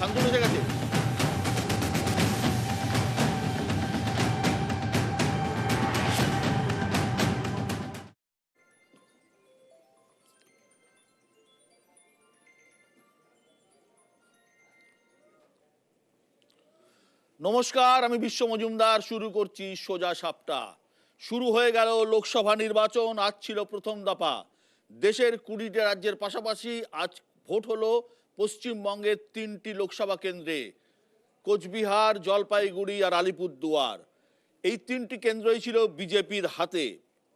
শান্তনু এসে গেছে। নমস্কার, আমি বিশ্ব মজুমদার। শুরু করছি সোজা সাপটা। শুরু হয়ে গেল লোকসভা নির্বাচন। আজ ছিল প্রথম দফা। দেশের 20টি রাজ্যের পাশাপাশি আজ ভোট হলো পশ্চিমবঙ্গের 3টি লোকসভা কেন্দ্রে, কোচবিহার, জলপাইগুড়ি আর আলিপুরদুয়ার। এই 3টি কেন্দ্রই ছিল বিজেপির হাতে।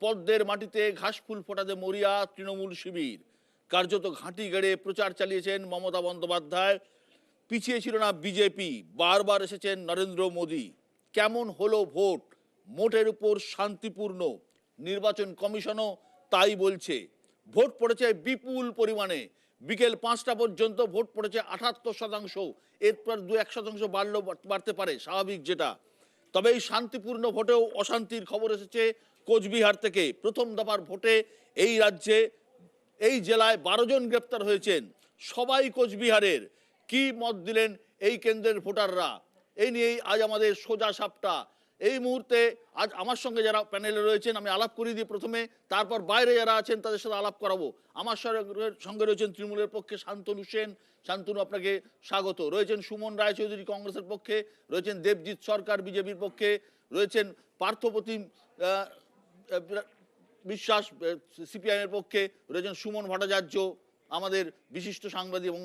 পদ্মের মাটিতে ঘাসফুল ফোটাতে মরিয়া তৃণমূল শিবির। কার্যত ঘাঁটি গেড়ে প্রচার চালিয়েছেন মমতা বন্দ্যোপাধ্যায়। পিছিয়ে ছিল না বিজেপি, বারবার এসেছেন নরেন্দ্র মোদী। কেমন হলো ভোট? মোটের উপর শান্তিপূর্ণ। নির্বাচন কমিশনও তাই বলছে। ভোট পড়েছে বিপুল পরিমাণে। বিকেল 5টা পর্যন্ত ভোট পড়েছে 78%। এরপর 2-1% বাড়তে পারে, স্বাভাবিক যেটা। তবে এই শান্তিপূর্ণ ভোটেও অশান্তির খবর এসেছে কোচবিহার থেকে। প্রথম দফার ভোটে এই রাজ্যে, এই জেলায় 12 জন গ্রেপ্তার হয়েছেন, সবাই কোচবিহারের। কি মত দিলেন এই কেন্দ্রের ভোটাররা, এই নিয়েই আজ আমাদের সোজা সাপটা। এই মুহূর্তে আজ আমার সঙ্গে যারা প্যানেলে রয়েছেন আমি আলাপ করিয়ে দিই প্রথমে, তারপর বাইরে যারা আছেন তাদের সাথে আলাপ করাবো। আমার সঙ্গে রয়েছেন তৃণমূলের পক্ষে শান্তনু সেন। শান্তনু, আপনাকে স্বাগত। রয়েছেন সুমন রায়চৌধুরী কংগ্রেসের পক্ষে, রয়েছেন দেবজিৎ সরকার বিজেপির পক্ষে, রয়েছেন পার্থপ্রতিম বিশ্বাস সিপিআইএমের পক্ষে, রয়েছেন সুমন ভট্টাচার্য আমাদের বিশিষ্ট সাংবাদিক এবং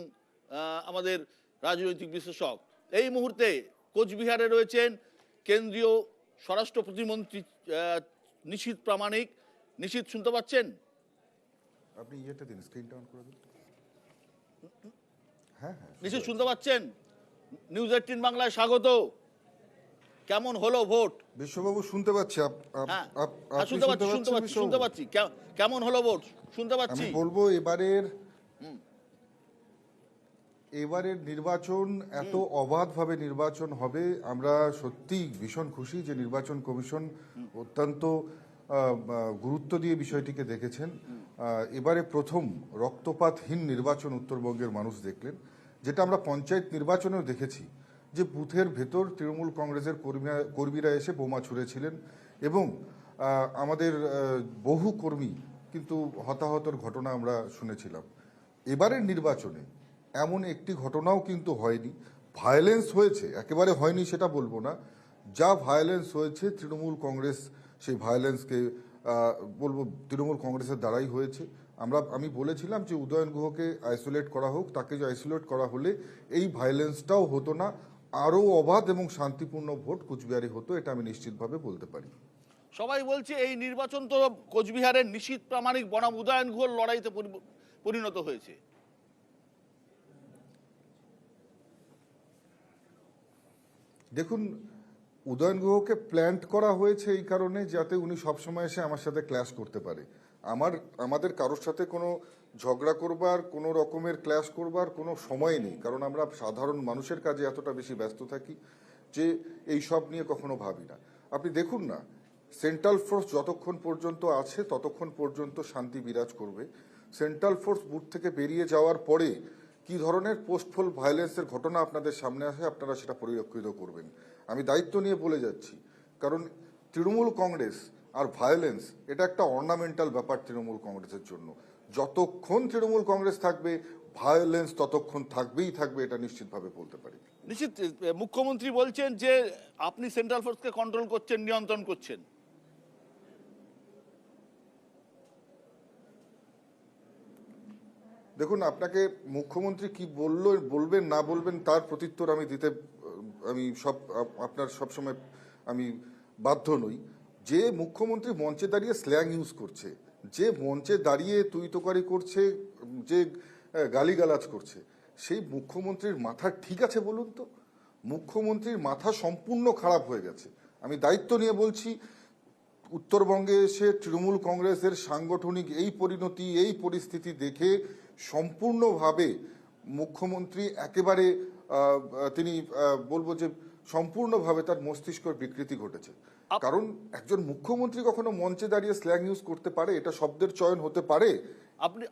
আমাদের রাজনৈতিক বিশ্লেষক। এই মুহূর্তে কোচবিহারে রয়েছেন কেন্দ্রীয় স্বরাষ্ট্র প্রতিমন্ত্রী নিশীথ প্রামাণিক। নিশীথ, শুনতে পাচ্ছেন? আপনি ইয়েটা দিন, স্ক্রিনটা অন করে দিন। হ্যাঁ হ্যাঁ, নিশীথ শুনতে পাচ্ছেন? নিউজ 18 বাংলায় স্বাগত। কেমন হলো ভোট? বিশ্ববাবু শুনতে পাচ্ছি। শুনতে পাচ্ছি। কেমন হলো ভোট? শুনতে পাচ্ছি। আমি বলবো এবারের নির্বাচন এত অবাধভাবে নির্বাচন হবে, আমরা সত্যি ভীষণ খুশি যে নির্বাচন কমিশন অত্যন্ত গুরুত্ব দিয়ে বিষয়টিকে দেখেছেন। এবারে প্রথম রক্তপাতহীন নির্বাচন উত্তরবঙ্গের মানুষ দেখলেন, যেটা আমরা পঞ্চায়েত নির্বাচনেও দেখেছি যে বুথের ভেতর তৃণমূল কংগ্রেসের কর্মীরা এসে বোমা ছুঁড়েছিলেন এবং আমাদের বহু কর্মী কিন্তু হতাহতর ঘটনা আমরা শুনেছিলাম। এবারের নির্বাচনে এমন একটি ঘটনাও কিন্তু হয়নি। ভায়োলেন্স হয়েছে, একেবারে হয়নি সেটা বলবো না। যা ভায়োলেন্স হয়েছে তৃণমূল কংগ্রেস সেই ভায়োলেন্সকে বলবো তৃণমূল কংগ্রেসের দ্বারাই হয়েছে। আমি বলেছিলাম যে উদয়ন গুহকে আইসোলেট করা হোক, তাকে যে আইসোলেট করা হলে এই ভায়োলেন্সটাও হতো না, আরও অবাধ এবং শান্তিপূর্ণ ভোট কোচবিহারে হতো, এটা আমি নিশ্চিতভাবে বলতে পারি। সবাই বলছে এই নির্বাচন তো কোচবিহারের নিশীথ প্রামাণিক বনাম উদয়ন গুহর লড়াইতে পরিণত হয়েছে। দেখুন, উদয়ন গুহকে প্ল্যান্ট করা হয়েছে এই কারণে যাতে উনি সবসময় এসে আমার সাথে ক্ল্যাশ করতে পারে। আমাদের কারোর সাথে কোনো ঝগড়া করবার, কোনো রকমের ক্ল্যাশ করবার কোনো সময় নেই, কারণ আমরা সাধারণ মানুষের কাজে এতটা বেশি ব্যস্ত থাকি যে এই সব নিয়ে কখনো ভাবি না। আপনি দেখুন না, সেন্ট্রাল ফোর্স যতক্ষণ পর্যন্ত আছে ততক্ষণ পর্যন্ত শান্তি বিরাজ করবে। সেন্ট্রাল ফোর্স বুথ থেকে বেরিয়ে যাওয়ার পরে কি ধরনের পোস্টফল ভায়োলেন্সের ঘটনা আপনাদের সামনে আসে আপনারা সেটা পরিলক্ষিত করবেন। আমি দায়িত্ব নিয়ে বলে যাচ্ছি, কারণ তৃণমূল কংগ্রেস আর ভায়োলেন্স এটা একটা অর্নামেন্টাল ব্যাপার তৃণমূল কংগ্রেসের জন্য। যতক্ষণ তৃণমূল কংগ্রেস থাকবে ভায়োলেন্স ততক্ষণ থাকবেই থাকবে, এটা নিশ্চিতভাবে বলতে পারি। নিশ্চিত। মুখ্যমন্ত্রী বলছেন যে আপনি সেন্ট্রাল ফোর্সকে কন্ট্রোল করছেন, নিয়ন্ত্রণ করছেন। দেখুন, আপনাকে মুখ্যমন্ত্রী কি বলবেন না বলবেন তার প্রত্যুত্তর আমি দিতে আপনার সবসময় আমি বাধ্য নই। যে মুখ্যমন্ত্রী মঞ্চে দাঁড়িয়ে স্ল্যাং ইউজ করছে, যে মঞ্চে দাঁড়িয়ে তুই তোকারি করছে, যে গালিগালাজ করছে, সেই মুখ্যমন্ত্রীর মাথা ঠিক আছে বলুন তো? মুখ্যমন্ত্রীর মাথা সম্পূর্ণ খারাপ হয়ে গেছে। আমি দায়িত্ব নিয়ে বলছি, উত্তরবঙ্গে এসে তৃণমূল কংগ্রেসের সাংগঠনিক এই পরিণতি, এই পরিস্থিতি দেখে সম্পূর্ণভাবে মুখ্যমন্ত্রী একেবারে তিনি বলবো যে সম্পূর্ণভাবে তার মস্তিষ্কের বিকৃতি ঘটেছে। কারণ একজন মুখ্যমন্ত্রী কখনো মঞ্চে দাঁড়িয়ে স্ল্যাং ইউজ করতে পারে? এটা শব্দের চয়ন হতে পারে? আপনি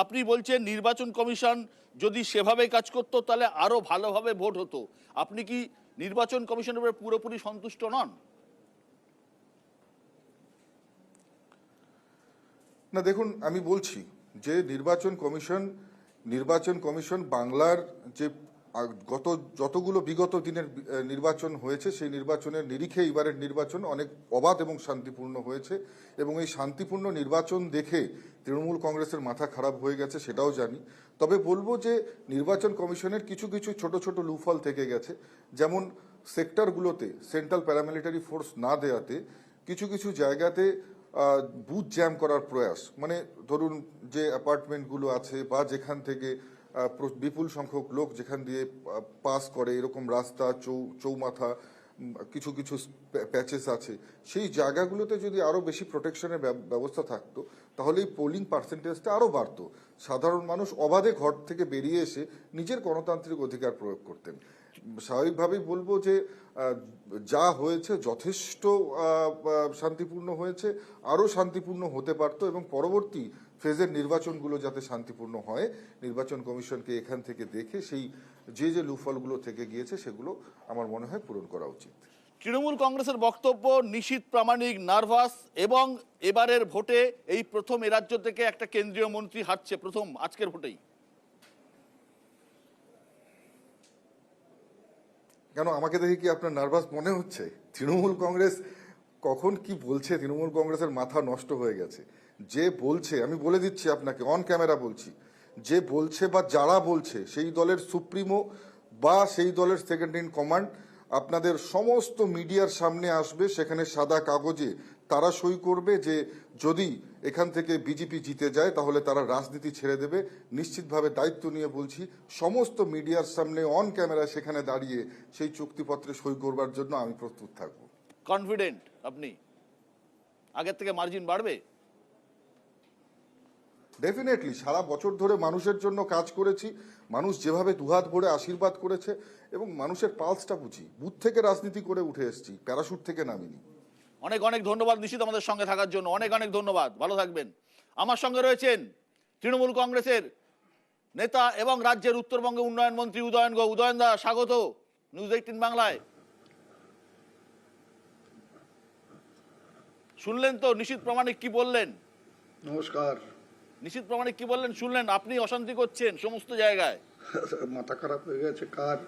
আপনি বলছেন নির্বাচন কমিশন যদি সেভাবে কাজ করতো তাহলে আরো ভালোভাবে ভোট হতো। আপনি কি নির্বাচন কমিশনের উপরে পুরোপুরি সন্তুষ্ট নন? না, দেখুন, আমি বলছি যে নির্বাচন কমিশন বাংলার যে গত যতগুলো বিগত দিনের নির্বাচন হয়েছে সেই নির্বাচনের নিরিখে এবারের নির্বাচন অনেক অবাধ এবং শান্তিপূর্ণ হয়েছে, এবং এই শান্তিপূর্ণ নির্বাচন দেখে তৃণমূল কংগ্রেসের মাথা খারাপ হয়ে গেছে সেটাও জানি। তবে বলবো যে নির্বাচন কমিশনের কিছু কিছু ছোট ছোট লুফল থেকে গেছে, যেমন সেক্টরগুলোতে সেন্ট্রাল প্যারামিলিটারি ফোর্স না দেওয়াতে কিছু কিছু জায়গাতে বুথ জ্যাম করার প্রয়াস, মানে ধরুন যে অ্যাপার্টমেন্টগুলো আছে বা যেখান থেকে বিপুল সংখ্যক লোক যেখান দিয়ে পাস করে, এরকম রাস্তা চৌমাথা কিছু কিছু প্যাচেস আছে, সেই জায়গাগুলোতে যদি আরও বেশি প্রোটেকশনের ব্যবস্থা থাকতো তাহলে এই পোলিং পার্সেন্টেজটা আরও বাড়তো। সাধারণ মানুষ অবাধে ঘর থেকে বেরিয়ে এসে নিজের গণতান্ত্রিক অধিকার প্রয়োগ করতেন। স্বাভাবিকভাবেই বলবো যে যা হয়েছে যথেষ্ট শান্তিপূর্ণ হয়েছে, আরও শান্তিপূর্ণ হতে পারতো, এবং পরবর্তী ফেজের নির্বাচনগুলো যাতে শান্তিপূর্ণ হয় নির্বাচন কমিশনকে এখান থেকে দেখে সেই যে লুফলগুলো থেকে গিয়েছে সেগুলো আমার মনে হয় পূরণ করা উচিত। তৃণমূল কংগ্রেসের বক্তব্য নিশীথ প্রামাণিক নার্ভাস, এবং এবারের ভোটে এই প্রথম এ রাজ্য থেকে একটা কেন্দ্রীয় মন্ত্রী হারছে প্রথম আজকের ভোটেই। কেন, আমাকে দেখে কি আপনার নার্ভাস মনে হচ্ছে? তৃণমূল কংগ্রেস কখন কি বলছে, তৃণমূল কংগ্রেসের মাথা নষ্ট হয়ে গেছে। যে বলছে, আমি বলে দিচ্ছি আপনাকে, অন ক্যামেরা বলছি, যে বলছে বা যারা বলছে সেই দলের সুপ্রিমো বা সেই দলের সেকেন্ড ইন কমান্ড আপনাদের সমস্ত মিডিয়ার সামনে আসবে, সেখানে সাদা কাগজে তারা সই করবে যে যদি এখান থেকে বিজেপি জিতে যায় তাহলে তারা রাজনীতি ছেড়ে দেবে। নিশ্চিতভাবে দায়িত্ব নিয়ে বলছি, সমস্ত মিডিয়ার সামনে অন ক্যামেরা সেখানে দাঁড়িয়ে সেই চুক্তিপত্রে সই করবার জন্য আমি প্রস্তুত থাকব। কনফিডেন্ট আপনি আগের থেকে মার্জিন বাড়বে? ডেফিনেটলি। সারা বছর ধরে মানুষের জন্য কাজ করেছি, মানুষ যেভাবে দুহাত ভরে আশীর্বাদ করেছে, এবং মানুষের পালসটা বুঝি, বুথ থেকে রাজনীতি করে উঠে এসেছি, প্যারাশুট থেকে নামিনি। অনেক অনেক ধন্যবাদ নিশীথ আমাদের সঙ্গে থাকার জন্য, অনেক অনেক ধন্যবাদ, ভালো থাকবেন। আমার সঙ্গে রয়েছেন তৃণমূল কংগ্রেসের নেতা এবং রাজ্যের উত্তরবঙ্গে উন্নয়ন মন্ত্রী উদয়ন গুহ। উদয়ন দা, স্বাগত নিউজ 18 বাংলায়। শুনলেন তো নিশীথ প্রামাণিক কি বললেন? নমস্কার। নিশীথ প্রামাণিক কি বললেন শুনলেন? আপনি অশান্তি করছেন সমস্ত জায়গায়। মাথা খারাপ হয়ে গেছে কার?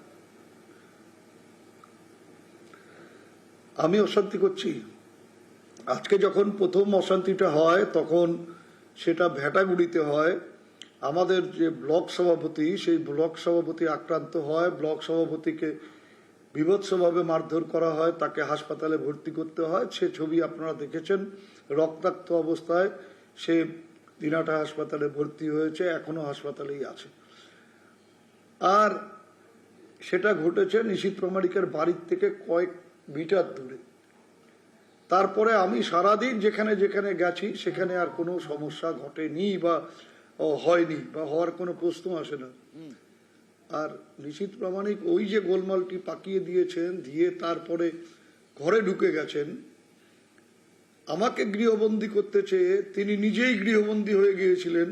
আমি অশান্তি করছি? আজকে যখন প্রথম অশান্তিটা হয় তখন সেটা ভেটাগুড়িতে হয়। আমাদের যে ব্লক সভাপতি, সেই ব্লক সভাপতি আক্রান্ত হয়, ব্লক সভাপতিকে বীভৎসভাবে মারধর করা হয়, তাকে হাসপাতালে ভর্তি করতে হয়। সে ছবি আপনারা দেখেছেন, রক্তাক্ত অবস্থায় সে দিনাটা হাসপাতালে ভর্তি হয়েছে, এখনো হাসপাতালেই আছে। আর সেটা ঘটেছে নিশীথ প্রামাণিকের বাড়ির থেকে কয়েক মিটার দূরে। তারপরে আমি সারাদিন যেখানে যেখানে গেছি সেখানে আর কোনো সমস্যা ঘটেনি বা হয়নি বা হওয়ার কোনো প্রশ্ন আসে না। আর নিশীথ প্রামাণিক ওই যে গোলমালটি পাকিয়ে দিয়েছেন, দিয়ে তারপরে ঘরে ঢুকে গেছেন, আমাকে গৃহবন্দী করতে চেয়ে তিনি নিজেই গৃহবন্দী হয়ে গিয়েছিলেন।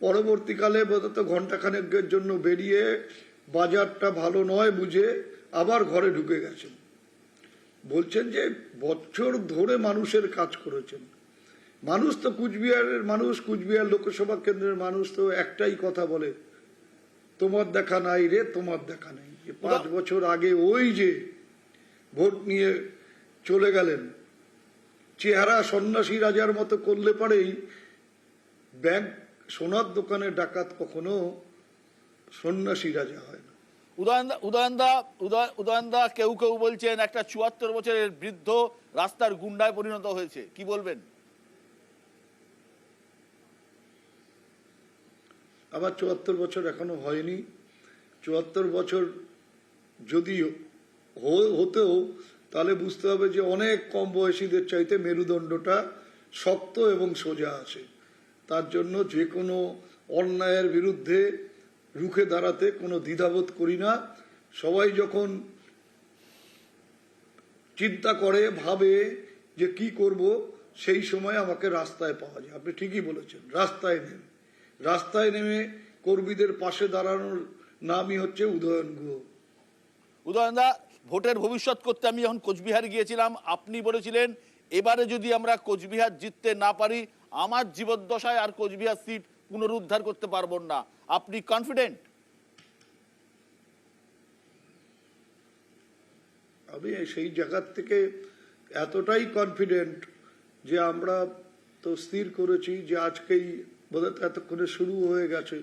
পরবর্তীকালে বোধহয় ঘন্টাখানেকের জন্য বেরিয়ে বাজারটা ভালো নয় বুঝে আবার ঘরে ঢুকে গেছেন। বলছেন যে বছর ধরে মানুষের কাজ করেছেন। মানুষ তো কুচবিহারের মানুষ, কুচবিহার লোকসভা কেন্দ্রের মানুষ তো একটাই কথা বলে, তোমার দেখা নাই রে, তোমার দেখা নেই। 5 বছর আগে ওই যে ভোট নিয়ে চলে গেলেন, চেহারা সন্ন্যাসী রাজার মতো করলে পরেই ব্যাংক সোনার দোকানে ডাকাত কখনো সন্ন্যাসী রাজা হয় না। উদয়ন দা, কেউ কেউ বলছেন একটা 74 বছরের বৃদ্ধ রাস্তার গুন্ডায় পরিণত হয়েছে, কি বলবেন? আমার 74 বছর এখনো হয়নি। 74 বছর যদি হতেও তাহলে বুঝতে হবে যে অনেক কম বয়সীদের চাইতে মেরুদণ্ডটা শক্ত এবং সোজা আছে। তার জন্য যে কোনো অন্যায়ের বিরুদ্ধে রুখে দাঁড়াতে কোনো দ্বিধাবোধ করি না। সবাই যখন চিন্তা করে, ভাবে যে কি করব, সেই সময় আমাকে রাস্তায় পাওয়া যায়। আপনি ঠিকই বলেছেন, রাস্তায় নেমে কর্মীদের পাশে দাঁড়ানোর নামই হচ্ছে উদয়ন গুহ। উদয়নদা, ভোটের ভবিষ্যৎ করতে আমি যখন কোচবিহার গিয়েছিলাম, আপনি বলেছিলেন এবারে যদি আমরা কোচবিহার জিততে না পারি, আমার জীবদ্দশায় আর কোচবিহার সিট পুনরুদ্ধার করতে পারবো না। আপনি কনফিডেন্ট? আমি সেই জায়গার থেকে এতটাই কনফিডেন্ট যে আমরা তো স্থির করেছি যে আজকেই বোধহয় এতক্ষণে শুরু হয়ে গেছে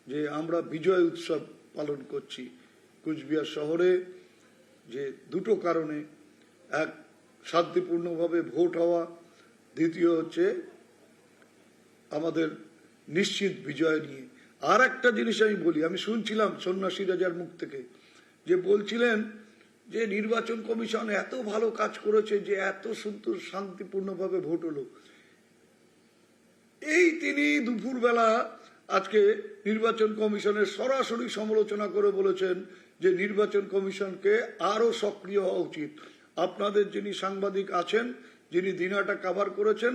যে আমরা বিজয় উৎসব পালন করছি কুচবিহার শহরে, যে দুটো কারণে, এক শান্তিপূর্ণভাবে ভোট হওয়া, দ্বিতীয় হচ্ছে আমাদের নিশ্চিত বিজয় নিয়ে। আর একটা জিনিস আমি বলি, আমি শুনছিলাম সন্ন্যাসী রাজার মুখ থেকে যে বলছিলেন যে নির্বাচন কমিশন এত ভালো কাজ করেছে যে এত সুন্দর শান্তিপূর্ণভাবে ভোট হলো। এই তিনি দুপুরবেলা আজকে নির্বাচন কমিশনের সরাসরি সমালোচনা করে বলেছেন যে নির্বাচন কমিশনকে আরো সক্রিয় হওয়া উচিত। আপনাদের যিনি সাংবাদিক আছেন, যিনি দিনাটা কভার করেছেন,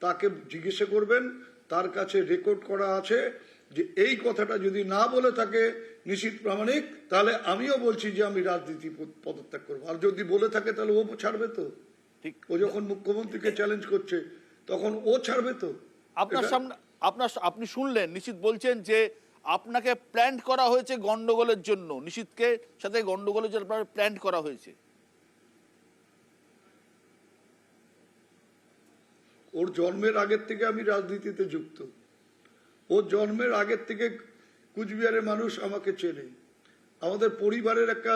তাকে জিজ্ঞেস করবেন, তার কাছে রেকর্ড করা আছে যে এই কথাটা যদি না বলে থাকে নিশীথ প্রামাণিক, তাহলে আমিও বলছি যে আমি রাজনীতি পদত্যাগ করবো। আর যদি বলে থাকে তাহলে ও ছাড়বে তো? ঠিক। ও যখন মুখ্যমন্ত্রীকে চ্যালেঞ্জ করছে তখন ও ছাড়বে তো? আপনার সামনে আপনি শুনলেন নিশীথ বলছেন যে আপনাকে প্ল্যান করা হয়েছে গন্ডগোলের জন্য, নিশীথকে সাথে গন্ডগোলের জন্য প্ল্যান করা হয়েছে। ওর জন্মের আগের থেকে আমি রাজনীতিতে যুক্ত, ওর জন্মের আগের থেকে কুচবিহারের মানুষ আমাকে চেনে, আমাদের পরিবারের একটা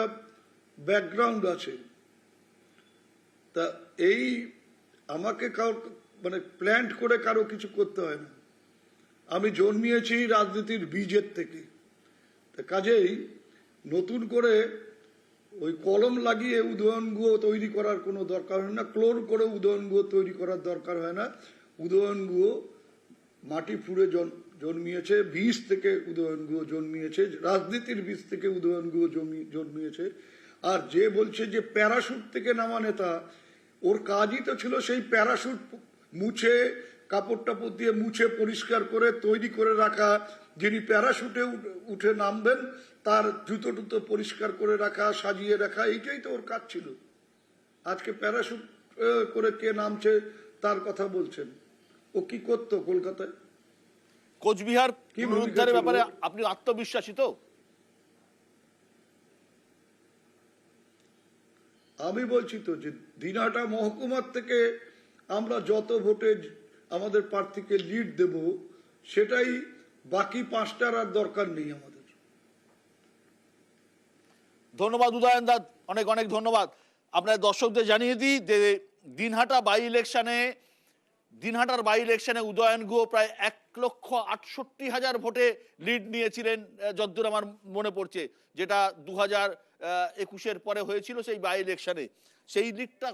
ব্যাকগ্রাউন্ড আছে। তা এই আমাকে মানে প্ল্যান করে কারো কিছু করতে হয় না। আমি জন্মিয়েছি রাজনীতির বীজের থেকে। তা কাজেই নতুন করে ওই কলম লাগিয়ে উদয়ন গুহ তৈরি করার কোনো দরকার হয় না, ক্লোন করে উদয়ন গুহ তৈরি করার দরকার হয় না। উদয়ন গুহ মাটি ফুঁড়ে জন্মিয়েছে, বীজ থেকে উদয়ন গুহ জন্মিয়েছে, রাজনীতির বীজ থেকে উদয়ন গুহ জন্মিয়েছে। আর যে বলছে যে প্যারাশুট থেকে নামা নেতা, ওর কাজই তো ছিল সেই প্যারাশুট মুছে, কাপড় টাপড় দিয়ে মুছে পরিষ্কার করে তৈরি করে রাখা। যিনি প্যারাশুটে উঠে নামবেন তার জুতো টুতো পরিষ্কার করে রাখা, সাজিয়ে রাখা, এইটাই তো ওর কাজ ছিল। আজকে প্যারাশুট করে কে নামছে তার কথা বলছেন। ও কি করতো কলকাতায়? কোচবিহার পুনরুদ্ধারের ব্যাপারে আপনি আত্মবিশ্বাসী তো? আমি বলছি তো যে দিনাটা মহকুমার থেকে আমরা যত ভোটে আমাদের প্রার্থীকে লিড দেব, সেটাই বাকি পাঁচটার আর দরকার নেই আমাদের। ধন্যবাদ উদয়ন দা, অনেক অনেক ধন্যবাদ। আপনার দর্শকদের জানিয়ে দিই যে দিনহাটার বাই ইলেকশনে উদয়ন গুহ প্রায় 1,68,000 ভোটে লিড নিয়েছিলেন, যদ্দূর আমার মনে পড়ছে, যেটা 2021-এর পরে হয়েছিল সেই বাই ইলেকশনে। সেই লিডটা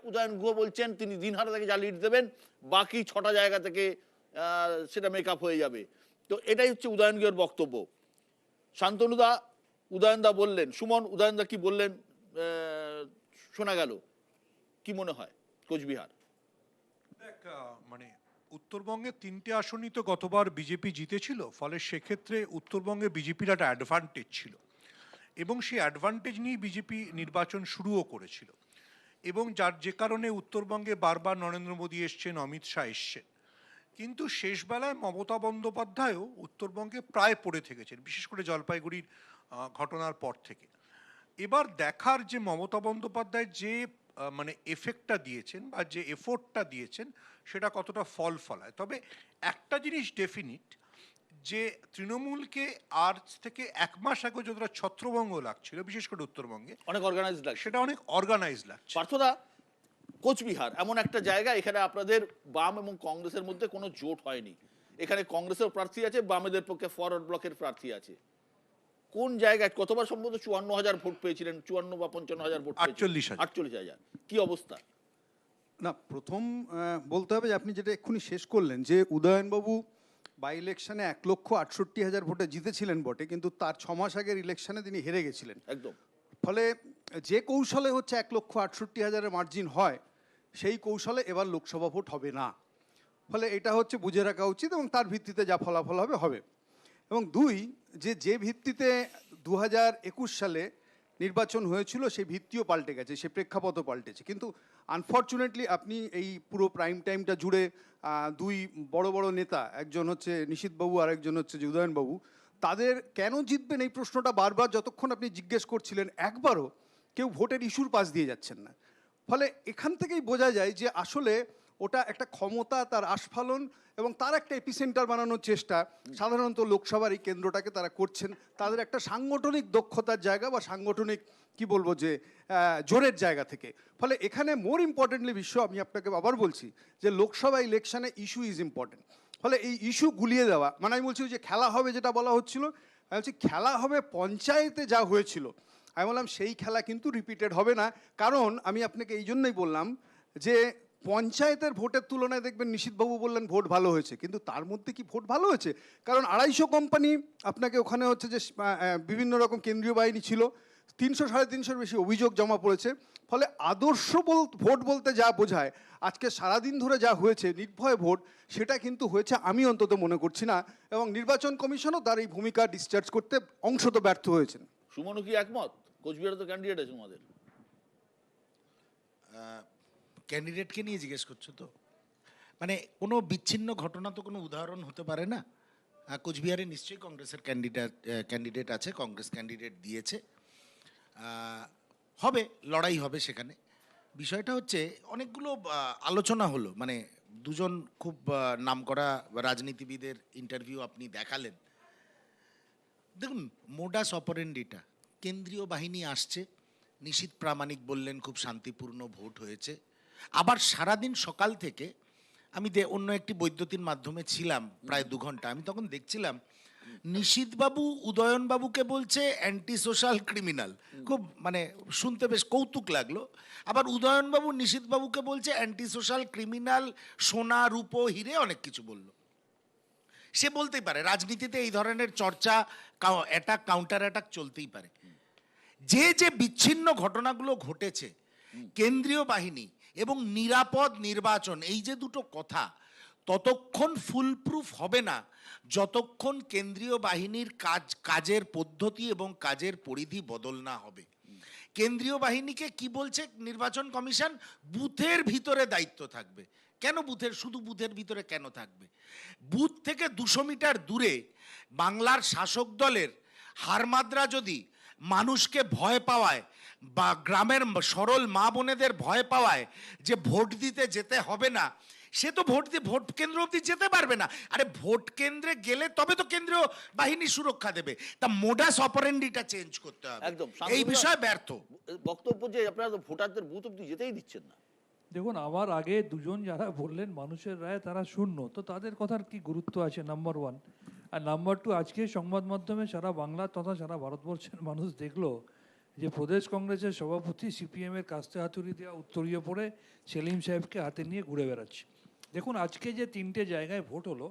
উদয়ন গুহ বলছেন তিনি দিনহাটা থেকে যা লিড দেবেন বাকি 6টা জায়গা থেকে সেটা মেকআপ হয়ে যাবে। তো এটাই হচ্ছে উদয়ন গুহের বক্তব্য। শান্তনুদা, উদয়নদা বললেন, সুমন, উদয়নদা কি বললেন শোনা গেল, কি মনে হয় কোচবিহার? মানে উত্তরবঙ্গের 3টে আসনই তো গতবার বিজেপি জিতেছিল, ফলে সেক্ষেত্রে উত্তরবঙ্গে বিজেপির একটা অ্যাডভান্টেজ ছিল এবং সেই অ্যাডভান্টেজ নিয়ে বিজেপি নির্বাচন শুরুও করেছিল। এবং যে কারণে উত্তরবঙ্গে বারবার নরেন্দ্র মোদী এসছেন, অমিত শাহ এসছেন, কিন্তু শেষবেলায় মমতা বন্দ্যোপাধ্যায়ও উত্তরবঙ্গে প্রায় পড়ে থেকেছেন, বিশেষ করে জলপাইগুড়ির ঘটনার পর থেকে। এবার দেখার যে মমতা বন্দ্যোপাধ্যায় যে মানে এফেক্টটা দিয়েছেন বা যে এফোর্টটা দিয়েছেন সেটা কতটা ফল ফলায়। তবে একটা জিনিস ডেফিনিট, যে তৃণমূলকে আজ থেকে 1 মাস আগে যতটা ছত্রভঙ্গ লাগছিল বিশেষ করে উত্তরবঙ্গে, অনেক অর্গানাইজ লাগছে, সেটা অনেক অর্গানাইজ লাগছে। পার্থদা, কোচবিহার এমন একটা জায়গা, এখানে আপনাদের বাম এবং কংগ্রেসের মধ্যে কোনো জোট হয়নি। এখানে কংগ্রেসের প্রার্থী আছে, বামেদের পক্ষে ফরওয়ার্ড ব্লকের প্রার্থী আছে। কোন জায়গায় কতবার সম্ভবত 54,000 ভোট পেয়েছিলেন, 54 বা 55,000 ভোট, 48,000। কি অবস্থা? না, প্রথম বলতে হবে যে আপনি যেটা এক্ষুনি শেষ করলেন, যে উদয়নবাবু বাই ইলেকশনে 1,68,000 ভোটে জিতেছিলেন বটে, কিন্তু তার 6 মাস আগের ইলেকশনে তিনি হেরে গেছিলেন। একদম। ফলে যে কৌশলে হচ্ছে 1,68,000 মার্জিন হয়, সেই কৌশলে এবার লোকসভা ভোট হবে না। ফলে এটা হচ্ছে বুঝে রাখা উচিত এবং তার ভিত্তিতে যা ফলাফল হবে হবে। এবং দুই, যে ভিত্তিতে 2021 সালে নির্বাচন হয়েছিল সেই ভিত্তিও পাল্টে গেছে, সেই প্রেক্ষাপটও পাল্টেছে। কিন্তু আনফর্চুনেটলি আপনি এই পুরো প্রাইম টাইমটা জুড়ে দুই বড় বড় নেতা, একজন হচ্ছে নিশীথবাবু আর একজন হচ্ছে যে উদয়নবাবু, তাদের কেন জিতবেন এই প্রশ্নটা বারবার যতক্ষণ আপনি জিজ্ঞেস করছিলেন একবারও কেউ ভোটের ইস্যুর পাশ দিয়ে যাচ্ছেন না। ফলে এখান থেকেই বোঝা যায় যে আসলে ওটা একটা ক্ষমতা, তার আস্ফালন এবং তার একটা এপিসেন্টার বানানোর চেষ্টা সাধারণত লোকসভার এই কেন্দ্রটাকে তারা করছেন তাদের একটা সাংগঠনিক দক্ষতার জায়গা বা সাংগঠনিক কি বলবো যে জোরের জায়গা থেকে। ফলে এখানে মোর ইম্পর্টেন্টলি আমি আপনাকে আবার বলছি যে লোকসভা ইলেকশনে ইস্যু ইজ ইম্পর্টেন্ট। ফলে এই ইস্যু গুলিয়ে দেওয়া, মানে আমি বলছি যে খেলা হবে যেটা বলা হচ্ছিল, আমি বলছি খেলা হবে পঞ্চায়েতে যা হয়েছিল, আমি বললাম সেই খেলা কিন্তু রিপিটেড হবে না। কারণ আমি আপনাকে এই জন্যই বললাম যে পঞ্চায়েতের ভোটের তুলনায় দেখবেন নিশীথবাবু বললেন ভোট ভালো হয়েছে, কিন্তু তার মধ্যে কি ভোট ভালো হয়েছে? কারণ 250 কোম্পানি আপনাকে ওখানে হচ্ছে যে বিভিন্ন রকম কেন্দ্রীয় বাহিনী ছিল, 300-350 বেশি অভিযোগ জমা পড়েছে। ফলে আদর্শ ভোট বলতে যা বোঝায় আজকে সারাদিন ধরে যা হয়েছে নির্ভয় ভোট, সেটা কিন্তু হয়েছে আমি অন্তত মনে করছি না। এবং নির্বাচন কমিশনও তার এই ভূমিকা ডিসচার্জ করতে অংশত ব্যর্থ হয়েছেন। সুমনও কি একমত? কোচবিহারে তো ক্যান্ডিডেট আছে আমাদের। ক্যান্ডিডেটকে নিয়ে জিজ্ঞেস করছো তো? মানে কোনো বিচ্ছিন্ন ঘটনা তো কোনো উদাহরণ হতে পারে না। কোচবিহারে নিশ্চয়ই কংগ্রেসের ক্যান্ডিডেট আছে, কংগ্রেস ক্যান্ডিডেট দিয়েছে, হবে লড়াই হবে সেখানে। বিষয়টা হচ্ছে অনেকগুলো আলোচনা হলো, মানে দুজন খুব নামকরা রাজনীতিবিদের ইন্টারভিউ আপনি দেখালেন। দেখুন মোডাস অপারেন্ডিটা, কেন্দ্রীয় বাহিনী আসছে, নিশীথ প্রামাণিক বললেন খুব শান্তিপূর্ণ ভোট হয়েছে। আবার সারাদিন সকাল থেকে আমি অন্য একটি বৈদ্যুতিন মাধ্যমে ছিলাম প্রায় 2 ঘন্টা, আমি তখন দেখছিলাম নিশীথবাবু উদয়নবাবুকে বলছে অ্যান্টি সোশ্যাল ক্রিমিনাল, খুব মানে শুনতে বেশ কৌতুক লাগলো। আবার উদয়নবাবু নিশীথবাবুকে বলছে অ্যান্টি সোশ্যাল ক্রিমিনাল, সোনা রূপো হিরে অনেক কিছু বলল। সে বলতেই পারে, রাজনীতিতে এই ধরনের চর্চা, অ্যাটাক কাউন্টার অ্যাটাক চলতেই পারে। যে বিচ্ছিন্ন ঘটনাগুলো ঘটেছে, কেন্দ্রীয় বাহিনী এবং নিরাপদ নির্বাচন, এই যে দুটো কথা ততক্ষণ ফুলপ্রুফ হবে না যতক্ষণ কেন্দ্রীয় বাহিনীর কাজের পদ্ধতি এবং কাজের পরিধি বদল না হবে। কেন্দ্রীয় বাহিনীকে কি বলছে নির্বাচন কমিশন? বুথের ভিতরে দায়িত্ব থাকবে। কেন শুধু বুথের ভিতরে কেন থাকবে? বুথ থেকে 200 মিটার দূরে বাংলার শাসক দলের হারমাদরা যদি মানুষকে ভয় পাওয়ায় বা গ্রামের সরল মা বোনেদের ভয় পাওয়ায় যে ভোট দিতে যেতে হবে না, সে তো ভোট কেন্দ্র অবধি যেতে পারবে না। আরে ভোট কেন্দ্রে গেলে তবে তো কেন্দ্রীয় বাহিনী সুরক্ষা দেবে। তা মোডাস অপারেন্ডিটা চেঞ্জ করতে হবে, একদম এই বিষয়ে ব্যর্থ। বক্তব্য যে আপনারা তো ভোটারদের বুথ অব্দি যেতেই দিচ্ছেন না। দেখুন, আমার আগে দুজন যারা বললেন মানুষের রায় তারা শূন্য, তো তাদের কথার কি গুরুত্ব আছে নাম্বার 1। আর নাম্বার 2, আজকে সংবাদ মাধ্যমে সারা বাংলা তথা সারা ভারতবর্ষের মানুষ দেখলো যে প্রদেশ কংগ্রেসের সভাপতি সিপিএমের কাস্তে হাতুড়ি দেওয়া উত্তরীয় পড়ে সেলিম সাহেবকে হাতে নিয়ে ঘুরে বেড়াচ্ছে। দেখুন, আজকে যে 3টে জায়গায় ভোট হলো,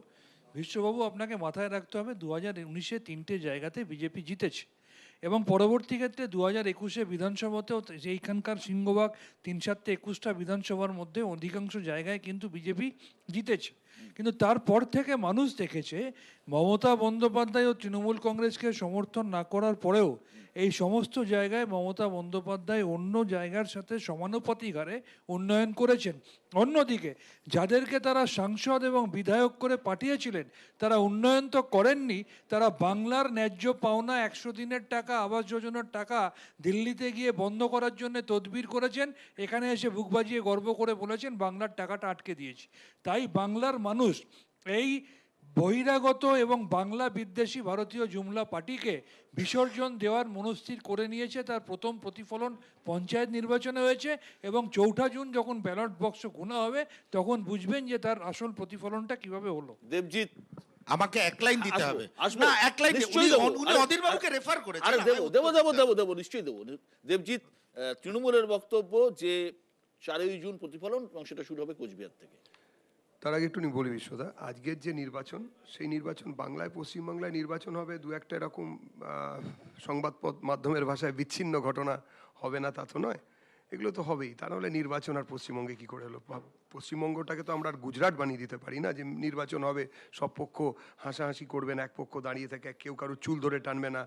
বিশ্ববাবু আপনাকে মাথায় রাখতে হবে 2019-এ 3টে জায়গাতে বিজেপি জিতেছে এবং পরবর্তী ক্ষেত্রে 2021-এ বিধানসভাতেও এইখানকার সিংহভাগ 3-7-21টা বিধানসভার মধ্যে অধিকাংশ জায়গায় কিন্তু বিজেপি জিতেছে। কিন্তু তারপর থেকে মানুষ দেখেছে মমতা বন্দ্যোপাধ্যায় ও তৃণমূল কংগ্রেসকে সমর্থন না করার পরেও এই সমস্ত জায়গায় মমতা বন্দ্যোপাধ্যায় অন্য জায়গার সাথে সমানুপাতিক হারে উন্নয়ন করেছেন। অন্যদিকে যাদেরকে তারা সাংসদ এবং বিধায়ক করে পাঠিয়েছিলেন তারা উন্নয়ন তো করেননি, তারা বাংলার ন্যায্য পাওনা 100 দিনের টাকা, আবাস যোজনার টাকা দিল্লিতে গিয়ে বন্ধ করার জন্য তদবির করেছেন, এখানে এসে বুক বাজিয়ে গর্ব করে বলেছেন বাংলার টাকাটা আটকে দিয়েছি। তাই বাংলার মানুষ এই বহিরাগত এবং বাংলা বিদ্বেষী ভারতীয় জুমলা পার্টিকে বিসর্জন দেওয়ার মনস্থির করে নিয়েছে। তার প্রথম প্রতিফলন পঞ্চায়েত নির্বাচনে হয়েছে এবং 4 জুন যখন ব্যালট বাক্স গোনা হবে তখন বুঝবেন যে তার আসল প্রতিফলনটা কিভাবে হলো। দেবজিৎ, আমাকে এক লাইন দিতে হবে আসবো। না, এক লাইন নিশ্চয়ই দেবো। উনি অধীরবাবুকে রেফার করেছেন। আরে দেবো, নিশ্চয়ই দেবো। দেবজিৎ, তৃণমূলের বক্তব্য যে 4ই জুন প্রতিফলন এবং সেটা শুরু হবে কোচবিহার থেকে। তার আগে একটু বলি বিশ্বদা, আজকের যে নির্বাচন, সেই নির্বাচন বাংলায়, পশ্চিমবাংলায় নির্বাচন হবে 2-1টা এরকম সংবাদ মাধ্যমের ভাষায় বিচ্ছিন্ন ঘটনা হবে না তা তো নয়। এগুলো তো হবেই, তা নাহলে নির্বাচন আর পশ্চিমবঙ্গে কি করে হলো? পশ্চিমবঙ্গটাকে তো আমরা আর গুজরাট বানিয়ে দিতে পারি না যে নির্বাচন হবে, সব পক্ষ হাসাহাসি করবে না, এক পক্ষ দাঁড়িয়ে থাকে, কেউ কারো চুল ধরে টানবে না,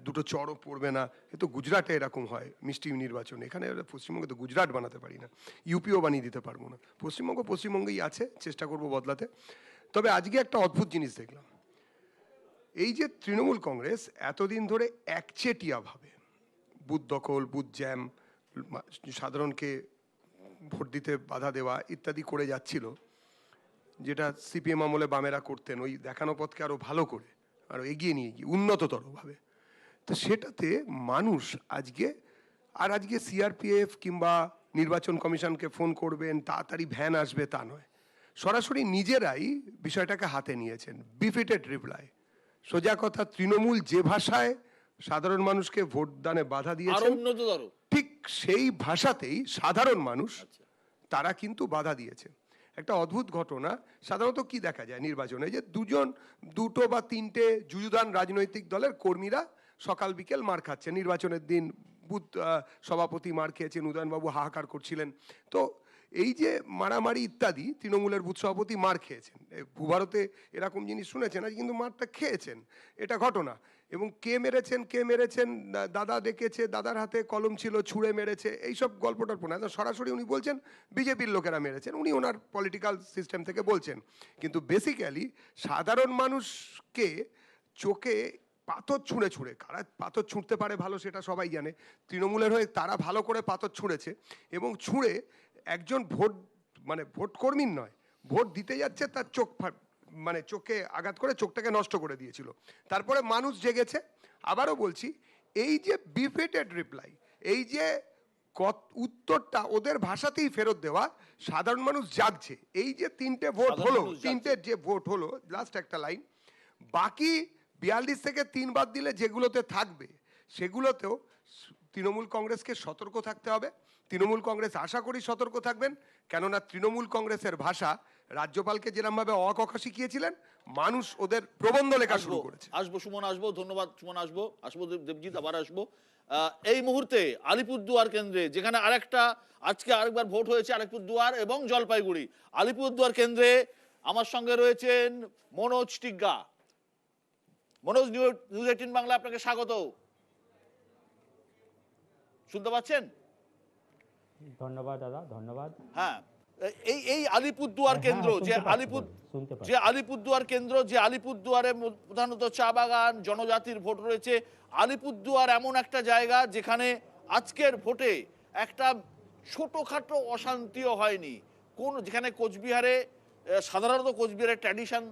দুটো চড়ও পড়বে না। এ তো গুজরাটে এরকম হয় মিষ্টি নির্বাচন, এখানে পশ্চিমবঙ্গে তো গুজরাট বানাতে পারি না, ইউপিও বানিয়ে দিতে পারবো না। পশ্চিমবঙ্গ পশ্চিমবঙ্গেই আছে, চেষ্টা করব বদলাতে। তবে আজকে একটা অদ্ভুত জিনিস দেখলাম, এই যে তৃণমূল কংগ্রেস এতদিন ধরে একচেটিয়াভাবে বুথ দখল, বুথ জ্যাম, সাধারণকে ভোট দিতে বাধা দেওয়া ইত্যাদি করে যাচ্ছিল, যেটা সিপিএম আমলে বামেরা করতেন, ওই দেখানো পথকে আরও ভালো করে আরও এগিয়ে নিয়ে গিয়ে উন্নততরভাবে। তো সেটাতে মানুষ আজকে সিআরপিএফ কিংবা নির্বাচন কমিশনকে ফোন করবেন, তাড়াতাড়ি ভ্যান আসবে, তা নয়, সরাসরি নিজেরাই বিষয়টাকে হাতে নিয়েছেন। বিফিটেড রিপ্লাই, সোজা কথা, তৃণমূল যে ভাষায় সাধারণ মানুষকে ভোটদানে বাধা আরো দিয়েছেন, উন্নততর। ঠিক সেই ভাষাতেই সাধারণ মানুষ তারা কিন্তু বাধা দিয়েছে। একটা অদ্ভুত ঘটনা সাধারণত কি দেখা যায় নির্বাচনে, যে দুটো বা তিনটে যুযুদান রাজনৈতিক দলের কর্মীরা সকাল বিকেল মার খাচ্ছে। নির্বাচনের দিন বুথ সভাপতি মার খেয়েছেন, উদয়নবাবু হাহাকার করছিলেন। তো এই যে মারামারি ইত্যাদি, তৃণমূলের বুথ সভাপতি মার খেয়েছেন, ভূভারতে এরকম জিনিস শুনেছেন, আজ কিন্তু মারটা খেয়েছেন, এটা ঘটনা। এবং কে মেরেছেন, দাদা ডেকেছে, দাদার হাতে কলম ছিল, ছুঁড়ে মেরেছে, এইসব গল্প টল্প না, সরাসরি উনি বলছেন বিজেপির লোকেরা মেরেছেন, উনি ওনার পলিটিক্যাল সিস্টেম থেকে বলছেন। কিন্তু বেসিক্যালি সাধারণ মানুষকে চোখে পাথর ছুঁড়ে, কারা পাথর ছুঁড়তে পারে ভালো সেটা সবাই জানে, তৃণমূলের হয়ে তারা ভালো করে পাথর ছুঁড়েছে, এবং ছুঁড়ে একজন ভোট কর্মীর নয়, ভোট দিতে যাচ্ছে তার চোখে আঘাত করে চোখটাকে নষ্ট করে দিয়েছিল। তারপরে মানুষ জেগেছে। আবারও বলছি, এই যে বিফিটেড রিপ্লাই, এই যে উত্তরটা ওদের ভাষাতেই ফেরত দেওয়া, সাধারণ মানুষ জাগছে। এই যে তিনটে ভোট হলো, লাস্ট একটা লাইন, বাকি 42 থেকে 3 বাদ দিলে যেগুলোতে থাকবে সেগুলোতেও তৃণমূল কংগ্রেসকে সতর্ক থাকতে হবে। তৃণমূল কংগ্রেস আশা করি সতর্ক থাকবেন, কেননা তৃণমূল কংগ্রেসের ভাষা রাজ্যপালকে যেরকমভাবে অকথা শিখিয়েছিলেন, মানুষ ওদের প্রবন্ধ লেখা শুরু করেছে। আসবো সুমন, আসবো, ধন্যবাদ সুমন, আসবো দেবজিৎ, আবার আসবো। এই মুহূর্তে আলিপুরদুয়ার কেন্দ্রে, যেখানে আজকে আরেকবার ভোট হয়েছে, আলিপুরদুয়ার এবং জলপাইগুড়ি। আলিপুরদুয়ার কেন্দ্রে আমার সঙ্গে রয়েছেন মনোজ টিগ্গা। মনোজ, নিউজ 18 বাংলা আপনাকে স্বাগত। শুনতে পাচ্ছেন? ধন্যবাদ দাদা, ধন্যবাদ। হ্যাঁ, এই আলিপুরদুয়ার কেন্দ্র, যে আলিপুরদুয়ারে প্রধানত চা বাগান, জনজাতির ভোট রয়েছে। আলিপুরদুয়ার এমন একটা জায়গা যেখানে আজকের ভোটে একটা ছোটখাটো অশান্তিও হয়নি। যেখানে কোচবিহারে সাধারণত কোচবিহারের ট্র্যাডিশন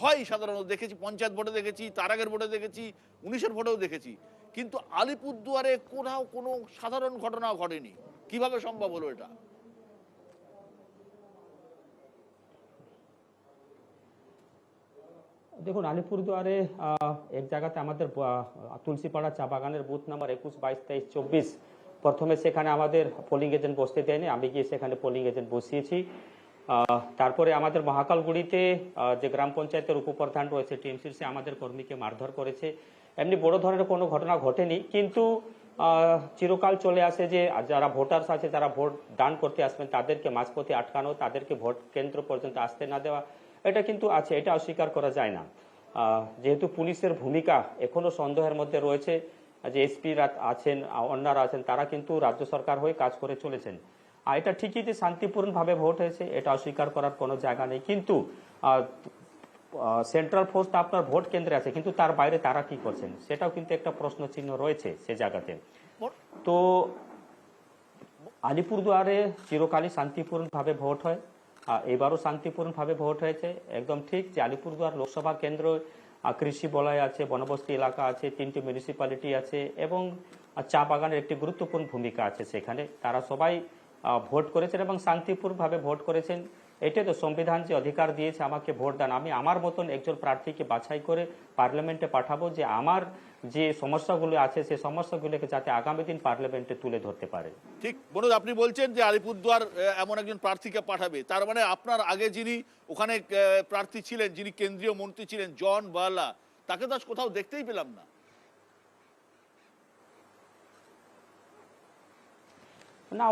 হয়, সাধারণত দেখেছি, পঞ্চায়েত ভোটে দেখেছি, তার আগের ভোটে দেখেছি, 19-এর ভোটেও দেখেছি, কিন্তু আলিপুরদুয়ারে কোথাও কোনো সাধারণ ঘটনাও ঘটেনি। কিভাবে সম্ভব হলো এটা? দেখুন, আলিপুরদুয়ারে এক জায়গাতে আমাদের তুলসীপাড়া চা বাগানের বুথ নাম্বার 21, 22, 23, 24, প্রথমে সেখানে আমাদের পোলিং এজেন্ট বসতে দেয়নি, আমি গিয়ে সেখানে পোলিং এজেন্ট বসিয়েছি। তারপরে আমাদের মহাকালগুড়িতে যে গ্রাম পঞ্চায়েতের উপপ্রধান রয়েছে টিএমসির, সে আমাদের কর্মীকে মারধর করেছে। এমনি বড় ধরনের কোনো ঘটনা ঘটেনি, কিন্তু চিরকাল চলে আসে যে যারা ভোটার্স আছে, যারা ভোট দান করতে আসবেন, তাদেরকে মাঝপথে আটকানো, তাদেরকে ভোট কেন্দ্র পর্যন্ত আসতে না দেওয়া, এটা কিন্তু আছে, এটা অস্বীকার করা যায় না। যেহেতু পুলিশের ভূমিকা এখনো সন্দেহের মধ্যে রয়েছে, যে এসপি আছেন, অন্যরা আছেন, তারা কিন্তু রাজ্য সরকার হয়ে কাজ করে চলেছেন। আর এটা ঠিকই যে শান্তিপূর্ণভাবে ভোট হয়েছে, এটা অস্বীকার করার কোনো জায়গা নেই, কিন্তু সেন্ট্রাল ফোর্স আপনার ভোট কেন্দ্রে আছে, কিন্তু তার বাইরে তারা কি করছেন সেটাও কিন্তু একটা প্রশ্ন চিহ্ন রয়েছে সে জায়গাতে। তো আলিপুরদুয়ারে চিরকালই শান্তিপূর্ণভাবে ভোট হয়, এবারও শান্তিপূর্ণভাবে ভোট হয়েছে। একদম ঠিক যে আলিপুরদুয়ার লোকসভা কেন্দ্র কৃষি বলয় আছে, বনবস্তি এলাকা আছে, 3টি মিউনিসিপ্যালিটি আছে, এবং চা বাগানের একটি গুরুত্বপূর্ণ ভূমিকা আছে সেখানে। তারা সবাই ভোট করেছেন এবং শান্তিপূর্ণভাবে ভোট করেছেন। এটাই তো সংবিধান যে অধিকার দিয়েছে আমাকে ভোট দান, আমি আমার মতন একজন প্রার্থীকে বাছাই করে পার্লামেন্টে পাঠাবো, যে আমার যে সমস্যাগুলো আছে সেই সমস্যাগুলোকে যাতে আগামী দিন পার্লামেন্টে তুলে ধরতে পারে। ঠিক মনোজ, আপনি বলছেন যে আলিপুরদুয়ার এমন একজন প্রার্থীকে পাঠাবে, তার মানে আপনার আগে যিনি ওখানে প্রার্থী ছিলেন, যিনি কেন্দ্রীয় মন্ত্রী ছিলেন, জন বার্লা, তাকে তো কোথাও দেখতেই পেলাম না। না,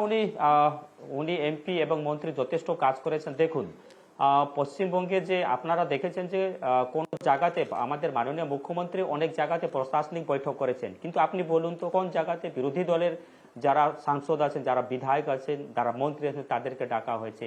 উনি এমপি এবং মন্ত্রী যথেষ্ট কাজ করেছেন। দেখুন, পশ্চিমবঙ্গে যে আপনারা দেখেছেন যে কোন জায়গাতে আমাদের মাননীয় মুখ্যমন্ত্রী অনেক জায়গাতে প্রশাসনিক বৈঠক করেছেন, কিন্তু আপনি বলুন তো কোন জায়গাতে বিরোধী দলের যারা সাংসদ আছেন, যারা বিধায়ক আছেন, যারা মন্ত্রী আছেন, তাদেরকে ডাকা হয়েছে?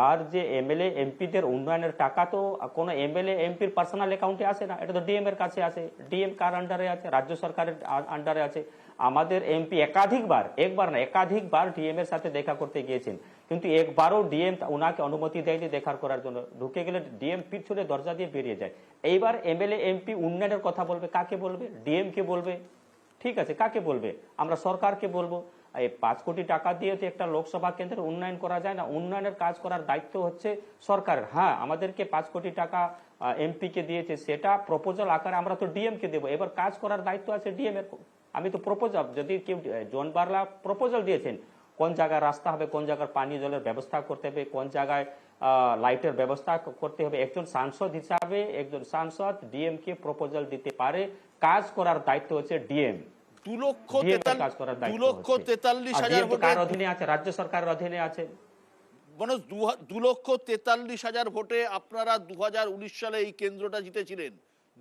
আর যে এমএলএ এমপিদের উন্নয়নের টাকা তো কোনো এমএলএ এমপির পার্সোনাল অ্যাকাউন্টে আসে না, এটা তো ডিএম এর কাছে আসে। ডিএম কার আন্ডারে আছে? রাজ্য সরকারের আন্ডারে আছে। আমাদের এমপি একবার না একাধিকবার ডিএম এর সাথে দেখা করতে গিয়েছেন, কিন্তু একবারও ডিএম ওনাকে অনুমতি দেয়নি দেখা করার জন্য। ঢুকে গেলে ডিএম পিঠ ছুড়ে দরজা দিয়ে বেরিয়ে যায়। এইবার এমএলএ এমপি উন্নয়নের কথা বলবে, কাকে বলবে? ডিএম কে বলবে? ঠিক আছে, কাকে বলবে? আমরা সরকারকে বলবো। এই 5 কোটি টাকা দিয়ে তো একটা লোকসভা কেন্দ্রের উন্নয়ন করা যায় না। উন্নয়নের কাজ করার দায়িত্ব হচ্ছে সরকারের। হ্যাঁ, আমাদেরকে 5 কোটি টাকা এমপি কে দিয়েছে, সেটা প্রপোজাল আকারে আমরা তো ডিএম কে দেবো। এবার কাজ করার দায়িত্ব আছে ডিএম এর। আমি তো প্রপোজাল, যদি কেউ জন বার্লা প্রপোজাল দিয়েছেন কোন জায়গায় রাস্তা হবে, কোন জায়গায় পানি জলের ব্যবস্থা করতে হবে, কোন জায়গায় লাইটের ব্যবস্থা করতে হবে, একজন সাংসদ হিসাবে একজন সাংসদ ডিএম কে প্রপোজাল দিতে পারে। কাজ করার দায়িত্ব হচ্ছে ডিএম। 2,43,000 ভোটে কার অধীনে আছে? রাজ্য সরকারের অধীনে আছে। মনোজ, 2,43,000 ভোটে আপনারা 2019 সালে এই কেন্দ্রটা জিতেছিলেন,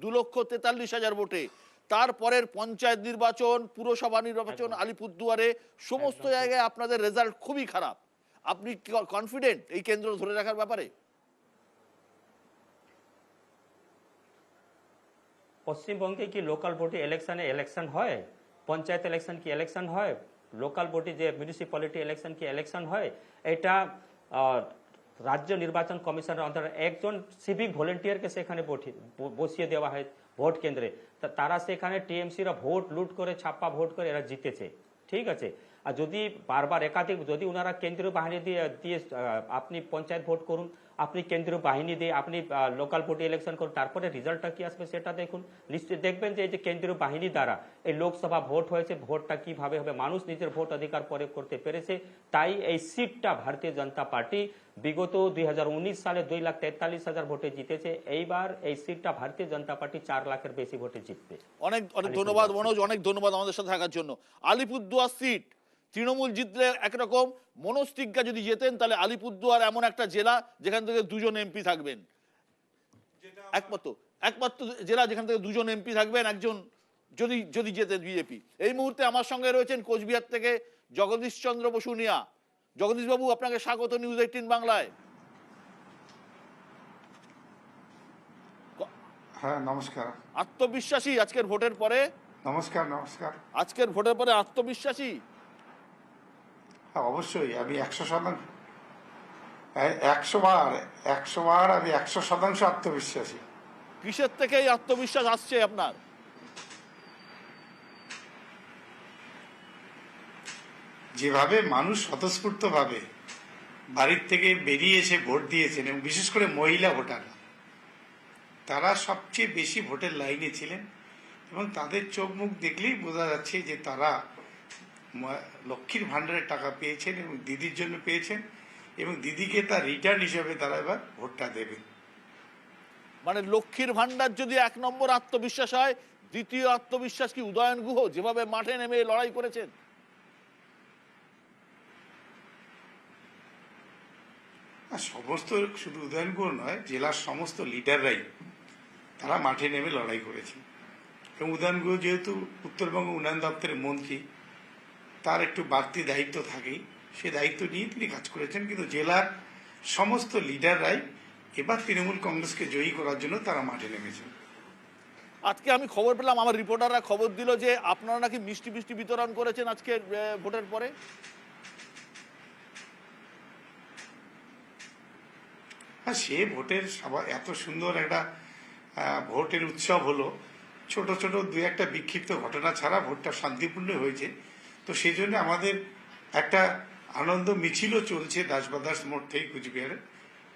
2,43,000 ভোটে। তারপরের পঞ্চায়েত নির্বাচন, পুরসভা নির্বাচন, আলিপুরদুয়ারে সমস্ত জায়গায় আপনাদের রেজাল্ট খুবই খারাপ। আপনি কনফিডেন্ট এই কেন্দ্র ধরে রাখার ব্যাপারে? পশ্চিমবঙ্গে কি লোকাল বডি ইলেকশন হয়? পঞ্চায়েত ইলেকশন কি ইলেকশন হয়? লোকাল বডি যে মিউনিসিপ্যালিটি ইলেকশন কি ইলেকশন হয়? এটা রাজ্য নির্বাচন কমিশনের অন্তর্গত একজন সিভিক ভলেন্টিয়ারকে সেখানে বসিয়ে দেওয়া হয় ভোট কেন্দ্রে। তারা সেখানে টিএমসিরা ভোট লুট করে, ছাপ্পা ভোট করে এরা জিতেছে। ঠিক আছে, আর যদি বারবার একাধিক যদি ওনারা কেন্দ্রীয় বাহিনী দিয়ে আপনি পঞ্চায়েত ভোট করুন, আপনি কেন্দ্রীয় বাহিনী দিয়ে আপনি লোকাল বডি ইলেকশন করুন, তারপরে রেজাল্টটা কি আসবে সেটা দেখুন। নিশ্চয়ই দেখবেন যে এই যে কেন্দ্রীয় বাহিনী দ্বারা এই লোকসভা ভোট হয়েছে, ভোটটা কিভাবে হবে, মানুষ নিজের ভোট অধিকার প্রয়োগ করতে পেরেছে। তাই এই সিটটা ভারতীয় জনতা পার্টি বিগত 2019 সালে 2,43,000 ভোটে জিতেছে। এইবার এই সিটটা ভারতীয় জনতা পার্টি 4 লাখের বেশি ভোটে জিতবে। অনেক অনেক ধন্যবাদ মনোজ, অনেক ধন্যবাদ আমাদের সাথে থাকার জন্য। আলিপুরদুয়ার সিট তৃণমূল জিতলে একরকম, মনোজ তিগ্গা যদি জেতেন তাহলে আলিপুরদুয়ার এমন একটা জেলা যেখান থেকে 2জন এমপি থাকবেন, একমাত্র জেলা যেখান থেকে 2জন এমপি থাকবেন, একজন যদি জেতেন বিজেপি। এই মুহূর্তে আমার সঙ্গে রয়েছেন কোচবিহার থেকে জগদীশ চন্দ্র বসুনিয়া। জগদীশ বাবু, আপনাকে স্বাগত নিউজ 18 বাংলায়। হ্যাঁ, নমস্কার। আত্মবিশ্বাসী আজকের ভোটের পরে? নমস্কার। আজকের ভোটের পরে আত্মবিশ্বাসী? হ্যাঁ, অবশ্যই। আমি 100% 100 বার আমি 100% আত্মবিশ্বাসী। কিসের থেকে এই আত্মবিশ্বাস আসছে আপনার? যেভাবে মানুষ স্বতঃস্ফূর্তভাবে বাড়ির থেকে বেরিয়ে এসে ভোট দিয়েছেন, এবং বিশেষ করে মহিলা ভোটার, তারা সবচেয়ে বেশি ভোটের লাইনে ছিলেন, এবং তাদের চোখ মুখ দেখলেই বোঝা যাচ্ছে যে তারা লক্ষ্মীর ভাণ্ডারের টাকা পেয়েছেন এবং দিদির জন্য পেয়েছেন, এবং দিদিকে তার রিটার্ন হিসেবে তারা এবার ভোটটা দেবেন। মানে লক্ষ্মীর ভাণ্ডার যদি 1 নম্বর আত্মবিশ্বাস হয়, দ্বিতীয় আত্মবিশ্বাস কি উদয়ন গুহ যেভাবে মাঠে নেমে লড়াই করেছেন? সমস্ত শুধু উদয়ন গুহ নয়, জেলার সমস্ত লিডাররাই তারা মাঠে নেমে লড়াই করেছেন। এবং উদয়ন গুহ যেহেতু উত্তরবঙ্গ উন্নয়ন দপ্তরের মন্ত্রী, তার একটু বাড়তি দায়িত্ব থাকেই, সে দায়িত্ব নিয়ে তিনি কাজ করেছেন। কিন্তু জেলার সমস্ত লিডাররাই এবার তৃণমূল কংগ্রেসকে জয়ী করার জন্য তারা মাঠে নেমেছেন। আজকে আমি খবর পেলাম, আমার রিপোর্টাররা খবর দিল যে আপনারা নাকি মিষ্টি বিতরণ করেছেন আজকে ভোটের পরে। হ্যাঁ, সে ভোটের এত সুন্দর একটা ভোটের উৎসব হলো, ছোট ছোট 2-1টা বিক্ষিপ্ত ঘটনা ছাড়া ভোটটা শান্তিপূর্ণ হয়েছে। তো সেই জন্য আমাদের একটা আনন্দ মিছিলও চলছে দাসবাদাস মোড় থেকে কুচবিহারে,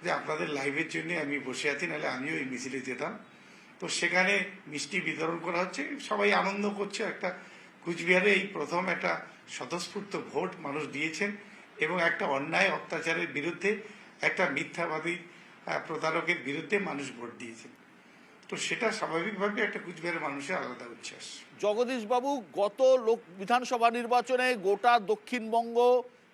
যে আপনাদের লাইভের জন্য আমি বসে আছি, নাহলে আমিও এই মিছিলে যেতাম। তো সেখানে মিষ্টি বিতরণ করা হচ্ছে, সবাই আনন্দ করছে। একটা কুচবিহারে এই প্রথম একটা স্বতঃস্ফূর্ত ভোট মানুষ দিয়েছেন, এবং একটা অন্যায় অত্যাচারের বিরুদ্ধে, একটা মিথ্যাবাদী প্রতারকের বিরুদ্ধে মানুষ ভোট দিয়েছেন। তো সেটা স্বাভাবিকভাবে একটা কুচবিহারের মানুষের আলাদা উচ্ছ্বাস। জগদীশ বাবু, গত বিধানসভা নির্বাচনে গোটা দক্ষিণবঙ্গ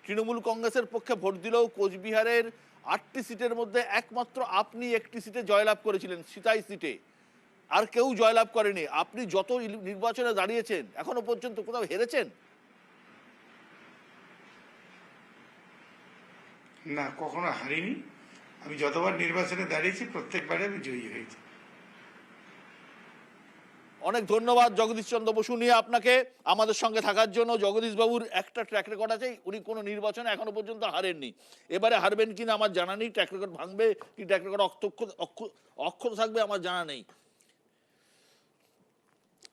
তৃণমূল কংগ্রেসের পক্ষে ভোট দিলেও কোচবিহারের 8টি সিটের মধ্যে একমাত্র আপনি একটি সিটে জয়লাভ করেছিলেন, সিতাই সিটে। আর কেউ জয়লাভ করেনি। আপনি যত নির্বাচনে দাঁড়িয়েছেন এখনো পর্যন্ত কোথাও হেরেছেন? না, কখনো হারিনি। আমি যতবার নির্বাচনে দাঁড়িয়েছি প্রত্যেকবারে আমি জয়ী হয়েছি। অনেক ধন্যবাদ জগদীশ চন্দ্র বসু নিয়ে আপনাকে আমাদের সঙ্গে থাকার জন্য। জগদীশ বাবুর একটা ট্র্যাক রেকর্ড আছে, উনি কোনো নির্বাচনে এখনো পর্যন্ত হারেননি। এবারে হারবেন কিনা আমার জানা নেই, ট্র্যাক রেকর্ড ভাঙবে কি ট্র্যাক রেকর্ড অক্ষত থাকবে আমার জানা নেই।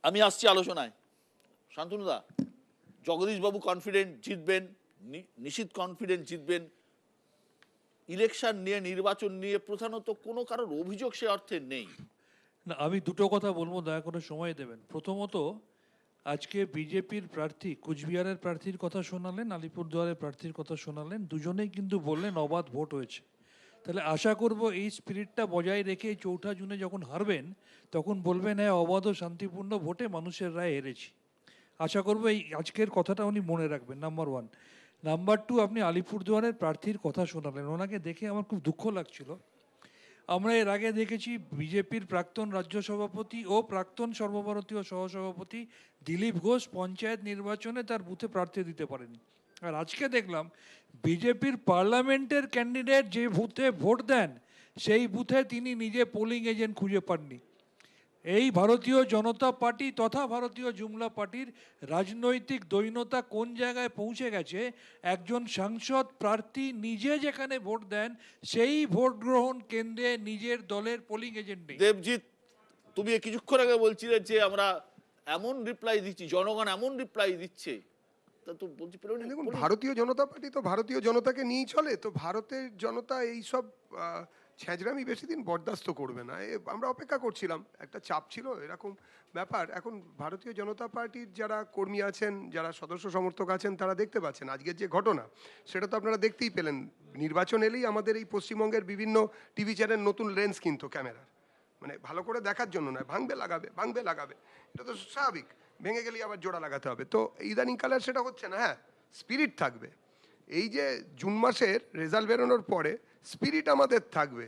আমি আসছি আলোচনায়। শান্তনুদা, জগদীশ বাবু কনফিডেন্ট জিতবেন, নিশ্চিত কনফিডেন্ট জিতবেন। ইলেকশন নিয়ে, নির্বাচন নিয়ে প্রধানত কোনো কারোর অভিযোগ সে অর্থে নেই। না, আমি দুটো কথা বলবো, দয়া করে সময় দেবেন। প্রথমত, আজকে বিজেপির প্রার্থী কুচবিহারের প্রার্থীর কথা শোনালেন, আলিপুরদুয়ারের প্রার্থীর কথা শোনালেন, দুজনেই কিন্তু বললেন অবাধ ভোট হয়েছে। তাহলে আশা করব এই স্পিরিটটা বজায় রেখে 4 জুনে যখন হারবেন তখন বলবেন হ্যাঁ, অবাধ ও শান্তিপূর্ণ ভোটে মানুষের রায় হেরেছি। আশা করব এই আজকের কথাটা উনি মনে রাখবেন, নাম্বার 1। নাম্বার 2, আপনি আলিপুরদুয়ারের প্রার্থীর কথা শোনালেন, ওনাকে দেখে আমার খুব দুঃখ লাগছিল। আমরা এর আগে দেখেছি বিজেপির প্রাক্তন রাজ্য সভাপতি ও প্রাক্তন সর্বভারতীয় সহসভাপতি দিলীপ ঘোষ পঞ্চায়েত নির্বাচনে তার বুথে প্রার্থী দিতে পারেনি। আর আজকে দেখলাম বিজেপির পার্লামেন্টের ক্যান্ডিডেট যে বুথে ভোট দেন সেই বুথে তিনি নিজে পোলিং এজেন্ট খুঁজে পাননি। এই ভারতীয় জনতা পার্টি তথা ভারতীয় জুমলা পার্টির রাজনৈতিক দৈন্যতা কোন জায়গায় পৌঁছে গেছে, একজন সাংসদ প্রার্থী নিজে যেখানে ভোট দেন সেই ভোট গ্রহণ কেন্দ্রে নিজের দলের পোলিং এজেন্ট নেই। দেবজিৎ, তুমি কিছুক্ষণ আগে বলছিলে যে আমরা এমন রিপ্লাই দিচ্ছি, জনগণ এমন রিপ্লাই দিচ্ছে, তা তো বলছি দেখুন, ভারতীয় জনতা পার্টি তো ভারতীয় জনতাকে নিয়েই চলে। তো ভারতের জনতা এইসব ছেঁচড়ামি বেশি দিন বরদাস্ত করবে না। আমরা অপেক্ষা করছিলাম, একটা চাপ ছিল, এরকম ব্যাপার। এখন ভারতীয় জনতা পার্টির যারা কর্মী আছেন, যারা সদস্য সমর্থক আছেন, তারা দেখতে পাচ্ছেন আজকের যে ঘটনা, সেটা তো আপনারা দেখতেই পেলেন। নির্বাচন এলেই আমাদের এই পশ্চিমবঙ্গের বিভিন্ন টিভি চ্যানেল নতুন লেন্স কিনতো ক্যামেরার, মানে ভালো করে দেখার জন্য নয়, ভাঙবে লাগাবে, এটা তো স্বাভাবিক। ভেঙে গেলেই আবার জোড়া লাগাতে হবে। তো ইদানিং কালে সেটা হচ্ছে না। হ্যাঁ, স্পিরিট থাকবে। এই যে জুন মাসের রেজাল্ট বেরোনোর পরে স্পিরিট আমাদের থাকবে,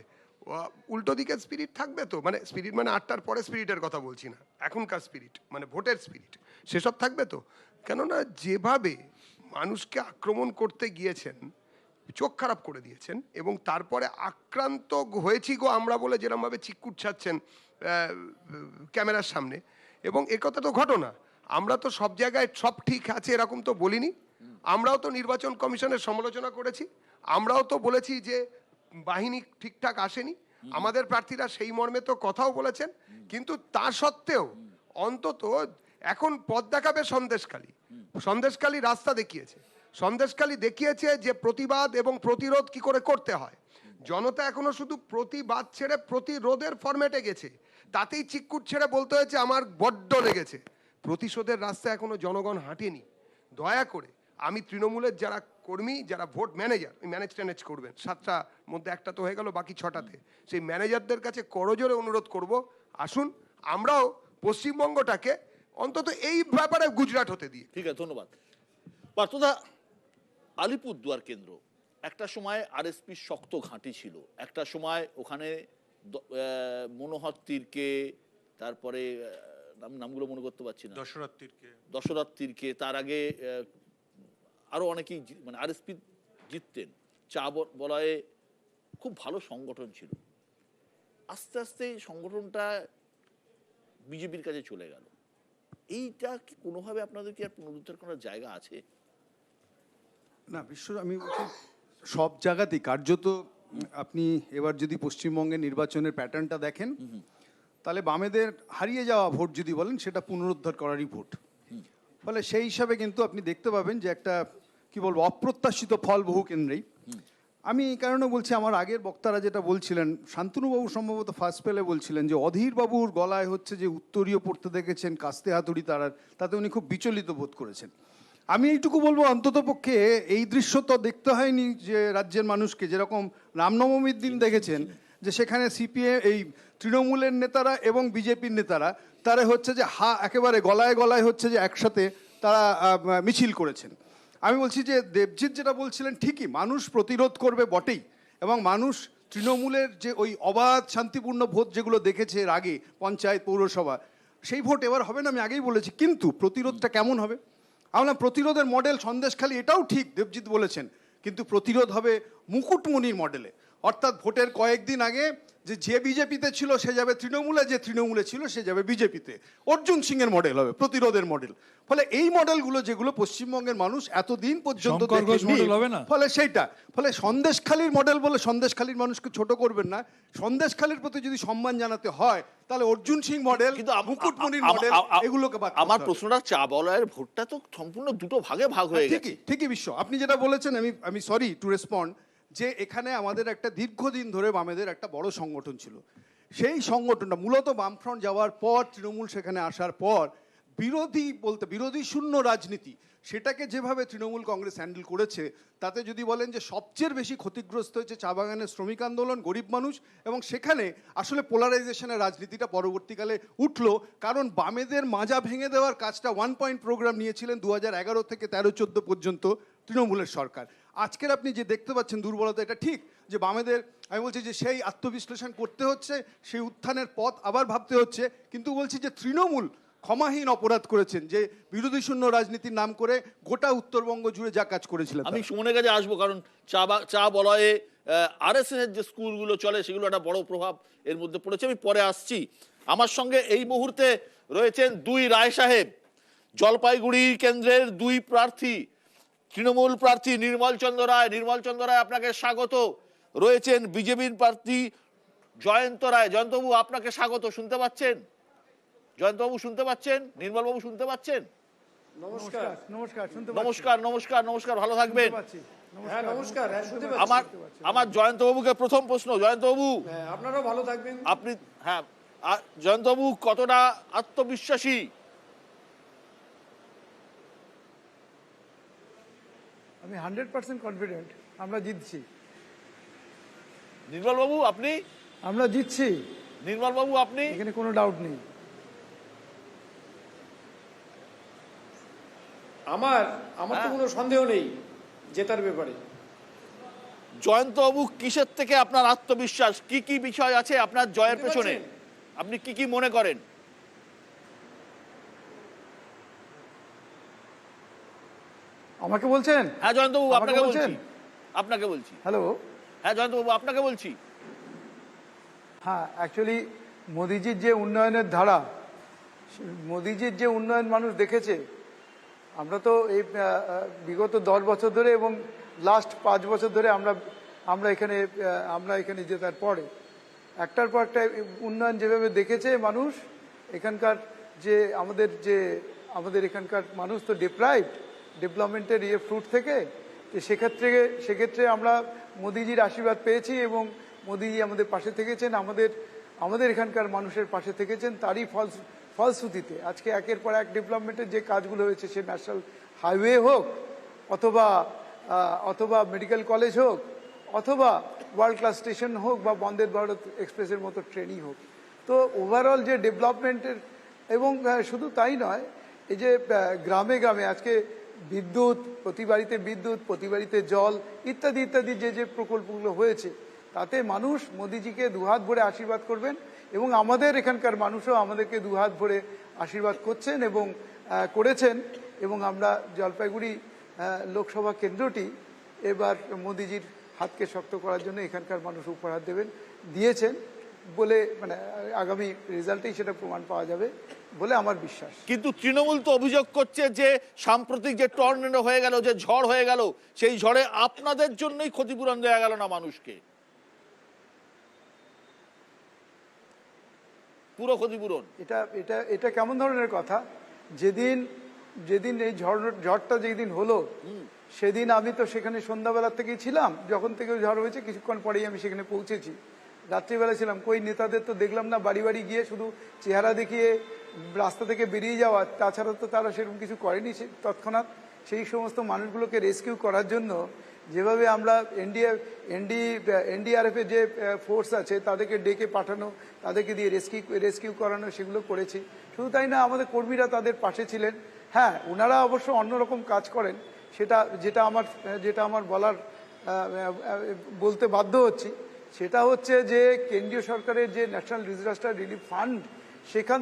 উল্টো দিকে স্পিরিট থাকবে। তো মানে স্পিরিট মানে 8টার পরে স্পিরিটের কথা বলছি না, এখনকার স্পিরিট মানে ভোটের স্পিরিট, সেসব থাকবে। তো কেননা যেভাবে মানুষকে আক্রমণ করতে গিয়েছেন, চোখ খারাপ করে দিয়েছেন, এবং তারপরে আক্রান্ত হয়েছি গো আমরা বলে যেরকমভাবে চিৎকুট ছাড়ছেন ক্যামেরার সামনে, এবং একথা তো ঘটনা। আমরা তো সব জায়গায় সব ঠিক আছে এরকম তো বলিনি। আমরাও তো নির্বাচন কমিশনের সমালোচনা করেছি, আমরাও তো বলেছি যে বাহিনী ঠিকঠাক আসেনি, আমাদের প্রার্থীরা সেই মর্মে তো কথাও বলেছেন। কিন্তু তা সত্ত্বেও অন্তত এখন পথ দেখাবে সন্দেশখালী রাস্তা দেখিয়েছে, সন্দেশখালী দেখিয়েছে যে প্রতিবাদ এবং প্রতিরোধ কি করে করতে হয়। জনতা এখনো শুধু প্রতিবাদ ছেড়ে প্রতিরোধের ফরম্যাটে গেছে, তাতেই চিৎকুট ছেড়ে বলতে হয়েছে আমার বড্ড লেগেছে। প্রতিশোধের রাস্তা এখনো জনগণ হাঁটেনি। দয়া করে আমি তৃণমূলের যারা কর্মী, যারা ভোট ম্যানেজার, ওই ম্যানেজ করবেন, 7টার মধ্যে একটা তো হয়ে গেল, বাকি 6টাতে, সেই ম্যানেজারদের কাছে করজোরে অনুরোধ করব, আসুন আমরাও পশ্চিমবঙ্গটাকে অন্তত এই ব্যাপারে গুজরাট হতে দিই। ঠিক আছে, ধন্যবাদ। পার্থদা, আলিপুরদুয়ার কেন্দ্র একটা সময় আরএসপি শক্ত ঘাঁটি ছিল। একটা সময় ওখানে মনোহর তীরকে, তারপরে নামগুলো মনে করতে পারছি না, দশরথ তীরকে, তার আগে আরো অনেকেই মানে আরএসপি জিততেন। চা বলয়ে খুব ভালো সংগঠন ছিল। আস্তে আস্তে সংগঠনটা বিজেপির কাছে চলে গেল। এইটা কি কোনোভাবে আপনাদের কি আর পুনরুদ্ধার করার জায়গা আছে? না, আমি বলছি সব জায়গাতেই কার্যত আপনি এবার যদি পশ্চিমবঙ্গের নির্বাচনের প্যাটার্নটা দেখেন, তাহলে বামেদের হারিয়ে যাওয়া ভোট যদি বলেন, সেটা পুনরুদ্ধার করারই ভোট। ফলে সেই হিসাবে কিন্তু আপনি দেখতে পাবেন যে একটা কি বলবো অপ্রত্যাশিত ফল বহু কেন্দ্রেই। আমি এই কারণে বলছি, আমার আগের বক্তারা যেটা বলছিলেন, শান্তনুবাবু সম্ভবত ফার্স্ট পেলে বলছিলেন যে অধীরবাবুর গলায় হচ্ছে যে উত্তরীয় পড়তে দেখেছেন কাস্তে হাতুড়ি তারার, তাতে উনি খুব বিচলিত বোধ করেছেন। আমি এইটুকু বলবো, অন্ততপক্ষে এই দৃশ্য তো দেখতে হয়নি যে রাজ্যের মানুষকে যেরকম রামনবমীর দিন দেখেছেন, যে সেখানে সিপিএম এই তৃণমূলের নেতারা এবং বিজেপির নেতারা তারা হচ্ছে যে একেবারে গলায় গলায় হচ্ছে যে একসাথে তারা মিছিল করেছেন। আমি বলছি যে দেবজিৎ যেটা বলছিলেন ঠিকই, মানুষ প্রতিরোধ করবে বটেই, এবং মানুষ তৃণমূলের যে ওই অবাধ শান্তিপূর্ণ ভোট যেগুলো দেখেছে এর আগে পঞ্চায়েত পৌরসভা, সেই ভোট এবার হবে না, আমি আগেই বলেছি। কিন্তু প্রতিরোধটা কেমন হবে? আমরা প্রতিরোধের মডেল সন্দেশখালী, এটাও ঠিক দেবজিৎ বলেছেন, কিন্তু প্রতিরোধ হবে মুকুটমণির মডেলে। অর্থাৎ ভোটের কয়েকদিন আগে যে বিজেপিতে ছিল সে যাবে তৃণমূলে, যে তৃণমূলে ছিল সে যাবে বিজেপিতে। অর্জুন সিং এর মডেল হবে, প্রতিরোধের মডেল। ফলে এই মডেলগুলো যেগুলো পশ্চিমবঙ্গের মানুষ এতদিন পর্যন্ত শঙ্কর ঘোষ দেখেনি, মডেল হবে না? ফলে সন্দেশখালীর মডেল বলে সন্দেশখালীর মানুষকে ছোট করবেন না। সন্দেশখালীর প্রতি যদি সম্মান জানাতে হয় তাহলে অর্জুন সিং মডেল, কিন্তু মুকুটমণির মডেল, এগুলোকে বাদ করতে আমার হবে। প্রশ্নটা চা বলয়ের ভোটটা তো সম্পূর্ণ দুটো ভাগে ভাগ হয়ে গেছে। ঠিকই বিশ্ব, আপনি যেটা বলেছেন, আমি সরি টু রেসপন্ড, যে এখানে আমাদের একটা দীর্ঘদিন ধরে বামেদের একটা বড় সংগঠন ছিল। সেই সংগঠনটা মূলত বামফ্রন্ট যাওয়ার পর, তৃণমূল সেখানে আসার পর বিরোধী শূন্য রাজনীতি, সেটাকে যেভাবে তৃণমূল কংগ্রেস হ্যান্ডেল করেছে, তাতে যদি বলেন যে সবচেয়ে বেশি ক্ষতিগ্রস্ত হয়েছে চা বাগানের শ্রমিক আন্দোলন, গরিব মানুষ, এবং সেখানে আসলে পোলারাইজেশনের রাজনীতিটা পরবর্তীকালে উঠলো। কারণ বামেদের মাজা ভেঙে দেওয়ার কাজটা 1 পয়েন্ট প্রোগ্রাম নিয়েছিলেন 2011 থেকে 13-14 পর্যন্ত তৃণমূলের সরকার। আজকের আপনি যে দেখতে পাচ্ছেন দুর্বলতা, এটা ঠিক যে বামেদের, আমি বলছি যে সেই আত্মবিশ্লেষণ করতে হচ্ছে, সেই উত্থানের পথ আবার ভাবতে হচ্ছে। কিন্তু বলছি যে তৃণমূল ক্ষমাহীন অপরাধ করেছেন, যে বিরোধী শূন্য রাজনীতির নাম করে গোটা উত্তরবঙ্গ জুড়ে যা কাজ করেছিলেন। আমি সুমনের কাছে আসবো, কারণ চা বলয়ে আরএসএস এর যে স্কুলগুলো চলে সেগুলো একটা বড় প্রভাব এর মধ্যে পড়েছে। আমি পরে আসছি। আমার সঙ্গে এই মুহূর্তে রয়েছেন দুই রায় সাহেব, জলপাইগুড়ি কেন্দ্রের দুই প্রার্থী, তৃণমূল প্রার্থী নির্মল চন্দ্র রায়। নির্মল চন্দ্র রায়, আপনাকে স্বাগত। রয়েছেন বিজেপির প্রার্থী জয়ন্ত রায়। জয়ন্তবাবু, আপনাকে স্বাগত। শুনতে পাচ্ছেন? জয়ন্তবাবু শুনতে পাচ্ছেন? নির্মলবাবু শুনতে পাচ্ছেন? নমস্কার। নমস্কার, নমস্কার, নমস্কার, ভালো থাকবেন। হ্যাঁ নমস্কার, হ্যাঁ শুনতে পাচ্ছি। আমার জয়ন্তবাবুকে প্রথম প্রশ্ন। জয়ন্তবাবু, হ্যাঁ আপনারাও ভালো থাকবেন। আপনি, হ্যাঁ, জয়ন্তবাবু কতটা আত্মবিশ্বাসী? আমি 100% কনফিডেন্ট আমরা জিতছি। নির্মলবাবু আপনি? আমরা জিতছি, নির্মলবাবু আপনি? এখানে কোনো ডাউট নেই। আমার তো কোনো সন্দেহ নেই জেতার ব্যাপারে। জয়ন্তবাবু, কিসের থেকে আপনার আত্মবিশ্বাস? কি কি বিষয় আছে আপনার জয়ের পেছনে? আপনি কি কি মনে করেন? আমাকে বলছেন? হ্যাঁ জয়ন্তবাবু, আমাকে আপনাকে বলছি। বলছেন? আপনাকে বলছি। হ্যালো। হ্যাঁ জয়ন্তবাবু, আপনাকে বলছি। হ্যাঁ, অ্যাকচুয়ালি মোদিজির যে উন্নয়নের ধারা, মোদিজির যে উন্নয়ন মানুষ দেখেছে, আমরা তো এই বিগত 10 বছর ধরে এবং লাস্ট 5 বছর ধরে আমরা এখানে জেতার পরে একটার পর একটা উন্নয়ন যেভাবে দেখেছে মানুষ, এখানকার যে আমাদের এখানকার মানুষ তো ডিপ্রাইভড ডেভেলপমেন্টের ফ্রুট থেকে, তো সেক্ষেত্রে আমরা মোদিজির আশীর্বাদ পেয়েছি এবং মোদিজি আমাদের পাশে থেকেছেন, আমাদের এখানকার মানুষের পাশে থেকেছেন। তারই ফলশ্রুতিতে আজকে একের পর এক ডেভেলপমেন্টের যে কাজগুলো হয়েছে, সে ন্যাশনাল হাইওয়ে হোক, অথবা মেডিকেল কলেজ হোক, অথবা ওয়ার্ল্ড ক্লাস স্টেশন হোক, বা বন্দে ভারত এক্সপ্রেসের মতো ট্রেনই হোক। তো ওভারঅল যে ডেভেলপমেন্টের, এবং শুধু তাই নয়, এই যে গ্রামে গ্রামে আজকে বিদ্যুৎ, প্রতি বাড়িতে জল ইত্যাদি ইত্যাদি যে প্রকল্পগুলো হয়েছে, তাতে মানুষ মোদিজিকে দুহাত ভরে আশীর্বাদ করবেন, এবং আমাদের এখানকার মানুষও আমাদেরকে দুহাত ভরে আশীর্বাদ করছেন এবং করেছেন। এবং আমরা জলপাইগুড়ি লোকসভা কেন্দ্রটি এবার মোদিজির হাতকে শক্ত করার জন্য এখানকার মানুষ উপহার দিয়েছেন বলে, মানে আগামী রেজাল্টেই সেটা প্রমাণ পাওয়া যাবে বলে আমার বিশ্বাস। কিন্তু তৃণমূল তো অভিযোগ করছে যে সাম্প্রতিক যে টর্নেডো হয়ে গেল, যে ঝড় হয়ে গেল, সেই ঝড়ে আপনাদের জন্যই ক্ষতিপূরণ দেওয়া গেল না মানুষকে, পুরো ক্ষতিপূরণ। এটা কেমন ধরনের কথা? যেদিন এই ঝড়টা যেদিন হলো, সেদিন আমি তো সেখানে সন্ধ্যাবেলা থেকেই ছিলাম। যখন থেকে ঝড় হয়েছে কিছুক্ষণ পরেই আমি সেখানে পৌঁছেছি, রাত্রিবেলা ছিলাম। কই নেতাদের তো দেখলাম না বাড়ি বাড়ি গিয়ে শুধু চেহারা দেখিয়ে রাস্তা থেকে বেরিয়ে যাওয়া, তাছাড়া তো তারা সেরকম কিছু করেনি তৎক্ষণাৎ। সেই সমস্ত মানুষগুলোকে রেস্কিউ করার জন্য যেভাবে আমরা এনডিআরএফের যে ফোর্স আছে তাদেরকে ডেকে পাঠানো, তাদেরকে দিয়ে রেস্কিউ করানো, সেগুলো করেছি। শুধু তাই না, আমাদের কর্মীরা তাদের পাশে ছিলেন। হ্যাঁ, ওনারা অবশ্য অন্যরকম কাজ করেন, যেটা আমার বলতে বাধ্য হচ্ছি। সেটা হচ্ছে যে কেন্দ্রীয় সরকারের যে ন্যাশনাল ডিজাস্টার রিলিফ ফান্ড, সেখান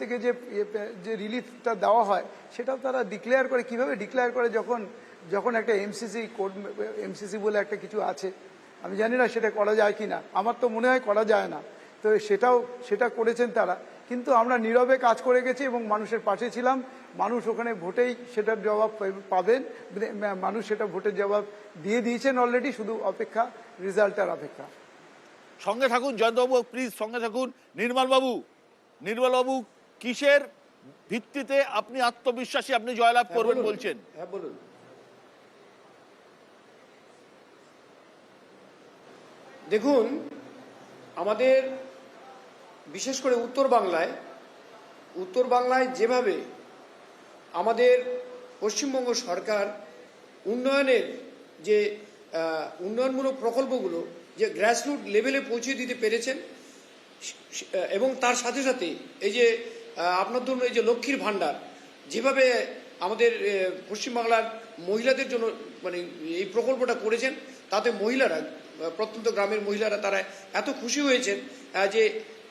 থেকে যে রিলিফটা দেওয়া হয় সেটাও তারা ডিক্লেয়ার করে। কিভাবে ডিক্লেয়ার করে? যখন একটা এমসিসি বলে একটা কিছু আছে, আমি জানি না সেটা করা যায় কি না, আমার তো মনে হয় করা যায় না। তো সেটা করেছেন তারা, কিন্তু আমরা নীরবে কাজ করে গেছি এবং মানুষের পাশে ছিলাম। মানুষ ওখানে ভোটেই সেটার জবাব পাবেন, মানুষ সেটা ভোটের জবাব দিয়ে দিয়েছেন অলরেডি, শুধু রেজাল্টের অপেক্ষা। সঙ্গে থাকুন জয়ন্তবাবু, প্লিজ সঙ্গে থাকুন। নির্মলবাবু, কিসের ভিত্তিতে আপনি আত্মবিশ্বাসী আপনি জয়লাভ করবেন বলছেন? হ্যাঁ বলুন। দেখুন, আমাদের বিশেষ করে উত্তর বাংলায় যেভাবে আমাদের পশ্চিমবঙ্গ সরকার উন্নয়নের যে উন্নয়নমূলক প্রকল্পগুলো যে গ্রাসরুট লেভেলে পৌঁছে দিতে পেরেছেন, এবং তার সাথে সাথে এই যে আপনার ধরুন এই যে লক্ষ্মীর ভাণ্ডার যেভাবে আমাদের পশ্চিমবাংলার মহিলাদের জন্য মানে এই প্রকল্পটা করেছেন, তাতে মহিলারা, প্রত্যন্ত গ্রামের মহিলারা তারা এত খুশি হয়েছেন যে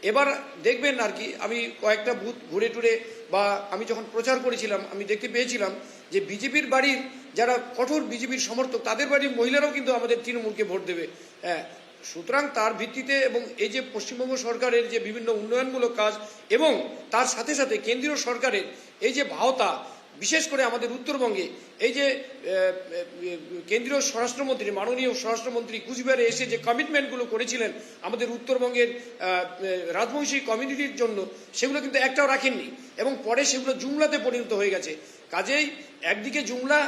এবার দেখবেন আর কি, আমি কয়েকটা বুথ ঘুরে টুরে বা আমি যখন প্রচার করেছিলাম আমি দেখতে পেয়েছিলাম যে বিজেপির বাড়ির যারা কঠোর বিজেপির সমর্থক তাদের বাড়ির মহিলারাও কিন্তু আমাদের তৃণমূলকে ভোট দেবে। হ্যাঁ, সুতরাং তার ভিত্তিতে এবং এই যে পশ্চিমবঙ্গ সরকারের যে বিভিন্ন উন্নয়নমূলক কাজ এবং তার সাথে সাথে কেন্দ্রীয় সরকারের এই যে ভাওতা, বিশেষ করে আমাদের উত্তরবঙ্গে এই যে কেন্দ্রীয় স্বরাষ্ট্রমন্ত্রী, মাননীয় স্বরাষ্ট্রমন্ত্রী কুচবিহারে এসে যে কমিটমেন্টগুলো করেছিলেন আমাদের উত্তরবঙ্গের রাজবংশী কমিউনিটির জন্য, সেগুলো কিন্তু একটাও রাখেননি এবং পরে সেগুলো জুমলাতে পরিণত হয়ে গেছে। কাজেই একদিকে জুমলা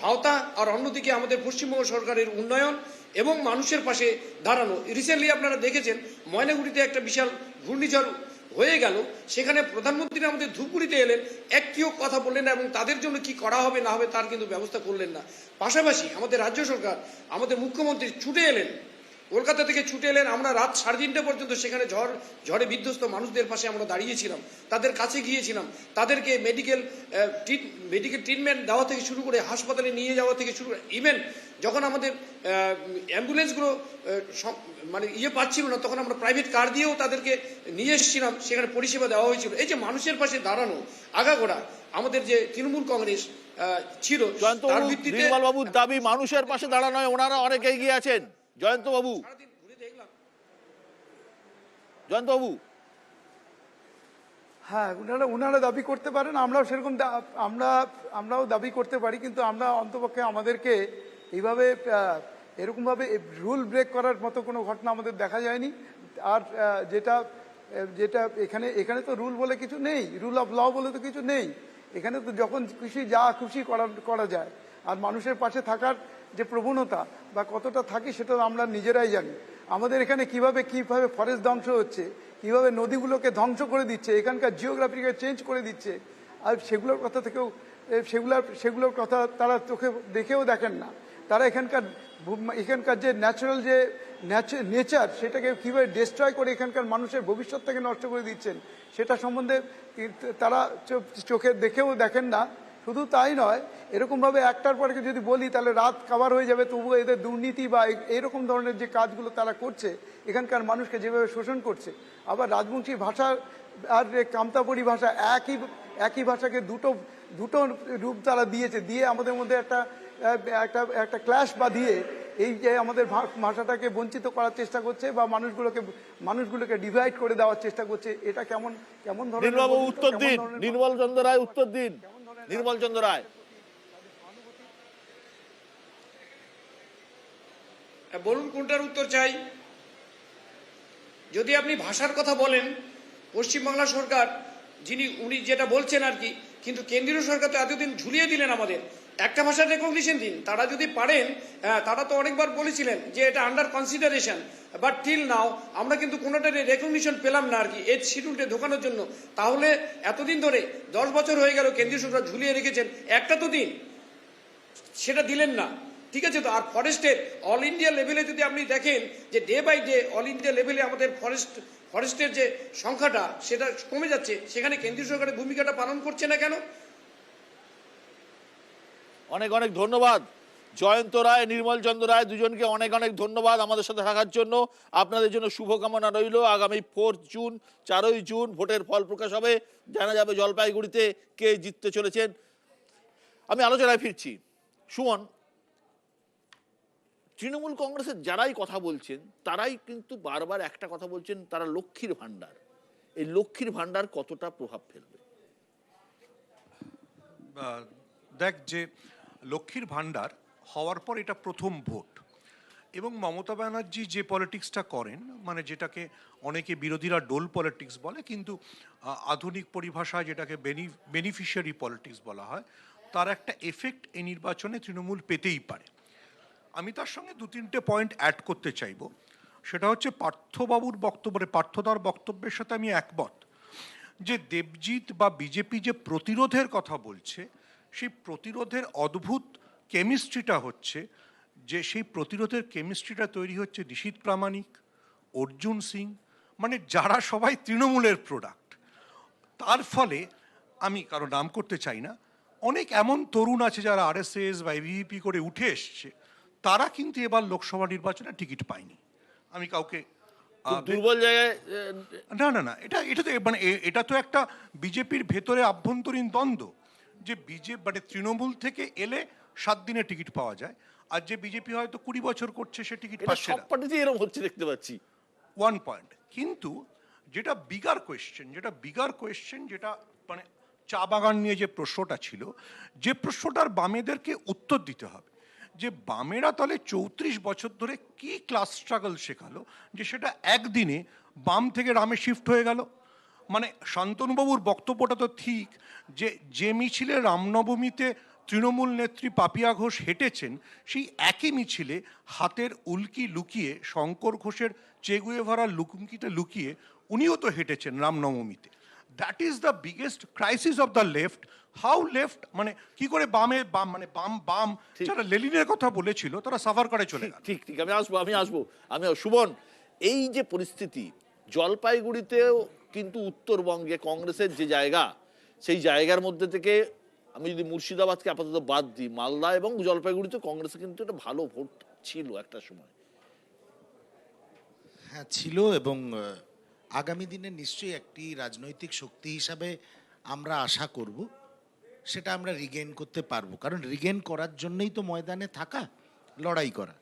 ভাওতা আর অন্যদিকে আমাদের পশ্চিমবঙ্গ সরকারের উন্নয়ন এবং মানুষের পাশে দাঁড়ানো। রিসেন্টলি আপনারা দেখেছেন ময়নাগুড়িতে একটা বিশাল ঘূর্ণিঝড় হয়ে গেল, সেখানে প্রধানমন্ত্রী আমাদের ধূপগুড়িতে এলেন, একটিও কথা বললেন না এবং তাদের জন্য কি করা হবে না হবে তার কিন্তু ব্যবস্থা করলেন না। পাশাপাশি আমাদের রাজ্য সরকার, আমাদের মুখ্যমন্ত্রী ছুটে এলেন, কলকাতা থেকে ছুটে এলেন, আমরা রাত 3:30 পর্যন্ত সেখানে ঝড়ে বিধ্বস্ত মানুষদের পাশে আমরা দাঁড়িয়েছিলাম, তাদের কাছে গিয়েছিলাম, তাদেরকে মেডিকেল ট্রিটমেন্ট দেওয়া থেকে শুরু করে হাসপাতালে নিয়ে যাওয়া থেকে শুরু করে, ইভেন যখন আমাদের অ্যাম্বুলেন্সগুলো মানে পাচ্ছিল না তখন আমরা প্রাইভেট কার দিয়েও তাদেরকে নিয়ে এসেছিলাম, সেখানে পরিষেবা দেওয়া হয়েছিল। এই যে মানুষের পাশে দাঁড়ানো আগাগোড়া আমাদের যে তৃণমূল কংগ্রেস ছিল, তার ভিত্তিতে নির্মলবাবুর দাবি মানুষের পাশে দাঁড়ানো, ওনারা অনেক এগিয়ে আছেন। জয়ন্তবাবু, হ্যাঁ, উনারা দাবি করতে পারেন, আমরাও সেরকম আমরাও দাবি করতে পারি, কিন্তু আমরা অন্তপক্ষে আমাদেরকে এইভাবে এরকমভাবে রুল ব্রেক করার মতো কোনো ঘটনা আমাদের দেখা যায়নি। আর যেটা এখানে তো রুল বলে কিছু নেই, রুল অফ ল বলে তো কিছু নেই। এখানে তো যখন খুশি যা খুশি করা যায়। আর মানুষের পাশে থাকার যে প্রবণতা বা কতটা থাকি সেটা আমরা নিজেরাই জানি। আমাদের এখানে কিভাবে ফরেস্ট ধ্বংস হচ্ছে, কিভাবে নদীগুলোকে ধ্বংস করে দিচ্ছে, এখানকার জিওগ্রাফিকে চেঞ্জ করে দিচ্ছে, আর সেগুলোর কথা তারা চোখে দেখেও দেখেন না। তারা এখানকার যে ন্যাচারাল যে নেচার, সেটাকে কীভাবে ডিস্ট্রয় করে এখানকার মানুষের ভবিষ্যৎটাকে নষ্ট করে দিচ্ছেন, সেটা সম্বন্ধে তারা চোখে দেখেও দেখেন না। শুধু তাই নয়, এরকমভাবে একটার পরে যদি বলি তাহলে রাত কাভার হয়ে যাবে, তবুও এদের দুর্নীতি বা এইরকম ধরনের যে কাজগুলো তারা করছে, এখানকার মানুষকে যেভাবে শোষণ করছে। আবার রাজবংশী ভাষা আর কামতাপুরী ভাষা, একই ভাষাকে দুটো রূপ তারা দিয়ে আমাদের মধ্যে একটা ক্ল্যাশ বা দিয়ে এই যে আমাদের ভাষাটাকে বঞ্চিত করার চেষ্টা করছে বা মানুষগুলোকে ডিভাইড করে দেওয়ার চেষ্টা করছে। এটা কেমন ধরনের উত্তর দিন। নির্মল চন্দ্র রায় উত্তর দিন। নির্মল চন্দ্র রায়, বলুন কোনটার উত্তর চাই? যদি আপনি ভাষার কথা বলেন, পশ্চিমবাংলা সরকার উনি যেটা বলছেন আর কি, কিন্তু কেন্দ্রীয় সরকার তো এতদিন ঝুলিয়ে দিলেন আমাদের, একটা ভাষার রেকগনিশন দিন। তারা যদি পারেন, তারা তো অনেকবার বলেছিলেন যে এটা under consideration, but till now আমরা কিন্তু কোনোটার রেকগনিশন পেলাম না আর কি, এই শিডিউলটা ঢোকানোর জন্য। তাহলে এতদিন ধরে 10 বছর হয়ে গেল কেন্দ্রীয় সরকার ঝুলিয়ে রেখেছেন, একটা তো দিন। সেটা দিলেন না। ঠিক আছে, তো আর ফরেস্টের অল ইন্ডিয়া লেভেলে যদি আপনি দেখেন যে day by day all India লেভেলে আমাদের ফরেস্টের যে সংখ্যাটা সেটা কমে যাচ্ছে, সেখানে কেন্দ্রীয় সরকারের ভূমিকাটা পালন করছে না কেন? অনেক অনেক ধন্যবাদ জয়ন্ত রায়, নির্মল চন্দ্র রায়, দুজনকে অনেক অনেক ধন্যবাদ আমাদের সাথে থাকার জন্য। আপনাদের জন্য শুভকামনা রইল। আগামী 4 জুন 4ই জুন ভোটের ফল প্রকাশ হবে, জানা যাবে জলপাইগুড়িতে কে জিততে চলেছেন। আমি আলোচনায় ফিরছি। সুমন, তৃণমূল কংগ্রেসের যারাই কথা বলছেন তারাই কিন্তু বারবার একটা কথা বলছেন, তারা লক্ষ্মীর ভাণ্ডার। এই লক্ষ্মীর ভাণ্ডার কতটা প্রভাব ফেলবে? দেখ, যে লক্ষ্মীর ভাণ্ডার হওয়ার পর এটা প্রথম ভোট, এবং মমতা ব্যানার্জি যে পলিটিক্সটা করেন, মানে যেটাকে অনেকে বিরোধীরা ডোল পলিটিক্স বলে, কিন্তু আধুনিক পরিভাষায় যেটাকে বেনিফিশিয়ারি পলিটিক্স বলা হয়, তার একটা এফেক্ট এই নির্বাচনে তৃণমূল পেতেই পারে। আমি তার সঙ্গে 2-3টে পয়েন্ট অ্যাড করতে চাইব। সেটা হচ্ছে পার্থবাবুর বক্তব্য, পার্থদার বক্তব্যের সাথে আমি একমত যে দেবজিৎ বা বিজেপি যে প্রতিরোধের কথা বলছে, সেই প্রতিরোধের অদ্ভুত কেমিস্ট্রিটা হচ্ছে যে সেই প্রতিরোধের কেমিস্ট্রিটা তৈরি হচ্ছে নিশীথ প্রামাণিক, অর্জুন সিং, মানে যারা সবাই তৃণমূলের প্রোডাক্ট। তার ফলে আমি কারো নাম করতে চাই না, অনেক এমন তরুণ আছে যারা আরএসএস বা এভিপি করে উঠে এসছে, তারা কিন্তু এবার লোকসভা নির্বাচনে টিকিট পায়নি। আমি কাউকে দুর্বল জায়গায় না না না, এটা তো মানে এটা তো একটা বিজেপির ভেতরে আভ্যন্তরীণ দ্বন্দ্ব, যে মানে তৃণমূল থেকে এলে 7 দিনে টিকিট পাওয়া যায়, আর যে বিজেপি হয়তো 20 বছর করছে সে টিকিট পাচ্ছে সব না। পার্টিতেই এরকম হচ্ছে দেখতে পাচ্ছি। 1 পয়েন্ট। কিন্তু যেটা বিগার কোয়েশ্চেন, যেটা মানে চা বাগান নিয়ে যে প্রশ্নটা ছিল, যে প্রশ্নটার বামেদেরকে উত্তর দিতে হবে, যে বামেরা তাহলে 34 বছর ধরে কি ক্লাস স্ট্রাগল শেখালো যে সেটা একদিনে বাম থেকে রামে শিফট হয়ে গেল। মানে শান্তনুবাবুর বক্তব্যটা তো ঠিক, যে মিছিলে রামনবমীতে তৃণমূল নেত্রী পাপিয়া ঘোষ হেঁটেছেন, সেই একই মিছিলে হাতের উল্কি লুকিয়ে শঙ্কর ঘোষের চে গুয়েভারার লুঙ্গিতে লুকিয়ে উনিও তো হেঁটেছেন রামনবমীতে। That is the biggest crisis of the left. How left, মানে কি করে মানে বাম যারা লেনিনের কথা বলেছিল তারা সাফার করে চলে গেল। ঠিক ঠিক, আমি আসবো। সুমন, এই যে পরিস্থিতি জলপাইগুড়িতেও কিন্তু উত্তরবঙ্গে কংগ্রেসের যে জায়গা, সেই জায়গার মধ্যে থেকে আমি যদি মুর্শিদাবাদকে আপাতত বাদ দিই, মালদা এবং জলপাইগুড়িতে কংগ্রেসে কিন্তু একটা ভালো ভোট ছিল একটা সময়। হ্যাঁ ছিল, এবং আগামী দিনে নিশ্চয়ই একটি রাজনৈতিক শক্তি হিসাবে আমরা আশা করব সেটা আমরা রিগেইন করতে পারবো, কারণ রিগেইন করার জন্যই তো ময়দানে থাকা, লড়াই করা।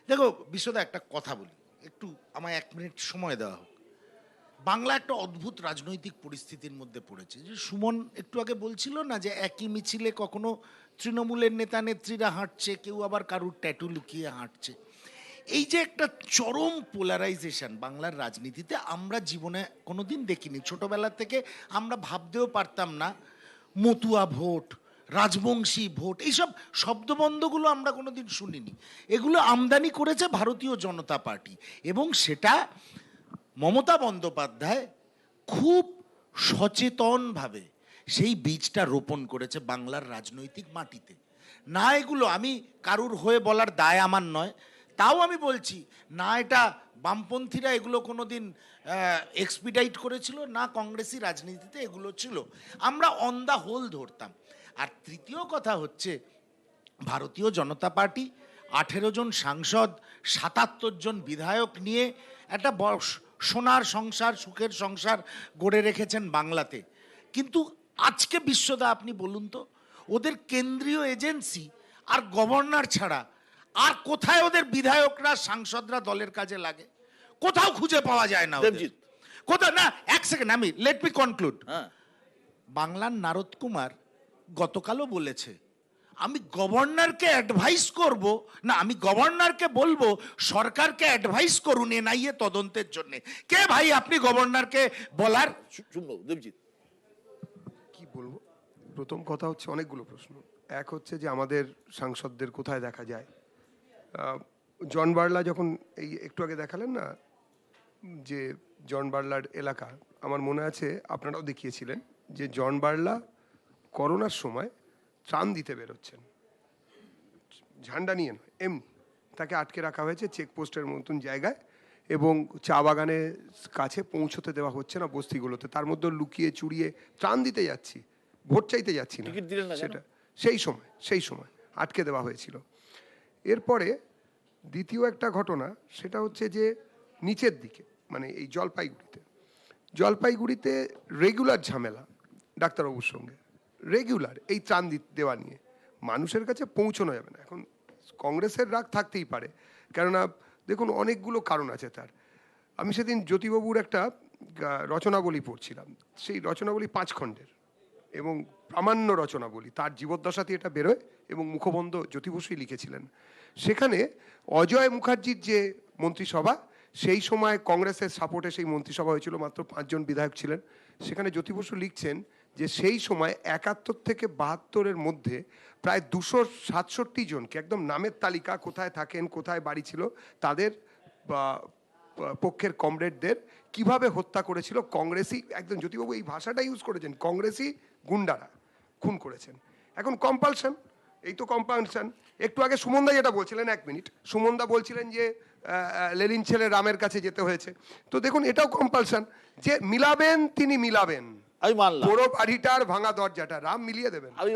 দেখো বিশ্বদা, একটা কথা বলি, একটু আমায় 1 মিনিট সময় দেওয়া হোক। বাংলা একটা অদ্ভুত রাজনৈতিক পরিস্থিতির মধ্যে পড়েছে। যে সুমন একটু আগে বলছিল না, যে একই মিছিলে কখনো তৃণমূলের নেতা নেত্রীরা হাঁটছে, কেউ আবার কারুর ট্যাটু লুকিয়ে হাঁটছে। এই যে একটা চরম পোলারাইজেশন বাংলার রাজনীতিতে আমরা জীবনে কোনোদিন দেখিনি। ছোটবেলা থেকে আমরা ভাবতেও পারতাম না মতুয়া ভোট, রাজবংশী ভোট, এইসব শব্দবন্ধগুলো আমরা কোনোদিন শুনিনি। এগুলো আমদানি করেছে ভারতীয় জনতা পার্টি, এবং সেটা মমতা বন্দ্যোপাধ্যায় খুব সচেতনভাবে সেই বীজটা রোপণ করেছে বাংলার রাজনৈতিক মাটিতে। না, এগুলো আমি কারুর হয়ে বলার দায় আমার নয়, তাও আমি বলছি না, এটা বামপন্থীরা এগুলো কোনোদিন এক্সপিডাইট করেছিল না, কংগ্রেসি রাজনীতিতে এগুলো ছিল, আমরা অন দ্য হোল ধরতাম। আর তৃতীয় কথা হচ্ছে, ভারতীয় জনতা পার্টি 18 জন সাংসদ, 77 জন বিধায়ক নিয়ে একটা সোনার সংসার, সুখের সংসার গড়ে রেখেছেন বাংলাতে। কিন্তু আজকে বিশ্বদা আপনি বলুন তো, ওদের কেন্দ্রীয় এজেন্সি আর গভর্নর ছাড়া আর কোথায় ওদের বিধায়করা সাংসদরা দলের কাজে লাগে? কোথাও খুঁজে পাওয়া যায় না। কোথাও না। 1 সেকেন্ড, আমি লেট মি কনক্লুড। বাংলার নারদ কুমার গতকালও বলেছে, আমি গভর্নরকে অ্যাডভাইস করব না, আমি গভর্নরকে বলবো সরকারকে অ্যাডভাইস করুন এনআইএ তদন্তের জন্য। কে ভাই আপনি গভর্নরকে বলার? দেবজিৎ, কি বলবো? প্রথম কথা হচ্ছে অনেকগুলো প্রশ্ন। এক হচ্ছে যে আমাদের সাংসদদের কোথায় দেখা যায়। জন বার্লা যখন এই একটু আগে দেখালেন না যে জন বার্লার এলাকা, আমার মনে আছে আপনারাও দেখিয়েছিলেন যে জন বার্লা করোনার সময় ত্রাণ দিতে বেরোচ্ছেন, ঝান্ডা নিয়ে নয়, এমনি তাকে আটকে রাখা হয়েছে চেকপোস্টের মতন জায়গায়, এবং চা বাগানের কাছে পৌঁছতে দেওয়া হচ্ছে না বস্তিগুলোতে। তার মধ্যে লুকিয়ে চুরিয়ে ত্রাণ দিতে যাচ্ছি, ভোট চাইতে যাচ্ছি না, টিকিট দিলেন না কেন? সেটা সেই সময় আটকে দেওয়া হয়েছিল। এরপরে দ্বিতীয় একটা ঘটনা, সেটা হচ্ছে যে নিচের দিকে, মানে এই জলপাইগুড়িতে রেগুলার ঝামেলা ডাক্তারবাবুর সঙ্গে, রেগুলার এই ত্রাণ দেওয়া নিয়ে মানুষের কাছে পৌঁছানো যাবে না। এখন কংগ্রেসের রাগ থাকতেই পারে, কেননা দেখুন অনেকগুলো কারণ আছে তার। আমি সেদিন জ্যোতিবাবুর একটা রচনাবলী পড়ছিলাম, সেই রচনাবলী 5 খণ্ডের এবং প্রামাণ্য রচনাবলী, তার জীবদ্দশাতে এটা বেরোয় এবং মুখবন্ধ জ্যোতি বসুই লিখেছিলেন। সেখানে অজয় মুখার্জির যে মন্ত্রিসভা, সেই সময় কংগ্রেসের সাপোর্টে সেই মন্ত্রিসভা হয়েছিল, মাত্র 5 জন বিধায়ক ছিলেন। সেখানে জ্যোতি বসু লিখছেন যে সেই সময় 71 থেকে 72-এর মধ্যে প্রায় 267 জনকে, একদম নামের তালিকা, কোথায় থাকেন, কোথায় বাড়ি ছিল, তাদের পক্ষের কমরেডদের কিভাবে হত্যা করেছিল কংগ্রেসি, একদম জ্যোতিবাবু এই ভাষাটা ইউজ করেছেন, কংগ্রেসি গুন্ডারা খুন করেছেন। এখন কম্পালশন, এই তো কম্পালশন। একটু আগে সুমনদা যেটা বলছিলেন, 1 মিনিট, সুমনদা বলছিলেন যে লেনিন ছেলে রামের কাছে যেতে হয়েছে। তো দেখুন এটাও কম্পালশন, যে মিলাবেন তিনি মিলাবেন, আমি মানলাম, পুরো বাড়িটার ভাঙা দরজাটা রাম মিলিয়ে দেবেন। আমি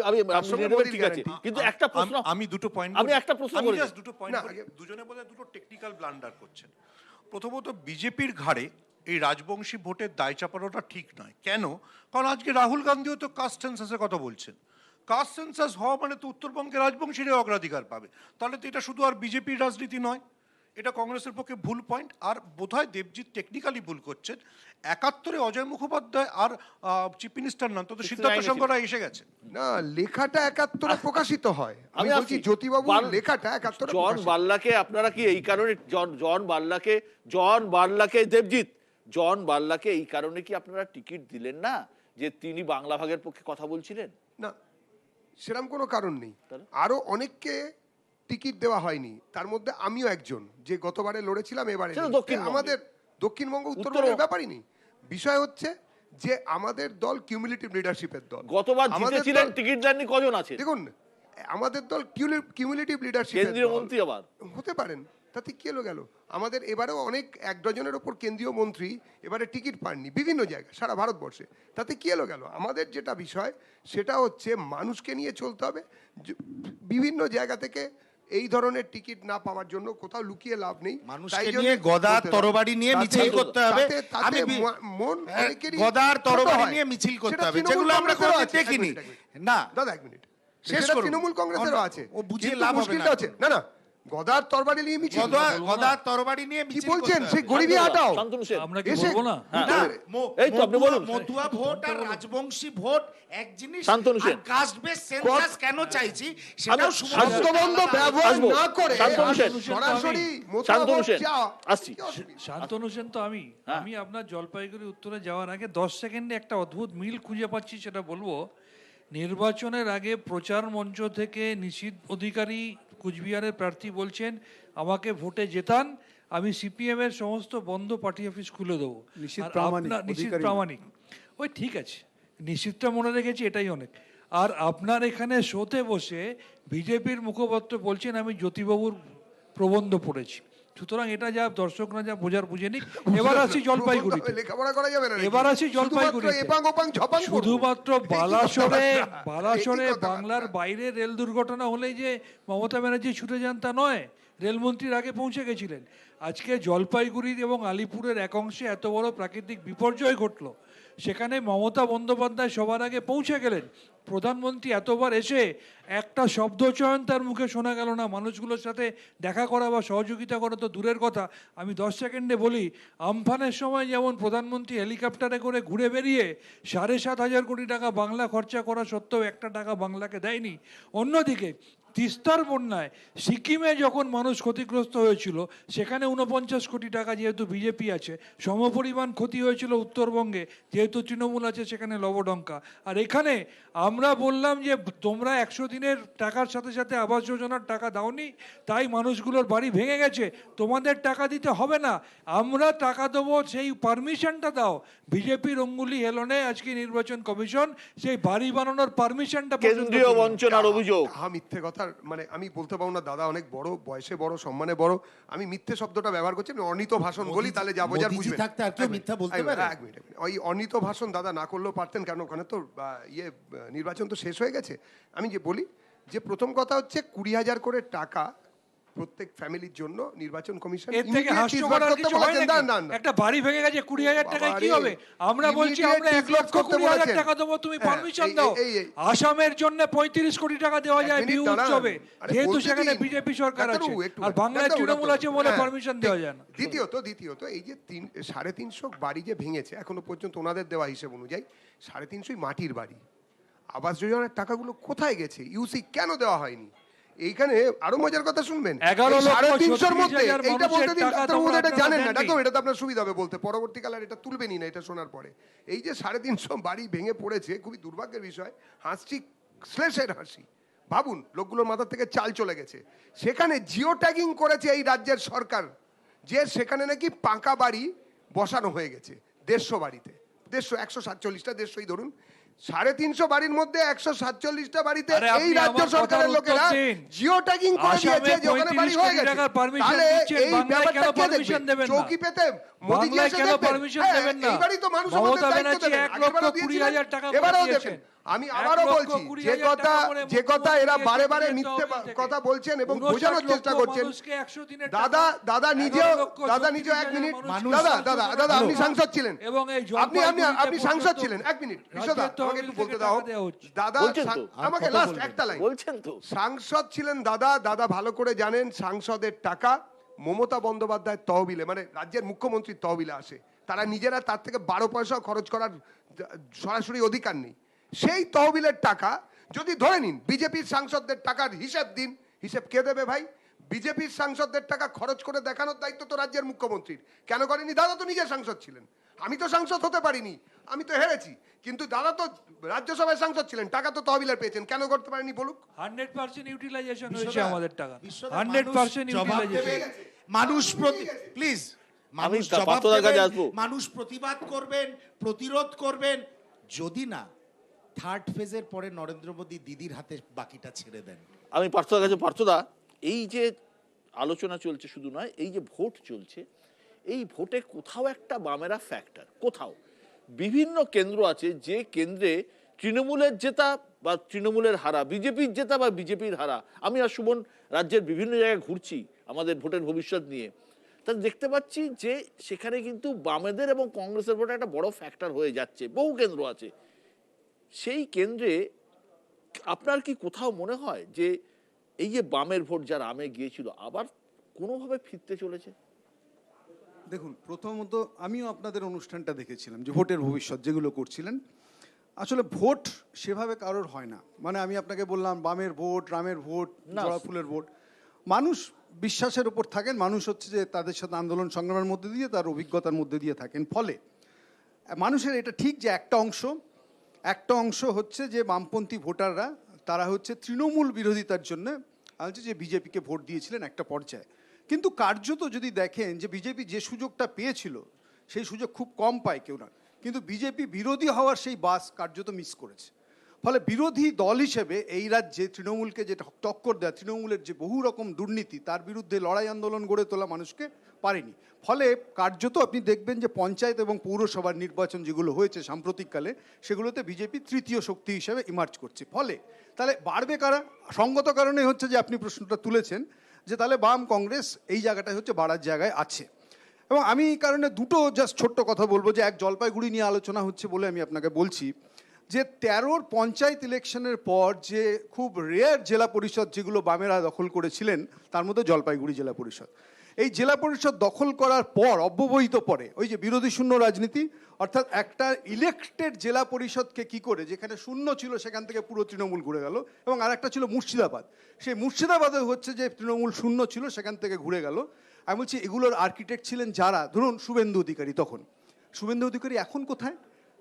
মিলিয়ে দেবো, ঠিক আছে, কিন্তু একটা প্রশ্ন, আমি দুটো পয়েন্ট, আমি একটা প্রশ্ন করি। জাস্ট দুটো পয়েন্ট, দুজনে বোধহয় দুটো টেকনিক্যাল ব্লান্ডার করছেন। প্রথমত বিজেপির ঘাড়ে এই রাজবংশী ভোটের দায় চাপানোটা ঠিক নয়। কেন? কারণ আজকে রাহুল গান্ধীও তো কাস্ট সেন্সাসের কথা বলছেন। কাস্ট সেন্সাস হওয়া মানে তো উত্তরবঙ্গে রাজবংশীরা অগ্রাধিকার পাবে, তাহলে তো এটা শুধু আর বিজেপির রাজনীতি নয়, এটা কংগ্রেসের পক্ষে ভুল পয়েন্ট। আর বোধহয় দেবজিৎ টেকনিক্যালি ভুল করছেন। 71-এ অজয় মুখোপাধ্যায় আর চিফ মিনিস্টার নন, তো সিদ্ধার্থ শঙ্কর রায় এসে গেছে না, লেখাটা 71-এ প্রকাশিত হয়। আমি বলছি জ্যোতিবাবুর লেখাটা 71-এ। জন বার্লাকে আপনারা কি এই কারণে, জন বার্লাকে দেবজিৎ, জন বার্লাকে এই কারণে কি আপনারা টিকিট দিলেন না, যে তিনি বাংলা ভাগের পক্ষে কথা বলছিলেন? না, সেরকম কোনো কারণ নেই। আরো অনেককে টিকিট দেওয়া হয়নি, তার মধ্যে আমিও একজন, যে গতবারে লড়েছিলাম, এবারে আমাদের দক্ষিণবঙ্গ উত্তরবঙ্গের ব্যাপারই নেই। বিষয় হচ্ছে যে আমাদের দল কিউমুলেটিভ লিডারশিপের দল। গতবার জিতেছিলেন, টিকিট দেননি, কজন আছে? দেখুন আমাদের দল কিউমুলেটিভ লিডারশিপ, কেন্দ্রীয় মন্ত্রী আবার হতে পারেন, তাতে কি হলো গেল। আমাদের এবারেও অনেক 1 ডজনের ওপর কেন্দ্রীয় মন্ত্রী এবারে টিকিট পাননি বিভিন্ন জায়গায় সারা ভারতবর্ষে, তাতে কি হলো গেল। আমাদের যেটা বিষয় সেটা হচ্ছে মানুষকে নিয়ে চলতে হবে। বিভিন্ন জায়গা থেকে এই ধরনের টিকিট না পাওয়ার জন্য কোথাও লুকিয়ে লাভ নেই। মানুষকে নিয়ে গদা তরবারি নিয়ে মিছিল করতে হবে, আমি মন অনেকেরই গদার তরবারি নিয়ে মিছিল করতে হবে, যেগুলো আমরা কোনোদিন দেখিনি। না দাদা 1 মিনিট, শেষ করুন। তৃণমূল কংগ্রেসেরও আছে, ও বুঝিয়ে লাভ হবে না। না না, গদার তরবারি নিয়ে মিছিল, গদার তরবারি নিয়ে কি মিছিল বলছেন? করতে সেই হবে। গরিবী হাটাও, আমরা কি বলবো না? এই তো আপনি বলুন। মতুয়া ভোট আর রাজবংশী ভোট এক জিনিস। Shantanu Sen, caste base census কেন চাইছি সেটাও শব্দবন্ধ ব্যবহার না করে সরাসরি শান্তনু সেন আসছি। শান্তনু সেন তো আমি আপনার জলপাইগুড়ি উত্তরে যাওয়ার আগে 10 সেকেন্ডে একটা অদ্ভুত মিল খুঁজে পাচ্ছি, সেটা বলবো। নির্বাচনের আগে প্রচার মঞ্চ থেকে নিশীথ অধিকারী কুচবিহারের প্রার্থী বলছেন, আমাকে ভোটে জেতান, আমি সিপিএম এর সমস্ত বন্ধ পার্টি অফিস খুলে দেবো। নিশীথ প্রামাণিক, ওই ঠিক আছে, নিশীথটা মনে রেখেছি, এটাই অনেক। আর আপনার এখানে শোতে বসে বিজেপির মুখপাত্র বলছেন, আমি জ্যোতিবাবুর প্রবন্ধ পড়েছি। সুতরাং এটা যা দর্শকরা যা বোঝার বুঝে নিক। এবার আসি জলপাইগুড়িতে, শুধুমাত্র বালাসোরে বাংলার বাইরে রেল দুর্ঘটনা হলেই যে মমতা ব্যানার্জি ছুটে যান তা নয়, রেলমন্ত্রীর আগে পৌঁছে গেছিলেন। আজকে জলপাইগুড়ি এবং আলিপুরের এক অংশে এত বড় প্রাকৃতিক বিপর্যয় ঘটলো, সেখানে মমতা বন্দ্যোপাধ্যায় সবার আগে পৌঁছে গেলেন। প্রধানমন্ত্রী এতবার এসে একটা শব্দচয়ন তার মুখে শোনা গেল না, মানুষগুলোর সাথে দেখা করা বা সহযোগিতা করা তো দূরের কথা। আমি 10 সেকেন্ডে বলি, আমফানের সময় যেমন প্রধানমন্ত্রী হেলিকপ্টারে করে ঘুরে বেরিয়ে 7,500 কোটি টাকা বাংলা খরচা করা সত্ত্বেও একটা টাকা বাংলাকে দেয়নি। অন্যদিকে তিস্তার বন্যায় সিকিমে যখন মানুষ ক্ষতিগ্রস্ত হয়েছিল, সেখানে 49 কোটি টাকা, যেহেতু বিজেপি আছে, সমপরিমাণ ক্ষতি হয়েছিল উত্তরবঙ্গে, যেহেতু তৃণমূল আছে সেখানে লবডঙ্কা। আর এখানে আমরা বললাম যে তোমরা 100 দিনের টাকার সাথে সাথে আবাস যোজনার টাকা দাওনি, তাই মানুষগুলোর বাড়ি ভেঙে গেছে, তোমাদের টাকা দিতে হবে না, আমরা টাকা দেবো, সেই পারমিশনটা দাও। বিজেপির অঙ্গুলি হেলনে আজকে নির্বাচন কমিশন সেই বাড়ি বানানোর পারমিশনটা, কেন্দ্রীয় বঞ্চনার অভিযোগ, মিথ্যে কথা কথার মানে আমি বলতে পারবো না, দাদা অনেক বড়, বয়সে বড়, সম্মানে বড়, আমি মিথ্যে শব্দটা ব্যবহার করছি, আমি অনিত ভাষণ বলি, তাহলে যা বোঝার মোদিজি বুঝবেন। থাকতে আর কেউ মিথ্যা বলতে পারে? এক মিনিট, ওই অনিত ভাষণ দাদা না করলেও পারতেন, কারণ ওখানে তো নির্বাচন তো শেষ হয়ে গেছে। আমি যে বলি যে প্রথম কথা হচ্ছে 20,000 করে টাকা প্রত্যেক ফ্যামিলির জন্য নির্বাচন কমিশন এর থেকে হাস্যকর আর কিছু হয় নাকি? একটা বাড়ি ভেঙে গেছে 20,000 টাকায় কি হবে? আমরা বলছি আমরা 1,20,000 টাকা দেবো, তুমি পারমিশন দাও। আসামের জন্য 35 কোটি টাকা দেওয়া যায় বিহু উৎসবে, যেহেতু সেখানে বিজেপি সরকার আছে, আর বাংলায় তৃণমূল আছে বলে পারমিশন দেওয়া যায় না। দ্বিতীয়ত এই যে 350 বাড়ি যে ভেঙেছে এখনো পর্যন্ত ওনাদের দেওয়া হিসেব অনুযায়ী 350 মাটির বাড়ি। আবাস যোজনার টাকাগুলো কোথায় গেছে? ইউসি কেন দেওয়া হয়নি? এইখানে আরো মজার কথা শুনবেন, 350 মধ্যে এইটা বলতে দিন, এটা জানেন না, দেখো এটা তো আপনার সুবিধা হবে বলতে, পরবর্তীকালে আর এটা তুলবেনই না এটা শোনার পরে। এই যে 350 বাড়ি ভেঙে পড়েছে, খুবই দুর্ভাগ্যের বিষয়, হাসছি শ্লেষের হাসি। ভাবুন, লোকগুলোর মাথা থেকে চাল চলে গেছে। সেখানে জিও ট্যাগিং করেছে এই রাজ্যের সরকার, যে সেখানে নাকি পাকা বাড়ি বসানো হয়ে গেছে 150 বাড়িতে, 147টা 150ই ধরুন, 350 বাড়ির মধ্যে 147টা বাড়িতে এই রাজ্য সরকারের লোকেরা জিও ট্যাগিং করে দিয়েছে যে ওখানে বাড়ি হয়ে গেছে। তাহলে এই ব্যাপারটা কে দেখবে? চৌকি পেতে মোদিজি এসে দেখবেন, এইবারই তো মানুষ আমাদের দায়িত্ব দেবেন, আগেবারও দিয়েছিলেন, এবারেও দেবেন। আমি আবারও বলছি, যে কথা এরা বারে বারে মিথ্যে কথা বলছেন এবং বোঝানোর চেষ্টা করছেন, দাদা নিজেও 1 মিনিট, দাদা আপনি সাংসদ ছিলেন, আপনি সাংসদ ছিলেন, 1 মিনিট বিশ্বদা আমাকে একটু বলতে দাও। দাদা আমাকে লাস্ট একটা লাইন বলছেন, তো সাংসদ ছিলেন দাদা ভালো করে জানেন সাংসদের টাকা মমতা বন্দ্যোপাধ্যায়ের তহবিলে, মানে রাজ্যের মুখ্যমন্ত্রীর তহবিলে আসে, তারা নিজেরা তার থেকে 12 পয়সাও খরচ করার সরাসরি অধিকার নেই। সেই তহবিলের টাকা যদি ধরে নিন, বিজেপির সাংসদদের টাকার হিসেব দিন, হিসেব কে দেবে ভাই? বিজেপির সাংসদদের টাকা খরচ করে দেখানোর দায়িত্ব তো রাজ্যের মুখ্যমন্ত্রীর। কেন করেনি? দাদা তো নিজে সাংসদ ছিলেন, আমি তো সাংসদ হতে পারিনি, আমি তো হেরেছি, কিন্তু দাদা তো রাজ্যসভায় সাংসদ ছিলেন, টাকা তো তহবিলের পেয়েছেন, কেন করতে পারেনি বলুক? 100% ইউটিলাইজেশন হয়েছে আমাদের টাকা, 100% ইউটিলাইজেশন। মানুষ প্লিজ, আমি পার্থদার কাছে আসবো। মানুষ প্রতিবাদ করবেন, প্রতিরোধ করবেন, যদি না থার্ড ফেজের পরে নরেন্দ্র মোদী দিদির হাতে বাকিটা ছেড়ে দেন। আমি পার্থদার কাছে, পার্থদা এই যে আলোচনা চলছে শুধু নয়, এই যে ভোট চলছে, এই ভোটে কোথাও একটা বামেরা ফ্যাক্টর, কোথাও বিভিন্ন কেন্দ্র আছে যে কেন্দ্রে তৃণমূলের জেতা বা তৃণমূলের হারা, বিজেপির জেতা বা বিজেপির হারা। আমি আর সুমন রাজ্যের বিভিন্ন জায়গায় ঘুরছি আমাদের ভোটের ভবিষ্যৎ নিয়ে, তা দেখতে পাচ্ছি যে সেখানে কিন্তু বামেদের এবং কংগ্রেসের ভোটে একটা বড় ফ্যাক্টর হয়ে যাচ্ছে, বহু কেন্দ্র আছে। সেই কেন্দ্রে আপনার কি কোথাও মনে হয় যে এই যে বামের ভোট যা রামে গিয়েছিল আবার কোনোভাবে ফিরতে চলেছে? দেখুন, প্রথমত আমিও আপনাদের অনুষ্ঠানটা দেখেছিলাম যে ভোটের ভবিষ্যৎ যেগুলো করছিলেন, আসলে ভোট সেভাবে কারোর হয় না। মানে আমি আপনাকে বললাম বামের ভোট, রামের ভোট, জবা ফুলের ভোট, মানুষ বিশ্বাসের উপর থাকেন, মানুষ হচ্ছে যে তাদের সাথে আন্দোলন সংগ্রামের মধ্যে দিয়ে, তার অভিজ্ঞতার মধ্যে দিয়ে থাকেন। ফলে মানুষের এটা ঠিক যে একটা অংশ হচ্ছে যে বামপন্থী ভোটাররা, তারা হচ্ছে তৃণমূল বিরোধিতার জন্য হচ্ছে যে বিজেপিকে ভোট দিয়েছিলেন একটা পর্যায়ে, কিন্তু কার্যত যদি দেখেন যে বিজেপি যে সুযোগটা পেয়েছিল সেই সুযোগ খুব কম পায় কেউ না, কিন্তু বিজেপি বিরোধী হওয়ার সেই বাস কার্যত মিস করেছে। ফলে বিরোধী দল হিসেবে এই রাজ্যে তৃণমূলকে যে টক্কর দেয়, তৃণমূলের যে বহু রকম দুর্নীতি, তার বিরুদ্ধে লড়াই আন্দোলন গড়ে তোলা মানুষকে পারেনি। ফলে কার্যত আপনি দেখবেন যে পঞ্চায়েত এবং পৌরসভার নির্বাচন যেগুলো হয়েছে সাম্প্রতিককালে, সেগুলোতে বিজেপি তৃতীয় শক্তি হিসেবে ইমার্জ করছে। ফলে তাহলে বাড়বে কারা? সঙ্গত কারণে হচ্ছে যে আপনি প্রশ্নটা তুলেছেন যে তাহলে বাম কংগ্রেস এই জায়গাটায় হচ্ছে বাড়ার জায়গায় আছে। এবং আমি এই কারণে দুটো জাস্ট ছোট্ট কথা বলবো, যে এক জলপাইগুড়ি নিয়ে আলোচনা হচ্ছে বলে আমি আপনাকে বলছি যে 13 পঞ্চায়েত ইলেকশনের পর যে খুব রেয়ার জেলা পরিষদ যেগুলো বামেরা দখল করেছিলেন, তার মধ্যে জলপাইগুড়ি জেলা পরিষদ। এই জেলা পরিষদ দখল করার পর অব্যবহিত পরে ওই যে বিরোধী শূন্য রাজনীতি, অর্থাৎ একটা ইলেকটেড জেলা পরিষদকে কি করে, যেখানে শূন্য ছিল সেখান থেকে পুরো তৃণমূল ঘুরে গেল, এবং আরেকটা ছিল মুর্শিদাবাদ, সেই মুর্শিদাবাদে হচ্ছে যে তৃণমূল শূন্য ছিল সেখান থেকে ঘুরে গেল। আমি বলছি এগুলোর আর্কিটেক্ট ছিলেন যারা, ধরুন শুভেন্দু অধিকারী, তখন শুভেন্দু অধিকারী এখন কোথায়?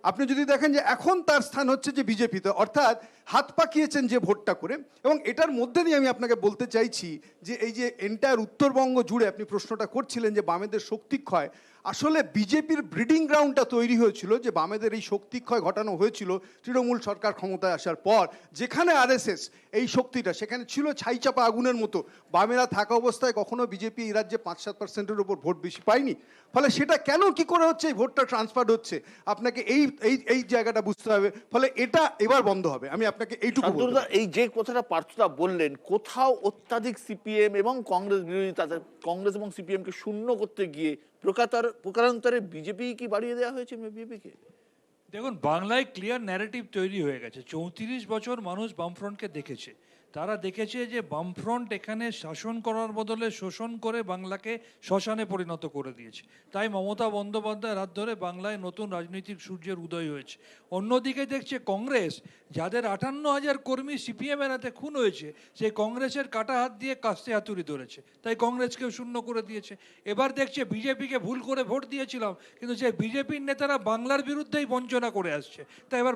আপনি যদি দেখেন যে এখন তার স্থান হচ্ছে যে বিজেপিতে, অর্থাৎ হাত পাকিয়েছেন যে ভোটটা করে। এবং এটার মধ্যে দিয়ে আমি আপনাকে বলতে চাইছি যে এই যে এন্টায়ার উত্তরবঙ্গ জুড়ে আপনি প্রশ্নটা করছিলেন যে বামেদের শক্তি ক্ষয়, আসলে বিজেপির ব্রিডিং গ্রাউন্ডটা তৈরি হয়েছিল, যে বামেদের এই শক্তিক্ষয় ঘটানো হয়েছিল তৃণমূল সরকার ক্ষমতায় আসার পর, যেখানে আরএসএস এই শক্তিটা সেখানে ছিল ছাইচাপা আগুনের মতো। বামেরা থাকা অবস্থায় কখনো বিজেপি এই রাজ্যে 5-7%-এর উপর ভোট বেশি পায়নি। ফলে সেটা কেন কি করে হচ্ছে, এই ভোটটা ট্রান্সফার হচ্ছে, আপনাকে এই এই এই জায়গাটা বুঝতে হবে। ফলে এটা এবার বন্ধ হবে, আমি আপনাকে এইটুকু বলতে শান্তনুদা, পারি। এই যে কথাটা পার্থদা বললেন, কোথাও অত্যাধিক সিপিএম এবং কংগ্রেস বিরোধী, তাদের কংগ্রেস এবং সিপিএম কে শূন্য করতে গিয়ে প্রকারান্তরে বিজেপি কি বাড়িয়ে দেওয়া হয়েছে বিজেপিকে? দেখুন, বাংলায় ক্লিয়ার ন্যারেটিভ তৈরি হয়ে গেছে। 34 বছর মানুষ বামফ্রন্টকে দেখেছে। তারা দেখেছে যে বামফ্রন্ট এখানে শাসন করার বদলে শোষণ করে বাংলাকে শ্মশানে পরিণত করে দিয়েছে। তাই মমতা বন্দ্যোপাধ্যায়ের হাত ধরে বাংলায় নতুন রাজনৈতিক সূর্যের উদয় হয়েছে। অন্যদিকে দেখছে কংগ্রেস, যাদের 58,000 কর্মী সিপিএমের হাতে খুন হয়েছে, সেই কংগ্রেসের কাটা হাত দিয়ে কাস্তে হাতুড়ি ধরেছে, তাই কংগ্রেসকেও শূন্য করে দিয়েছে। এবার দেখছে বিজেপিকে ভুল করে ভোট দিয়েছিলাম, কিন্তু সেই বিজেপির নেতারা বাংলার বিরুদ্ধেই বঞ্চনা করে আসছে, তাই এবার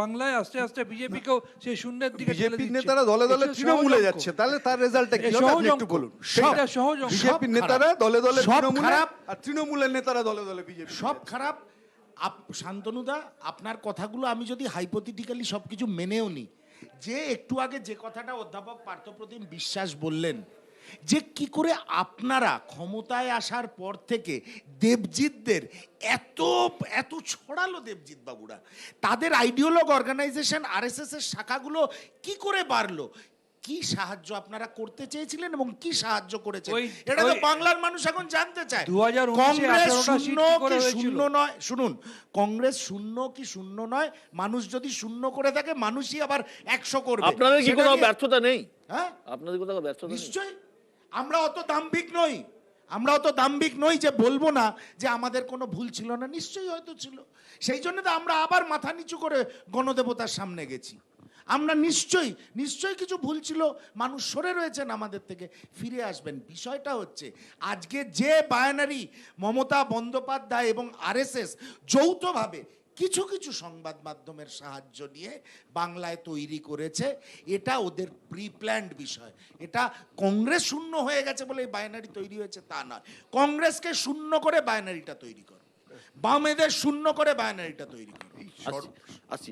বাংলায় আস্তে আস্তে বিজেপিকেও সেই শূন্যের দিকে ঠেলে বিজেপির দিচ্ছে। নেতারা দলে দলে তৃণমূলে যাচ্ছে, তাহলে তার রেজাল্টটা কি হবে আপনি একটু বলুন। সেটা সহজ অঙ্ক। বিজেপির নেতারা দলে দলে সব তৃণমূলে, খারাপ। আর তৃণমূলের নেতারা দলে দলে বিজেপি। সব খারাপ। শান্তনুদা, আপনার কথাগুলো আমি যদি হাইপোথেটিক্যালি সব কিছু মেনেও নিই, যে একটু আগে যে কথাটা অধ্যাপক পার্থপ্রতিম বিশ্বাস বললেন, যে কি করে আপনারা ক্ষমতায় আসার পর থেকে দেবজিৎদের এত এত ছড়ালো, দেবজিৎ বাবুরা, তাদের আইডিওলগ অর্গানাইজেশন আরএসএস এর শাখাগুলো কি করে বাড়লো, কি সাহায্য আপনারা করতে চেয়েছিলেন এবং কি সাহায্য করেছেন, এটা তো বাংলার মানুষ এখন জানতে চায়। 2019 কংগ্রেস 18টা শূন্য সিট কি করে কি হয়েছিল? শূন্য নয়, শুনুন, কংগ্রেস শূন্য কি শূন্য নয়, মানুষ যদি শূন্য করে থাকে মানুষই আবার 100 করবে। আপনাদের কি কোনো ব্যর্থতা নেই? হ্যাঁ, আপনাদের কোথাও ব্যর্থতা নেই? নিশ্চয়ই। আমরা অত দাম্ভিক নই, আমরা অত দাম্ভিক নই যে বলবো না যে আমাদের কোনো ভুল ছিল না, নিশ্চয়ই হয়তো ছিল। সেই জন্য তো আমরা আবার মাথা নিচু করে গণদেবতার সামনে গেছি। আমরা নিশ্চয়ই কিছু ভুল ছিল, মানুষ সরে রয়েছেন আমাদের থেকে, ফিরে আসবেন। বিষয়টা হচ্ছে আজকে যে বায়ানারি মমতা বন্দ্যোপাধ্যায় এবং আরএসএস যৌথভাবে কিছু কিছু সংবাদ মাধ্যমের সাহায্য নিয়ে বাংলায় তৈরি করেছে, এটা ওদের প্রি প্ল্যান্ড বিষয়। এটা কংগ্রেস শূন্য হয়ে গেছে বলে এই বায়ানারি তৈরি হয়েছে তা নয়। কংগ্রেসকে শূন্য করে বায়ানারিটা তৈরি করো, বামেদের শূন্য করে বায়ানারিটা তৈরি করো। আসছি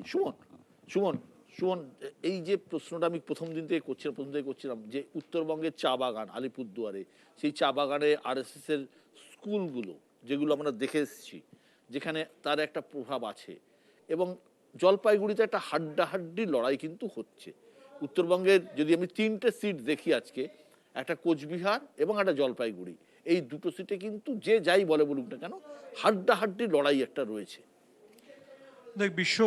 সুমন, এই যে প্রশ্নটা আমি প্রথম থেকে করছিলাম যে উত্তরবঙ্গের চা বাগান আলিপুরদুয়ারে, সেই চা বাগানে আরএসএস এর স্কুলগুলো যেগুলো আমরা দেখে এসেছি, যেখানে তার একটা প্রভাব আছে, এবং জলপাইগুড়িতে একটা হাড্ডাহাড্ডি লড়াই কিন্তু হচ্ছে। উত্তরবঙ্গের যদি আমি 3টে সিট দেখি আজকে, একটা কোচবিহার এবং একটা জলপাইগুড়ি, এই দুটো সিটে কিন্তু যে যাই বলুক না কেন, হাড্ডাহাড্ডি লড়াই একটা রয়েছে। দেখ বিশ্ব,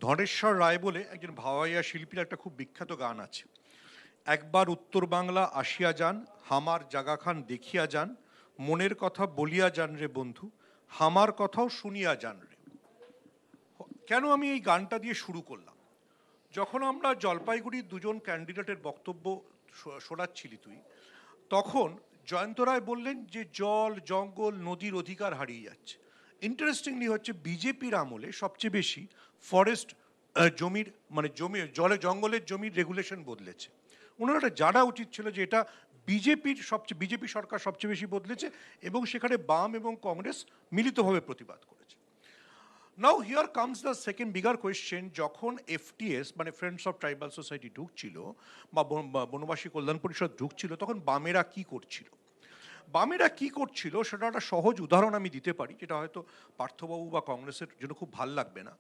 ধনেশ্বর রায় বলে একজন ভাওয়াইয়া শিল্পীর একটা খুব বিখ্যাত গান আছে, একবার উত্তর বাংলা আসিয়া যান, হামার জাগা খান দেখিয়া যান, মনের কথা বলিয়া যান রে বন্ধু, হামার কথাও শুনিয়া যান রে। কেন আমি এই গানটা দিয়ে শুরু করলাম? যখন আমরা জলপাইগুড়ির দুজন ক্যান্ডিডেটের বক্তব্য শোনাচ্ছিলি তুই, তখন জয়ন্ত রায় বললেন যে জল জঙ্গল নদীর অধিকার হারিয়ে যাচ্ছে। ইন্টারেস্টিংলি হচ্ছে বিজেপির আমলে সবচেয়ে বেশি ফরেস্ট জমির জলে জঙ্গলের জমির রেগুলেশন বদলেছে। ওনারা জানা উচিত ছিল যে এটা বিজেপি সরকার সবচেয়ে বেশি বদলেছে, এবং সেখানে বাম এবং কংগ্রেস মিলিতভাবে প্রতিবাদ করেছে। Now here comes the second bigger question, যখন এফটিএস মানে ফ্রেন্ডস অফ ট্রাইবাল সোসাইটি ঢুকছিল বা বনবাসী কল্যাণ পরিষদ ঢুকছিল, তখন বামেরা কি করছিল সেটা একটা সহজ উদাহরণ আমি দিতে পারি, যেটা হয়তো পার্থবাবু বা কংগ্রেসের জন্য খুব ভাল লাগবে না।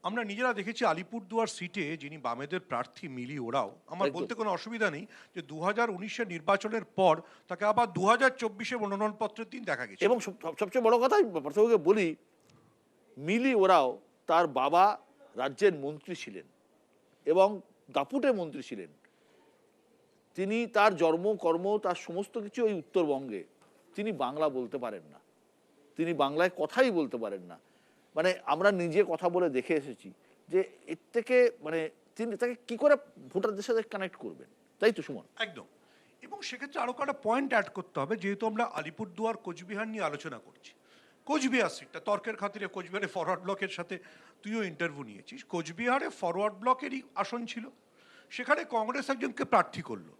আমরা নিজেরা দেখেছি আলিপুরদুয়ার সিটে যিনি বামেদের প্রার্থী মিলি ওরাও, আমার বলতে কোনো অসুবিধা নেই যে 2019 নির্বাচনের পর তাকে আবার 2024 মনোনয়নপত্রের দিন দেখা গেছে। এবং সবচেয়ে বড় কথা পার্থবাবুকে বলি, মিলি ওরাও তার বাবা রাজ্যের মন্ত্রী ছিলেন এবং দাপুটে মন্ত্রী ছিলেন। তিনি তার জন্মকর্ম তার সমস্ত কিছু ওই উত্তরবঙ্গে। তিনি বাংলা বলতে পারেন না, তিনি বাংলায় কথাই বলতে পারেন না। মানে আমরা নিজে কথা বলে দেখে এসেছি যে এর থেকে তিনি তাকে কি করে ভোটারদের সাথে কানেক্ট করবেন, তাই তো সুমন? একদম। এবং সেক্ষেত্রে আরো কটা পয়েন্ট অ্যাড করতে হবে, যেহেতু আমরা আলিপুরদুয়ার কোচবিহার নিয়ে আলোচনা করছি। কোচবিহার সিটটা তর্কের খাতিরে কোচবিহারে ফরওয়ার্ড ব্লকের সাথে তুইও ইন্টারভিউ নিয়েছিস, কোচবিহারে ফরওয়ার্ড ব্লকেরই আসন ছিল, সেখানে কংগ্রেস একজনকে প্রার্থী করলো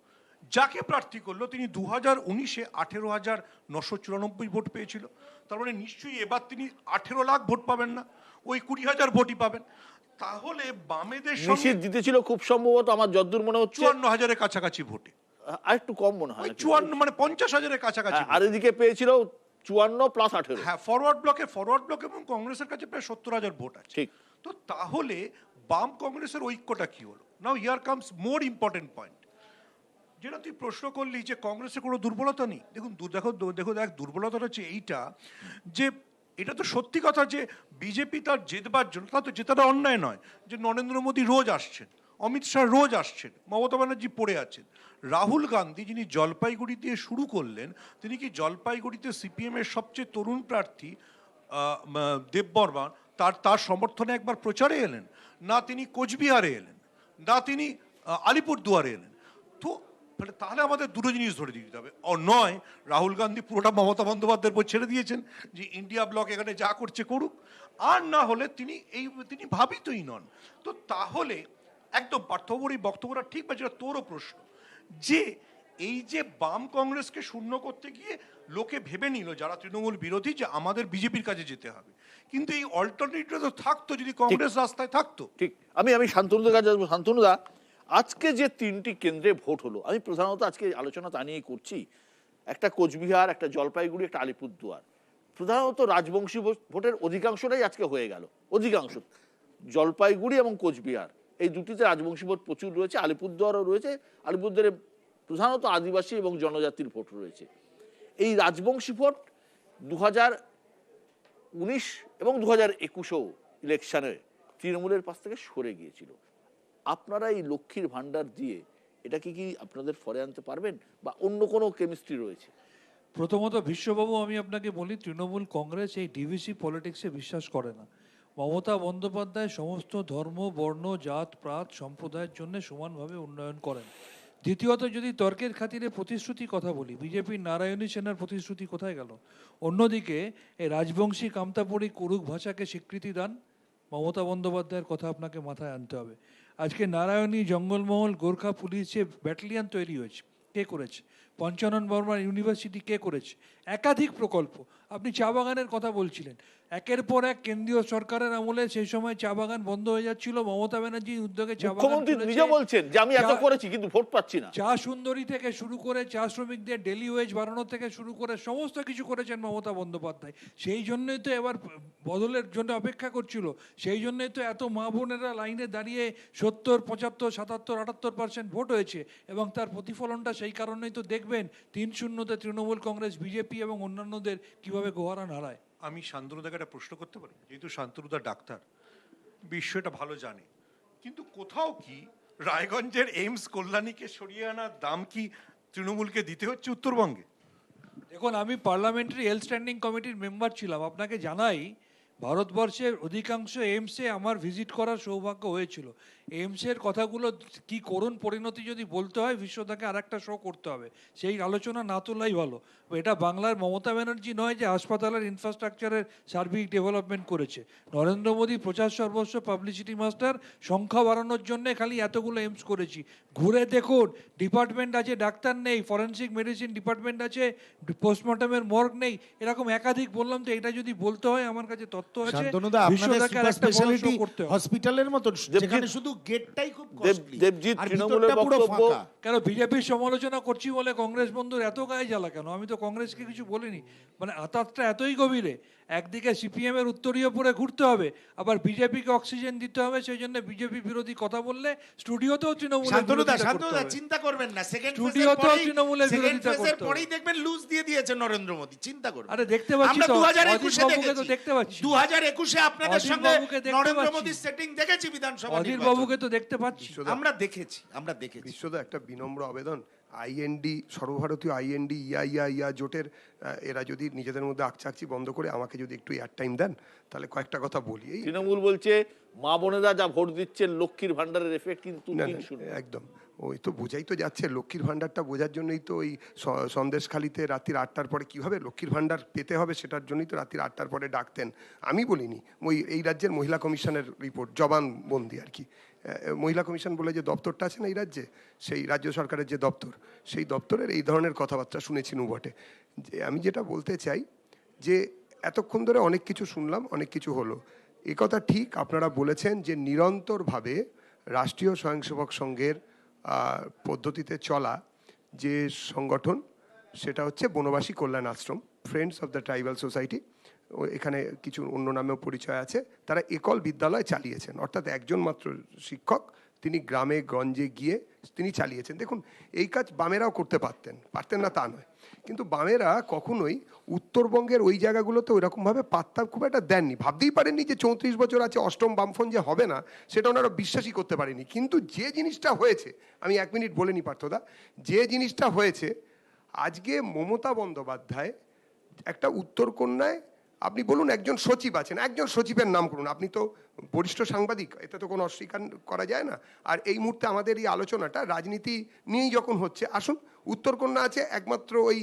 যাকে প্রার্থী করলো তিনি 2019-এ 18,994 ভোট পেয়েছিল। তার মানে নিশ্চয়ই এবার তিনি 18 লাখ ভোট পাবেন না, ওই 20,000 ভোটই পাবেন। তাহলে বামেদের সঙ্গে নিশীথ জিতেছিল খুব সম্ভবত, আমার যদ্দূর মনে হচ্ছে 54,000-এর কাছাকাছি ভোটে, আর একটু কম মনে হয় ওই নাকি? 54 মানে 50,000-এর কাছাকাছি। আর এদিকে পেয়েছিল 54 প্লাস 18। হ্যাঁ, ফরওয়ার্ড ব্লক এবং কংগ্রেসের কাছে প্রায় 70,000 ভোট আছে। ঠিক। তো তাহলে বাম কংগ্রেসের ঐক্যটা কি হলো? Now here comes more important point, যেটা তুই প্রশ্ন করলি যে কংগ্রেসের কোনো দুর্বলতা নেই। দেখ দুর্বলতাটা হচ্ছে এইটা, যে এটা তো সত্যি কথা যে বিজেপি তার জেতবার জন্য, তা তো জেতাটা অন্যায় নয়, যে নরেন্দ্র মোদী রোজ আসছেন, অমিত শাহ রোজ আসছেন, মমতা ব্যানার্জি পড়ে আছেন। রাহুল গান্ধী যিনি জলপাইগুড়ি দিয়ে শুরু করলেন, তিনি কি জলপাইগুড়িতে সিপিএম এর সবচেয়ে তরুণ প্রার্থী দেববর্মা তার সমর্থনে একবার প্রচারে এলেন না, তিনি কোচবিহারে এলেন না, তিনি আলিপুরদুয়ারে এলেন। তো তাহলে আমাদের দুটো জিনিস ধরে দিতে হবে, নয় রাহুল গান্ধী পুরোটা মমতা বন্দ্যোপাধ্যায়ের উপর ছেড়ে দিয়েছেন যে ইন্ডিয়া ব্লক এখানে যা করছে করুক, আর না হলে তিনি ভাবিতই নন। তো তাহলে একদম পার্থবর এই বক্তব্যটা ঠিক, বা যেটা তোরও প্রশ্ন, যে এই যে বাম কংগ্রেসকে শূন্য করতে গিয়ে লোকে ভেবে নিল যারা তৃণমূল বিরোধী যে আমাদের বিজেপির কাছে যেতে হবে, কিন্তু এই অল্টারনেটিভ তো থাকতো যদি কংগ্রেস রাস্তায় থাকতো। ঠিক। আমি শান্তনুদার কাছে আসবো। শান্তনুদা, আজকে যে 3টি কেন্দ্রে ভোট হলো, আমি প্রধানত আজকে আলোচনা তা নিয়েই করছি। একটা কোচবিহার, একটা জলপাইগুড়ি, একটা আলিপুরদুয়ার। প্রধানত রাজবংশী ভোটের অধিকাংশটাই আজকে হয়ে গেল, অধিকাংশ। জলপাইগুড়ি এবং কোচবিহার এই দুটিতে রাজবংশী ভোট প্রচুর রয়েছে, আলিপুরদুয়ারও রয়েছে। আলিপুরদুয়ারে প্রধানত আদিবাসী এবং জনজাতির ভোট রয়েছে। এই রাজবংশী ভোট 2019 এবং 2021-ও ইলেকশনে তৃণমূলের পাশ থেকে সরে গিয়েছিল। আপনারা এই লক্ষ্মীর ভান্ডার দিয়ে এটা কি আপনাদের ফরে আনতে পারবেন, বা অন্য কোনো কেমিস্ট্রি রয়েছে? প্রথমত বিশ্ববাবু, আমি আপনাকে বলি, তৃণমূল কংগ্রেস এই ডিভিসি পলিটিক্সে বিশ্বাস করে না। মমতা বন্দ্যোপাধ্যায় সমস্ত ধর্ম, বর্ণ, জাত, প্রাত, সম্প্রদায়ের জন্য সমানভাবে উন্নয়ন করেন। দ্বিতীয়ত, যদি তর্কের খাতিরে প্রতিশ্রুতি কথা বলি, বিজেপির নারায়ণী সেনার প্রতিশ্রুতি কোথায় গেল? অন্যদিকে এই রাজবংশী কামতাপুরী কুরুক ভাষাকে স্বীকৃতি দান, মমতা বন্দ্যোপাধ্যায়ের কথা আপনাকে মাথায় আনতে হবে। আজকে নারায়ণী, জঙ্গলমহল, গোর্খা পুলিশে ব্যাটালিয়ন তৈরি হয়েছে, কে করেছে? পঞ্চানন বর্মার ইউনিভার্সিটি কে করেছে? একাধিক প্রকল্প। আপনি চা বাগানের কথা বলছিলেন, একের পর এক কেন্দ্রীয় সরকারের আমলে সেই সময় চা বাগান বন্ধ হয়ে যাচ্ছিল, মমতা ব্যানার্জির উদ্যোগে চা বাগান মুখ্যমন্ত্রী নিজে বলছেন যে আমি এত করেছি কিন্তু ভোট পাচ্ছি না। চা সুন্দরী থেকে শুরু করে চা শ্রমিকদের ডেলি ওয়েজ বাড়ানো থেকে শুরু করে সমস্ত কিছু করেছেন মমতা বন্দ্যোপাধ্যায়। সেই জন্যই তো এবার বদলের জন্য অপেক্ষা করছিল, সেই জন্যই তো এত মা বোনেরা লাইনে দাঁড়িয়ে 70, 75, 77, 78% ভোট হয়েছে, এবং তার প্রতিফলনটা সেই কারণেই তো দেখবেন 3-0-তে তৃণমূল কংগ্রেস বিজেপি এবং অন্যান্যদের কিভাবে গোহারান হারায়। আমি শান্তনুদাকে একটা প্রশ্ন করতে পারি, যেহেতু শান্তনুদা ডাক্তার, বিষয়টা ভালো জানে, কিন্তু কোথাও কি রায়গঞ্জের এইমস কল্যাণীকে সরিয়ে আনার দাম কি তৃণমূলকে দিতে হচ্ছে উত্তরবঙ্গে? দেখুন, আমি পার্লামেন্টারি হেলথ স্ট্যান্ডিং কমিটির মেম্বার ছিলাম। আপনাকে জানাই, ভারতবর্ষের অধিকাংশ এইমসে আমার ভিজিট করার সৌভাগ্য হয়েছিল। এইমসের কথাগুলো কি করুণ পরিণতি যদি বলতে হয়, বিশ্বটাকে আর একটা শো করতে হবে, সেই আলোচনা না তোলাই ভালো। এটা বাংলার মমতা ব্যানার্জি নয় যে হাসপাতালের ইনফ্রাস্ট্রাকচারের সার্বিক ডেভেলপমেন্ট করেছে। নরেন্দ্র মোদী প্রচার সর্বস্ব, পাবলিসিটি মাস্টার, সংখ্যা বাড়ানোর জন্য খালি এতগুলো এইমস করেছি। ঘুরে দেখুন, ডিপার্টমেন্ট আছে, ডাক্তার নেই, ফরেন্সিক মেডিসিন ডিপার্টমেন্ট আছে, পোস্টমর্টমের মর্গ নেই, এরকম একাধিক বললাম। তো এটা যদি বলতে হয়, আমার কাছে তথ্য আছে, বিশ্বটাকে আর একটা বড় শো করতে হবে। হসপিটালের মতো যেখানে শুধু গেটটাই খুব কস্টলি, দেবজিৎ, আর তৃণমূলের ভিতরটা পুরো বক্তব্য ফাঁকা। কেন বিজেপির সমালোচনা করছি বলে কংগ্রেস বন্ধুর এত গায়ে জ্বালা কেন? আমি তো কংগ্রেসকে কিছু বলিনি। মানে আতাতটা এতই গভীরে, একদিকে সিপিএম এর উত্তরীয় পরে ঘুরতে হবে, আবার বিজেপিকে অক্সিজেন দিতে হবে, সেই জন্য বিজেপি বিরোধী কথা বললে স্টুডিওতেও তৃণমূলের বিরোধিতা করতে হবে। চিন্তা করবেন না, সেকেন্ড স্টুডিওতেও তৃণমূলের বিরোধিতা করতে হবে। পরেই দেখবেন লুজ দিয়ে দিয়েছে নরেন্দ্র মোদী, চিন্তা করবেন। আরে দেখতে পাচ্ছি আমরা তো, 2021-এ অধীর তো দেখতে পাচ্ছি, 2021-এ আপনাদের অধীর সঙ্গে বাবুকে দেখতে নরেন্দ্র পাচ্ছি। মোদীর সেটিং দেখেছি বিধানসভা অধীর নির্বাচনে। বাবুকে তো দেখতে পাচ্ছি। আমরা দেখেছি। বিশ্বদা, একটা বিনম্র আবেদন, আইএনডি, সর্বভারতীয় আইএনডি ইয়া জোটের এরা যদি নিজেদের মধ্যে আকচাকচি বন্ধ করে আমাকে যদি একটু এয়ার টাইম দেন, তাহলে কয়েকটা কথা বলি। এই তৃণমূল বলছে মা বোনেরা যা ভোট দিচ্ছেন লক্ষ্মীর ভান্ডারের এফেক্ট কিন্তু না, 3-0। একদম ওই তো বোঝাই তো যাচ্ছে, লক্ষ্মীর ভাণ্ডারটা বোঝার জন্যই তো ওই সন্দেশখালিতে রাত্রির 8টার পরে কীভাবে লক্ষ্মীর ভাণ্ডার পেতে হবে সেটার জন্যই তো রাত্রির 8টার পরে ডাকতেন। আমি বলিনি, ওই এই রাজ্যের মহিলা কমিশনের রিপোর্ট, জবানবন্দি আর কি। মহিলা কমিশন বলে যে দপ্তরটা আছে না এই রাজ্যে, সেই রাজ্য সরকারের যে দপ্তর, সেই দপ্তরের এই ধরনের কথাবার্তা শুনেছি বটে। যে আমি যেটা বলতে চাই যে এতক্ষণ ধরে অনেক কিছু শুনলাম, অনেক কিছু হলো, এ কথা ঠিক আপনারা বলেছেন যে নিরন্তরভাবে রাষ্ট্রীয় স্বয়ংসেবক সংঘের পদ্ধতিতে চলা যে সংগঠন, সেটা হচ্ছে Vanvasi Kalyan Ashram, friends of the tribal society, এখানে কিছু অন্য নামেও পরিচয় আছে। তারা একল বিদ্যালয় চালিয়েছেন, অর্থাৎ একজন মাত্র শিক্ষক, তিনি গ্রামে গঞ্জে গিয়ে তিনি চালিয়েছেন। দেখুন, এই কাজ বামেরাও করতে পারতেন না তা নয়, কিন্তু বামেরা কখনোই উত্তরবঙ্গের ওই জায়গাগুলোতে ওইরকমভাবে পাত্তা খুব একটা দেননি। ভাবতেই পারেননি যে 34 বছর আছে অষ্টম বামফ্রন্ট যে হবে না, সেটা ওনারা বিশ্বাসই করতে পারেনি। কিন্তু যে জিনিসটা হয়েছে, আমি 1 মিনিট বলে নি পার্থদা, যে জিনিসটা হয়েছে আজকে মমতা বন্দ্যোপাধ্যায় একটা উত্তরকন্যায়, আপনি বলুন একজন সচিব আছেন, একজন সচিবের নাম করুন, আপনি তো বরিষ্ঠ সাংবাদিক, এতে তো কোনো অস্বীকার করা যায় না। আর এই মুহূর্তে আমাদের এই আলোচনাটা রাজনীতি নিয়েই যখন হচ্ছে, আসুন, উত্তরকন্যা আছে একমাত্র ওই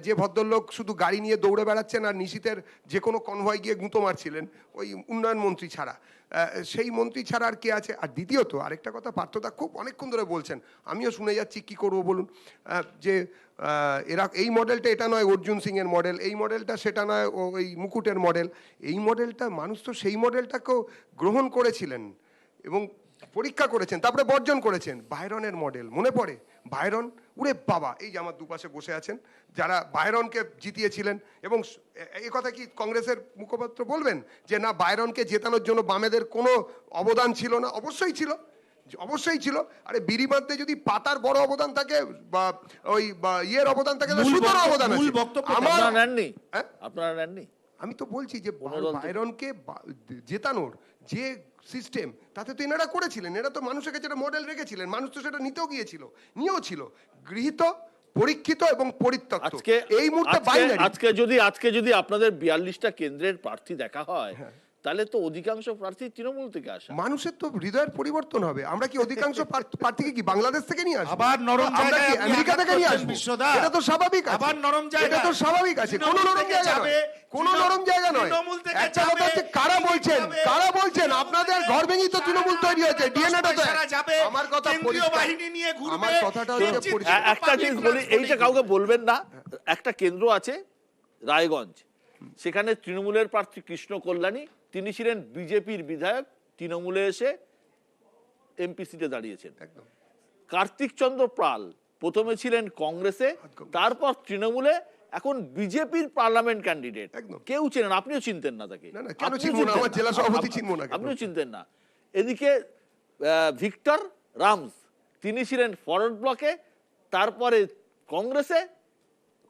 যে ভদ্রলোক শুধু গাড়ি নিয়ে দৌড়ে বেড়াচ্ছেন আর নিশীথের যে কোনো কনভয় গিয়ে গুঁতো মারছিলেন, ওই উন্নয়ন মন্ত্রী ছাড়া, সেই মন্ত্রী ছাড়া আর কে আছে? আর দ্বিতীয়ত আরেকটা কথা পার্থদা খুব অনেকক্ষণ ধরে বলছেন, আমিও শুনে যাচ্ছি, কি করব বলুন, যে এরা এই মডেলটা এটা নয় অর্জুন সিংয়ের মডেল, এই মডেলটা সেটা নয় ওই মুকুটের মডেল। এই মডেলটা মানুষ তো সেই মডেলটাকেও গ্রহণ করেছিলেন এবং পরীক্ষা করেছেন, তারপরে বর্জন করেছেন। বাইরনের মডেল মনে পড়ে? বাইরন, উরে বাবা, এই যে আমার দুপাশে বসে আছেন যারা বাইরনকে জিতিয়েছিলেন, এবং এই কথা কি কংগ্রেসের মুখপাত্র বলবেন যে না, বাইরনকে জেতানোর জন্য বামেদের কোনো অবদান ছিল না? অবশ্যই ছিল, অবশ্যই ছিল। আরে বিড়ি বাঁধতে যদি পাতার বড় অবদান থাকে বা ওই ইয়ের অবদান থাকে, সুতার অবদান আছে। আপনারা নেননি, আপনারা নেননি। আমি তো বলছি যে বাইরনকে জেতানোর যে সিস্টেম, তাতে তো এনারা করেছিলেন, এরা তো মানুষের কাছে একটা মডেল রেখেছিলেন, মানুষ তো সেটা নিতেও গিয়েছিল, নিয়েও ছিল, গৃহীত, পরীক্ষিত এবং পরিত্যক্ত। এই মুহূর্তে আজকে যদি আপনাদের 42টা কেন্দ্রের প্রার্থী দেখা হয়, তাহলে তো অধিকাংশ প্রার্থী তৃণমূল থেকে আসে। মানুষের তো হৃদয়ের পরিবর্তন হবে। আমরা কি অধিকাংশ প্রার্থীকে কি বাংলাদেশ থেকে নিয়ে আসবো? আবার নরম জায়গায় কি আমেরিকা থেকে নিয়ে আসবো? এটা তো স্বাভাবিক আছে। আবার নরম জায়গা, এটা তো স্বাভাবিক আছে, কোনো নরম জায়গা নয়, কোনো নরম জায়গা নয়। একটা কথা হচ্ছে কারা বলছেন আপনাদের ঘর ভেঙেই তো তৃণমূল তৈরি হয়েছে, ডিএনএটা তো আমার কথা বাহিনী নিয়ে ঘুরবে। আমার কথাটা হচ্ছে একটা জিনিস বলি, এইটা কাউকে বলবেন না, একটা কেন্দ্র আছে রায়গঞ্জ, সেখানে তৃণমূলের প্রার্থী কৃষ্ণ কল্যাণী, তিনি ছিলেন বিজেপির বিধায়ক, তৃণমূলে এসে এমপি সিটে দাঁড়িয়েছেন। কার্তিক চন্দ্র পাল প্রথমে ছিলেন কংগ্রেসে, তারপর তৃণমূলে, এখন বিজেপির পার্লামেন্ট ক্যান্ডিডেট। কেউ চেনেন, আপনিও চিনতেন না তাকে, আপনিও চিনতেন না। এদিকে ভিক্টর রামস, তিনি ছিলেন ফরওয়ার্ড ব্লকে, তারপরে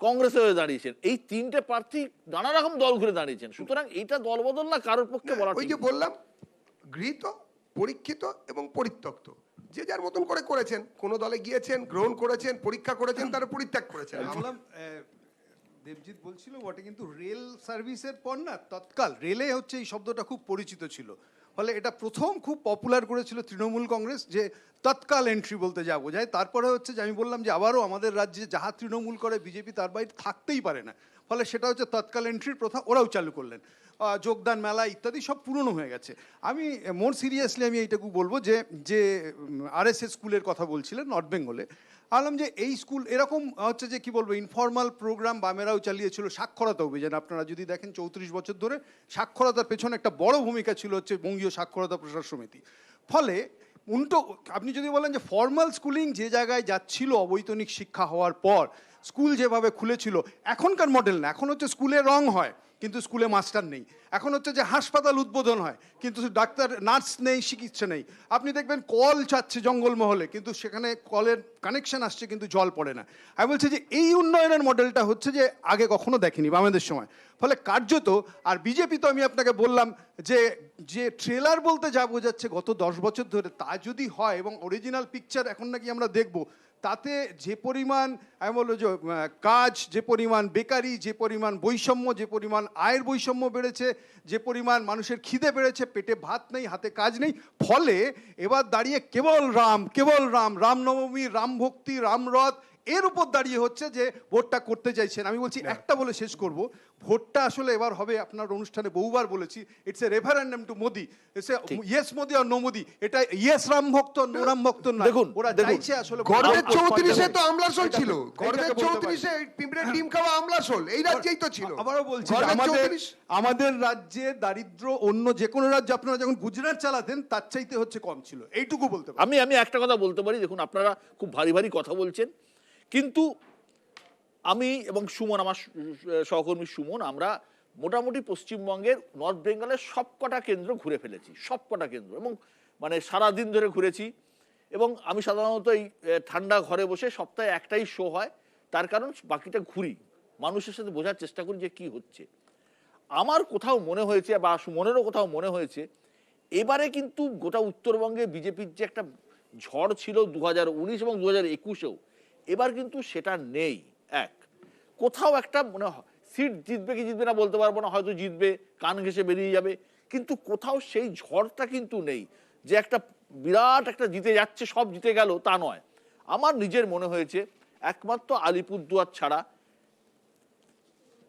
কংগ্রেসে হয়ে দাঁড়িয়েছেন। এই 3টে প্রার্থী নানা রকম দল ঘুরে দাঁড়িয়েছেন। সুতরাং এইটা দল বদল না কারোর পক্ষে বলা। ওই যে বললাম, গৃহীত, পরীক্ষিত এবং পরিত্যক্ত, যে যার মতন করে করেছেন। কোন দলে গিয়েছেন, গ্রহণ করেছেন, পরীক্ষা করেছেন, তারা পরিত্যাগ করেছেন। দেবজিৎ বলছিল বটে, কিন্তু রেল সার্ভিসের পর না তৎকাল রেলে হচ্ছে এই শব্দটা খুব পরিচিত ছিল, ফলে এটা প্রথম খুব পপুলার করেছিল তৃণমূল কংগ্রেস, যে তৎকাল এন্ট্রি বলতে যা বোঝায়। তারপরে হচ্ছে যে আমি বললাম যে আবারও আমাদের রাজ্যে যাহা তৃণমূল করে বিজেপি তার বাইরে থাকতেই পারে না, ফলে সেটা হচ্ছে তৎকাল এন্ট্রির প্রথা ওরাও চালু করলেন। যোগদান মেলা ইত্যাদি সব পুরনো হয়ে গেছে। আমি মোর সিরিয়াসলি আমি এইটুকু বলবো যে আরএসএস স্কুলের কথা বলছিলেন নর্থ বেঙ্গলে, আলাম যে এই স্কুল এরকম হচ্ছে যে কি বলবো, ইনফর্মাল প্রোগ্রাম বামেরাও চালিয়েছিল। সাক্ষরতা অভিযান আপনারা যদি দেখেন 34 বছর ধরে সাক্ষরতার পেছনে একটা বড় ভূমিকা ছিল হচ্ছে বঙ্গীয় সাক্ষরতা প্রসার সমিতি। ফলে উল্টো আপনি যদি বলেন যে ফর্মাল স্কুলিং যে জায়গায় যাচ্ছিল অবৈতনিক শিক্ষা হওয়ার পর, স্কুল যেভাবে খুলেছিল, এখনকার মডেল না, এখন হচ্ছে স্কুলে রং হয় কিন্তু স্কুলে মাস্টার নেই, এখন হচ্ছে যে হাসপাতাল উদ্বোধন হয় কিন্তু ডাক্তার নার্স নেই, চিকিৎসা নেই। আপনি দেখবেন কল চাচ্ছে জঙ্গলমহলে, কিন্তু সেখানে কলের কানেকশন আসছে কিন্তু জল পড়ে না। আমি বলছি যে এই উন্নয়নের মডেলটা হচ্ছে যে আগে কখনো দেখেনি বামেদের সময়। ফলে কার্যত, আর বিজেপি তো আমি আপনাকে বললাম যে ট্রেলার বলতে যা বোঝাচ্ছে গত 10 বছর ধরে, তা যদি হয় এবং অরিজিনাল পিকচার এখন নাকি আমরা দেখব, তাতে যে পরিমাণ আমি বলবো যে কাজ, যে পরিমাণ বেকারি, যে পরিমাণ বৈষম্য, যে পরিমাণ আয়ের বৈষম্য বেড়েছে, যে পরিমাণ মানুষের খিদে বেড়েছে, পেটে ভাত নেই, হাতে কাজ নেই, ফলে এবার দাঁড়িয়ে কেবল রাম, রামনবমী, রাম ভক্তি, রামরথ এর উপর দাঁড়িয়ে হচ্ছে যে ভোটটা করতে চাইছেন। আমি বলছি একটা বলে শেষ করব, ভোটটা আসলে এবার হবে, আপনার অনুষ্ঠানে বহুবার বলেছি, it's a referendum to Modi, it's a yes Modi আর নো মোদি। এটা ইয়েস রাম ভক্ত নো রাম ভক্ত না, দেখুন, ওরা চাইছে আসলে গর্বের 34-এ তো আমলাশোল ছিল, গর্বের 34-এ পিঁপড়ের ডিম খাওয়া আমলাশোল এই রাজ্যেই তো ছিল। আবারও বলছি গর্বের 34 আমাদের রাজ্যে দারিদ্র অন্য যে কোনো রাজ্যে আপনারা যখন গুজরাট চালাতেন তার চাইতে হচ্ছে কম ছিল, এইটুকু বলতে পারি। আমি একটা কথা বলতে পারি, দেখুন আপনারা খুব ভারী ভারী কথা বলছেন, কিন্তু আমি এবং সুমন, আমার সহকর্মী সুমন, আমরা মোটামুটি পশ্চিমবঙ্গের নর্থ বেঙ্গলের সবকটা কেন্দ্র ঘুরে ফেলেছি, সবকটা কেন্দ্র, এবং মানে সারাদিন ধরে ঘুরেছি। এবং আমি সাধারণত এই ঠান্ডা ঘরে বসে সপ্তাহে একটাই শো হয়, তার কারণ বাকিটা ঘুরি, মানুষের সাথে বোঝার চেষ্টা করি যে কি হচ্ছে। আমার কোথাও মনে হয়েছে, বা সুমনেরও কোথাও মনে হয়েছে, এবারে কিন্তু গোটা উত্তরবঙ্গে বিজেপির যে একটা ঝড় ছিল 2019 এবং 2021-এও, এবার কিন্তু সেটা নেই। কোথাও একটা মনে হয় সিট জিতবে কি জিতবে না বলতে পারবো না, হয়তো জিতবে, কান ঘেঁষে বেরিয়ে যাবে, কিন্তু কোথাও সেই ঝড়টা কিন্তু নেই যে একটা বিরাট একটা জিতে যাচ্ছে, সব জিতে গেল, তা নয়। আমার নিজের মনে হয়েছে একমাত্র আলিপুরদুয়ার ছাড়া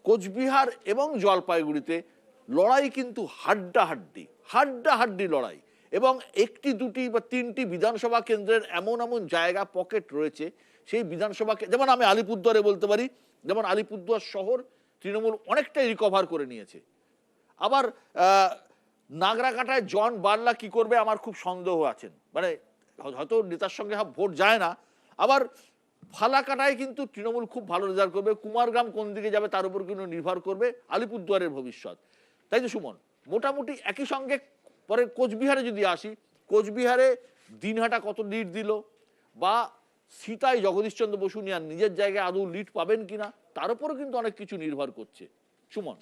কোচবিহার এবং জলপাইগুড়িতে লড়াই কিন্তু হাড্ডাহাড্ডি লড়াই, এবং একটি, দুটি বা তিনটি বিধানসভা কেন্দ্রের এমন এমন জায়গা পকেট রয়েছে, সেই বিধানসভা, যেমন আমি আলিপুরদুয়ারে বলতে পারি, যেমন আলিপুরদুয়ার শহর তৃণমূল অনেকটাই রিকভার করে নিয়েছে। আবার নাগরাকাটায় জন বার্লা কি করবে আমার খুব সন্দেহ আছেন, মানে হয়তো নেতার সঙ্গে ভোট যায় না। আবার ফালাকাটায় কিন্তু তৃণমূল খুব ভালো রেজাল্ট করবে, কুমারগ্রাম কোন দিকে যাবে তার উপর কিন্তু নির্ভর করবে আলিপুরদুয়ারের ভবিষ্যৎ, তাই তো সুমন? মোটামুটি একই সঙ্গে পরে কোচবিহারে যদি আসি, কোচবিহারে দিনহাটা কত লিড দিল, বা সীতায় জগদীশচন্দ্র বসু নিয়ে নিজের জায়গায় আদৌ লিড পাবেন কিনা, তার উপরও কিন্তু অনেক কিছু নির্ভর করছে। সুমন,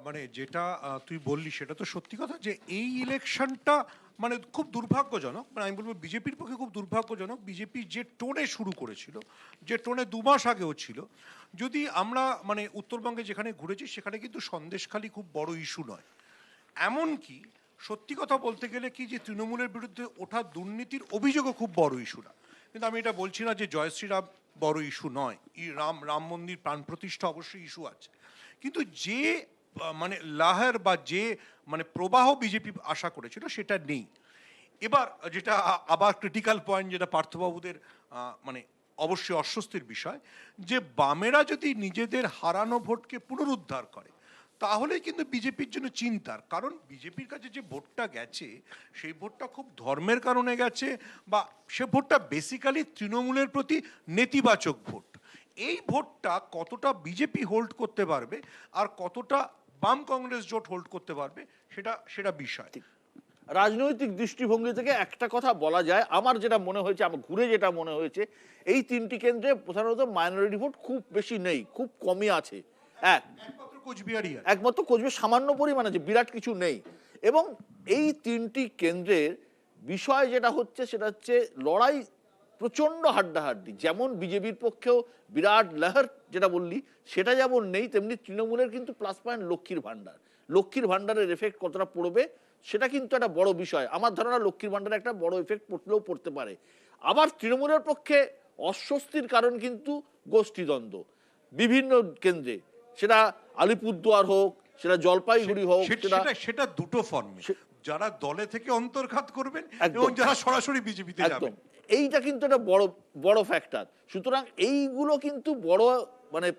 মানে যেটা তুই বললি সেটা তো সত্যি কথা, যে এই ইলেকশনটা মানে খুব দুর্ভাগ্যজনক, মানে আমি বলবো বিজেপির পক্ষে খুব দুর্ভাগ্যজনক। বিজেপি যে টোনে শুরু করেছিল, যে টোনে 2 মাস আগেও ছিল, যদি আমরা মানে উত্তরবঙ্গে যেখানে ঘুরেছি সেখানে কিন্তু সন্দেশখালি খুব বড় ইস্যু নয়। এমনকি সত্যি কথা বলতে গেলে কি, যে তৃণমূলের বিরুদ্ধে ওঠা দুর্নীতির অভিযোগও খুব বড় ইস্যু না। কিন্তু আমি এটা বলছি না যে জয়শ্রীরাম বড় ইস্যু নয়, রাম মন্দির প্রাণ প্রতিষ্ঠা অবশ্যই ইস্যু আছে, কিন্তু যে মানে লাহার বা যে মানে প্রবাহ বিজেপি আশা করেছিল সেটা নেই। এবার যেটা আবার ক্রিটিক্যাল পয়েন্ট, যেটা পার্থবাবুদের মানে অবশ্যই অস্বস্তির বিষয়, যে বামেরা যদি নিজেদের হারানো ভোটকে পুনরুদ্ধার করে তাহলে কিন্তু বিজেপির জন্য চিন্তার, কারণ বিজেপির কাছে যে ভোটটা গেছে সেই ভোটটা খুব ধর্মের কারণে গেছে, বা সে ভোটটা বেসিক্যালি তৃণমূলের প্রতি নেতিবাচক ভোট। এই ভোটটা কতটা বিজেপি হোল্ড করতে পারবে আর কতটা বাম কংগ্রেস জোট হোল্ড করতে পারবে সেটা বিষয়। রাজনৈতিক দৃষ্টিভঙ্গি থেকে একটা কথা বলা যায়, আমার যেটা মনে হয়েছে, আমার ঘুরে যেটা মনে হয়েছে, এই 3টি কেন্দ্রে প্রধানত মাইনরিটি ভোট খুব বেশি নেই, খুব কমই আছে। একমাত্র কোচবিহার সামান্য পরিমাণে, যে বিরাট কিছু নেই। এবং এই 3টি কেন্দ্রের বিষয় যেটা হচ্ছে সেটা হচ্ছে লড়াই প্রচন্ড হাড্ডাহাড্ডি। যেমন বিজেপির পক্ষেও বিরাট লহর যেটা বললি সেটা যেমন নেই, তেমনি তৃণমূলের কিন্তু প্লাস পয়েন্ট লক্ষ্মীর ভান্ডারের এফেক্ট কতটা পড়বে সেটা কিন্তু একটা বড় বিষয়। আমার ধারণা লক্ষ্মীর ভান্ডারে একটা বড় এফেক্ট পড়লেও পড়তে পারে। আবার তৃণমূলের পক্ষে অস্বস্তির কারণ কিন্তু গোষ্ঠীদ্বন্দ্ব বিভিন্ন কেন্দ্রে, সেটা আলিপুরদুয়ার হোক, সেটা জলপাইগুড়ি হোক, সেটা দুটো ফর্মে, যারা দলে থেকে অন্তর্ঘাত করবেন এবং যারা সরাসরি বিজেপিতে যাবেন, এইটা কিন্তু একটা বড় ফ্যাক্টর। সুতরাং এইগুলো কিন্তু বড় মানে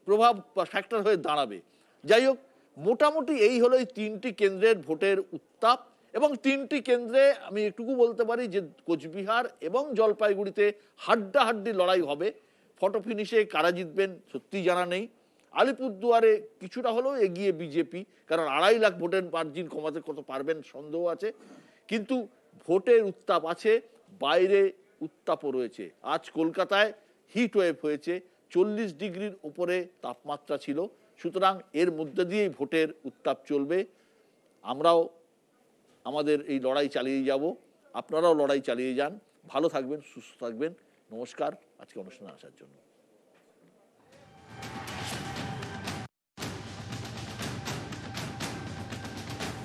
প্রভাব ফ্যাক্টর হয়ে দাঁড়াবে। যাই হোক, মোটামুটি এই হলো এই 3টি কেন্দ্রের ভোটের উত্তাপ। এবং 3টি কেন্দ্রে আমি একটুকু বলতে পারি যে কোচবিহার এবং জলপাইগুড়িতে হাড্ডাহাড্ডি লড়াই হবে। ফটো ফিনিশে কারা জিতবেন সত্যি জানা নেই। আলিপুরদুয়ারে কিছুটা হলেও এগিয়ে বিজেপি, কারণ 2.5 লাখ ভোটের মার্জিন কমাতে কত পারবেন সন্দেহ আছে। কিন্তু ভোটের উত্তাপ আছে, বাইরে উত্তাপও রয়েছে। আজ কলকাতায় হিট ওয়েভ হয়েছে, 40 ডিগ্রির উপরে তাপমাত্রা ছিল। সুতরাং এর মধ্যে দিয়েই ভোটের উত্তাপ চলবে। আমরাও আমাদের এই লড়াই চালিয়ে যাব, আপনারাও লড়াই চালিয়ে যান। ভালো থাকবেন, সুস্থ থাকবেন। নমস্কার আজকে অনুষ্ঠানে আসার জন্য।